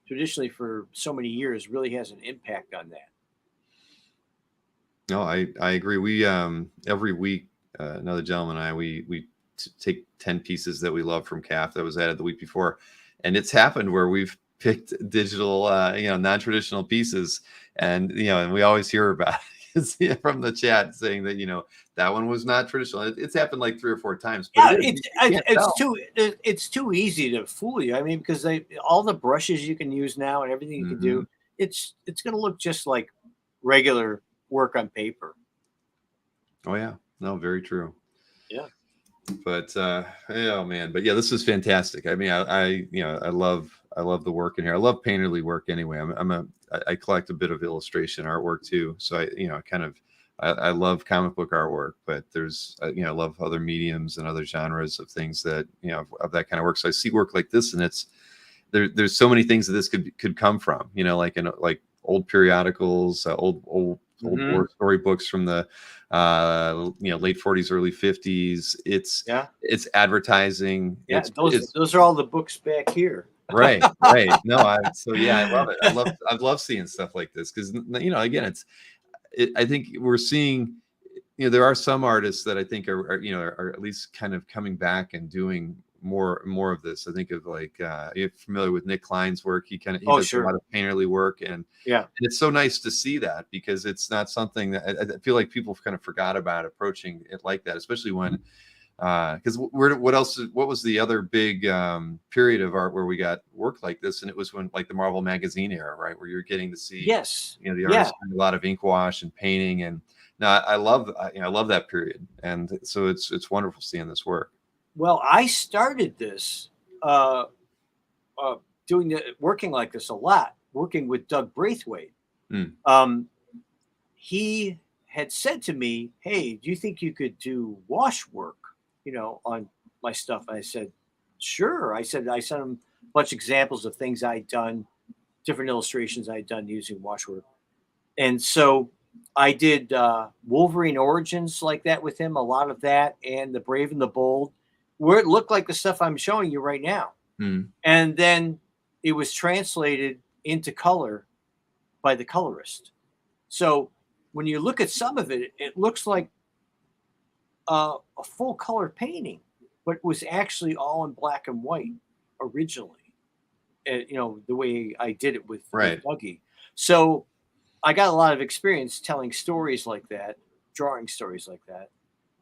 traditionally for so many years really has an impact on that. No, I agree. We every week, another gentleman and I, we take 10 pieces that we love from CAF that was added the week before, and it's happened where we've picked digital, non-traditional pieces, and we always hear about it from the chat saying that that one was not traditional. It's happened like 3 or 4 times, but it Yeah, is, it's you it's can't it's tell. too it's too easy to fool you. I mean, because they all the brushes you can use now and everything you can Hmm. do, it's going to look just like regular work on paper. Oh yeah, no, very true. Yeah. But oh man, but yeah, this is fantastic. I mean, I love the work in here. I love painterly work anyway. I collect a bit of illustration artwork too, so I love comic book artwork, but there's I love other mediums and other genres of things that of that kind of work. So I see work like this, and there's so many things that this could come from, like old periodicals, old Hmm. war story books from the late 40s, early 50s. Yeah. It's advertising. Yeah. It's Those it's those are all the books back here. right. No, yeah, I love it. I love seeing stuff like this because again, I think we're seeing, there are some artists that I think are at least kind of coming back and doing more of this. I think of, like, you're familiar with Nick Klein's work. He Oh, does a lot sure. of painterly work, and Yeah. it's so nice to see that, because it's not something that I feel like people kind of forgot about approaching it like that, especially when because what was the other big period of art where we got work like this, and it was when, like, the Marvel magazine era, right, where you're getting to see Yes. the Yeah. artists doing a lot of ink wash and painting. And no, I love that period, and so it's wonderful seeing this work. Well, I started this uh, uh, working like this a lot, working with Doug Braithwaite. Mm. Um, he had said to me, "Hey, do you think you could do wash work, on my stuff?" And I said, "Sure." I said I sent him bunch of examples of things I'd done, different illustrations I'd done using washwork. And so I did Wolverine Origins like that with him, a lot of that, and The Brave and the Bold, where it looked like the stuff I'm showing you right now. Mm. And then it was translated into color by the colorist. So when you look at some of it, it looks like a full color painting, but it was actually all in black and white originally. The way I did it with Right. Dougie. So I got a lot of experience telling stories like that, drawing stories like that,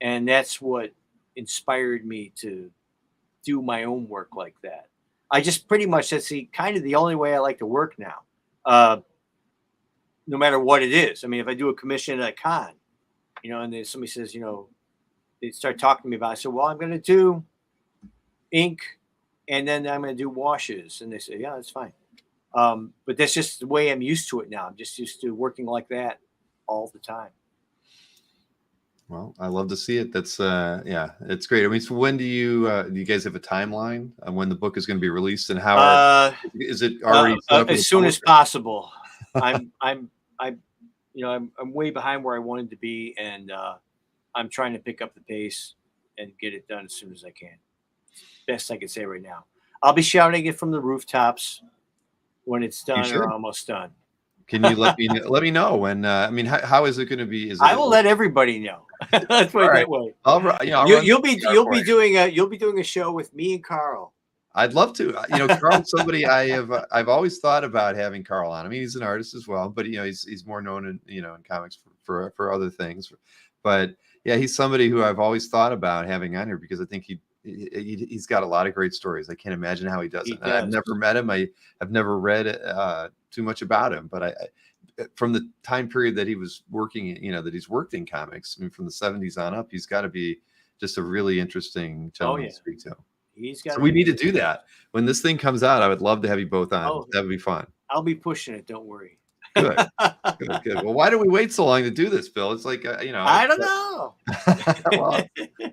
and that's what inspired me to do my own work like that. I just pretty much that's kind of the only way I like to work now. Uh, no matter what it is. I mean, if I do a commission at a con, and then somebody says, they start talking to me about it. I said, well, I'm going to do ink and then I'm going to do washes. And they say, yeah, that's fine. But that's just the way I'm used to it now. I'm just used to working like that all the time. Well, I love to see it. That's yeah, it's great. I mean, so when do you guys have a timeline on when the book is going to be released, and is it already set up with as a soon as publisher? possible. I'm way behind where I wanted to be, and I'm trying to pick up the pace and get it done as soon as I can. Best I can say right now. I'll be shouting it from the rooftops when it's You done or should. almost done. Can you let me know when? I mean, how is it going to be? Is I it will let everybody know. Let's put all it right? that way. I'll run the PR You'll for be you. doing a show with me and Carl. I'd love to. Carl's somebody I've always thought about having Carl on. I mean, he's an artist as well, but he's more known in comics for other things. But yeah, he's somebody who I've always thought about having on here because I think he's got a lot of great stories. I can't imagine how he does He it. And I've does. never met him. I've never read too much about him, but I from the time period that he was working, that he's worked in comics, I mean, from the 70s on up, he's got to be just a really interesting Oh gentleman yeah, to speak to. he's got So to we be. need to do that. When this thing comes out, I would love to have you both on. Oh, That would be fun. I'll be pushing it. Don't worry. Good, good, good. Well, why do we wait so long to do this, Bill? It's like, I don't know. well,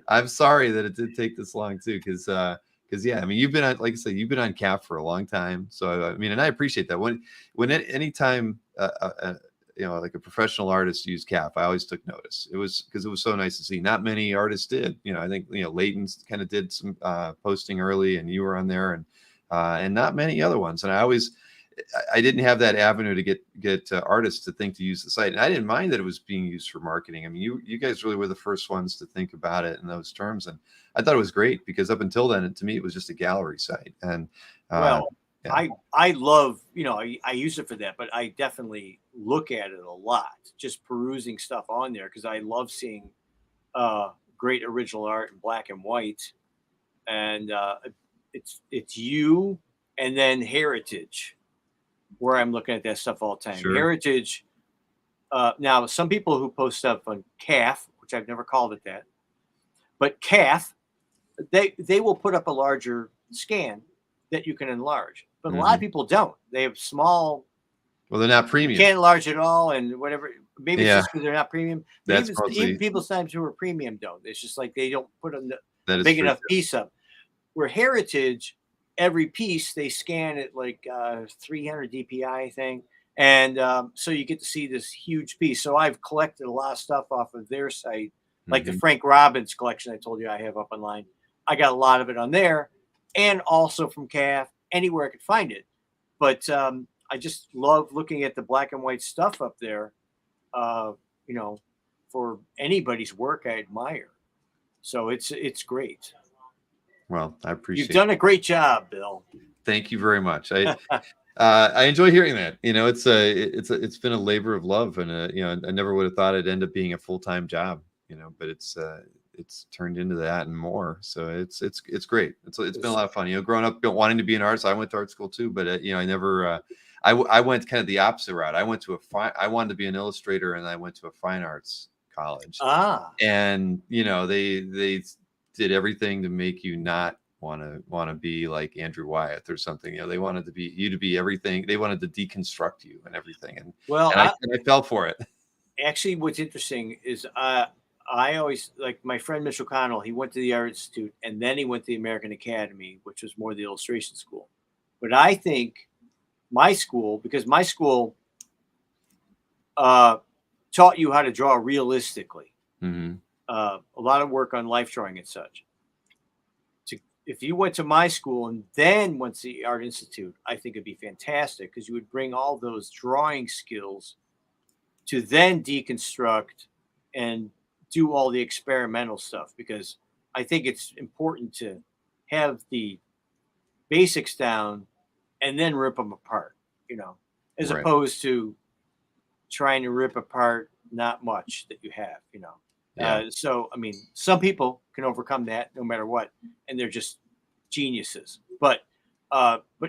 I'm sorry that it did take this long too, because yeah, I mean, you've been on, like I said, you've been on CAP for a long time. So I mean, and I appreciate that. When anytime like a professional artist used CAP, I always took notice. It was because it was so nice to see. Not many artists did. I think Leighton's kind of did some posting early, and you were on there, and not many other ones. And I didn't have that avenue to get artists to think to use the site, and I didn't mind that it was being used for marketing. I mean, you guys really were the first ones to think about it in those terms, and I thought it was great because up until then, to me, it was just a gallery site. And Well, yeah. I love I use it for that, but I definitely look at it a lot, just perusing stuff on there because I love seeing great original art in black and white, and it's you and then Heritage, where I'm looking at that stuff all the time. Sure. Heritage. Now, some people who post stuff on CAF, which I've never called it that, but CAF, they will put up a larger scan that you can enlarge. But a lot of people don't. They have small. Well, they're not You premium. can't enlarge it all, and whatever. Maybe it's just because they're not premium. But That's even people sometimes who are premium don't. It's just like they don't put a that is big true. enough piece up. Where Heritage, every piece they scan at like 300 DPI, I think, and so you get to see this huge piece. So I've collected a lot of stuff off of their site, like the Frank Robbins collection I told you I have up online. I got a lot of it on there, and also from CAF, anywhere I could find it. But I just love looking at the black and white stuff up there. Uh, for anybody's work, I admire. So it's great. Well, I appreciate. You've done a great job, Bill. Thank you very much. I enjoy hearing that. It's been a labor of love, and I never would have thought it'd end up being a full-time job. But it's turned into that and more. So it's great. It's been a lot of fun. Growing up wanting to be an artist, I went to art school too, but I never. I went kind of the opposite route. I wanted to be an illustrator, and I went to a fine arts college. And they did everything to make you not want to be like Andrew Wyeth or something. They wanted you to be everything. They wanted to deconstruct you and everything. And I fell for it. Actually, what's interesting is I always like my friend Mitch O'Connell. He went to the Art Institute and then he went to the American Academy, which was more the illustration school. But I think my school, because my school taught you how to draw realistically, Hmm. a lot of work on life drawing and such. If you went to my school and then went to the Art Institute, I think it'd be fantastic because you would bring all those drawing skills to then deconstruct and do all the experimental stuff. Because I think it's important to have the basics down and then rip them apart, as Right. opposed to trying to rip apart not much that you have, Yeah. So, I mean, some people can overcome that no matter what, and they're just geniuses. But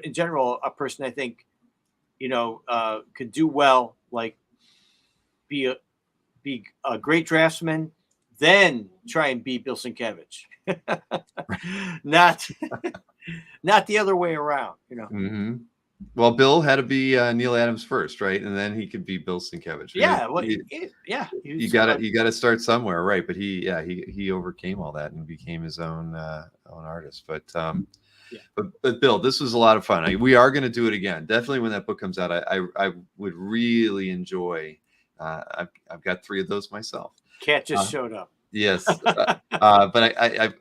in general, a person I think, could do well, like be a be a great draftsman, then try and beat Bill Sienkiewicz. not not the other way around. Hmm. Well, Bill had to be Neil Adams first, right? And then he could be Bill Sienkiewicz. Yeah, well, yeah, You he's, gotta start somewhere, right? But he overcame all that and became his own artist. yeah. But Bill, this was a lot of fun. We are going to do it again. Definitely when that book comes out, I would really enjoy. I've got 3 of those myself. Cat just Uh, showed up. yes, but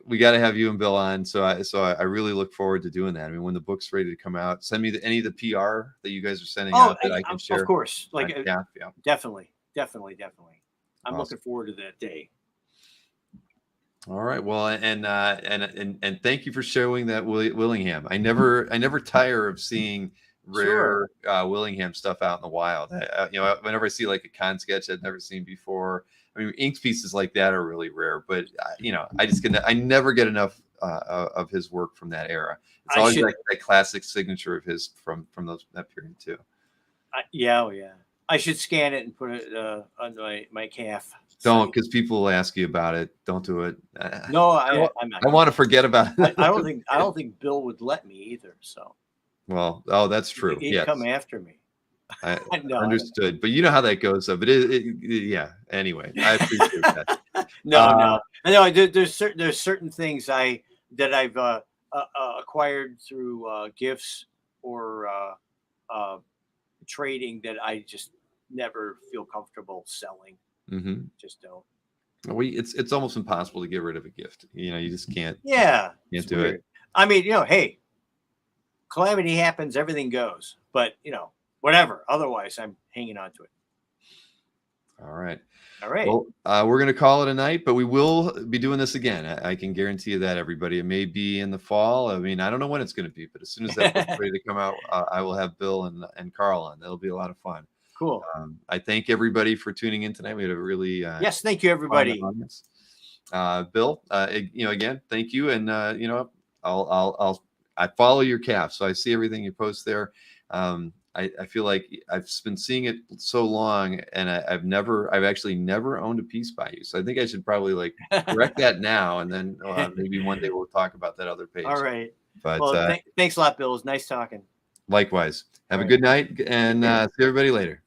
we got to have you and Bill on. So I really look forward to doing that. I mean, when the book's ready to come out, send me any of the PR that you guys are sending Oh, out that I can of share. course. Like, Yeah. definitely. I'm looking Awesome. forward to that day. All right. Well, and thank you for showing that Willingham. I never tire of seeing Sure. rare Willingham stuff out in the wild. Whenever I see like a con sketch I've never seen before. I mean, ink pieces like that are really rare, but I never get enough of his work from that era. It's I always should. like that classic signature of his from that period too. Yeah, oh yeah. I should scan it and put it on my calf Don't, site. because people will ask you about it. Don't do it. No, I'm not I gonna. want to forget about it. I don't think Bill would let me either. So Well, oh, that's he'd true. he'd come Yes. after me. I No, I don't understood, but you know how that goes, though. But yeah. Anyway, I appreciate that. know. No, Uh, no, no. There's certain things that I've acquired through gifts or uh, trading that I just never feel comfortable selling. mhm. Just don't. It's almost impossible to get rid of a gift. You just Yeah, can't it's do it. weird. I mean, hey, calamity happens, everything goes. But whatever. Otherwise, I'm hanging on to it. All right. All right. Well, we're gonna call it a night, but we will be doing this again. I can guarantee you that, everybody. It may be in the fall. I mean, I don't know when it's gonna be, but as soon as that book's ready to come out, I will have Bill and Carl on. That'll be a lot of fun. Cool. I thank everybody for tuning in tonight. We had a really Yes, thank you, fun everybody. audience. Bill, again, thank you, and I follow your calf, so I see everything you post there. I feel like I've been seeing it so long, and I've actually never owned a piece by you. So I think I should probably like correct that now, and then maybe one day we'll talk about that other page. All right. But Well, thanks a lot, Bill. It was nice talking. likewise, have All a right. good night, and Take care. see everybody later.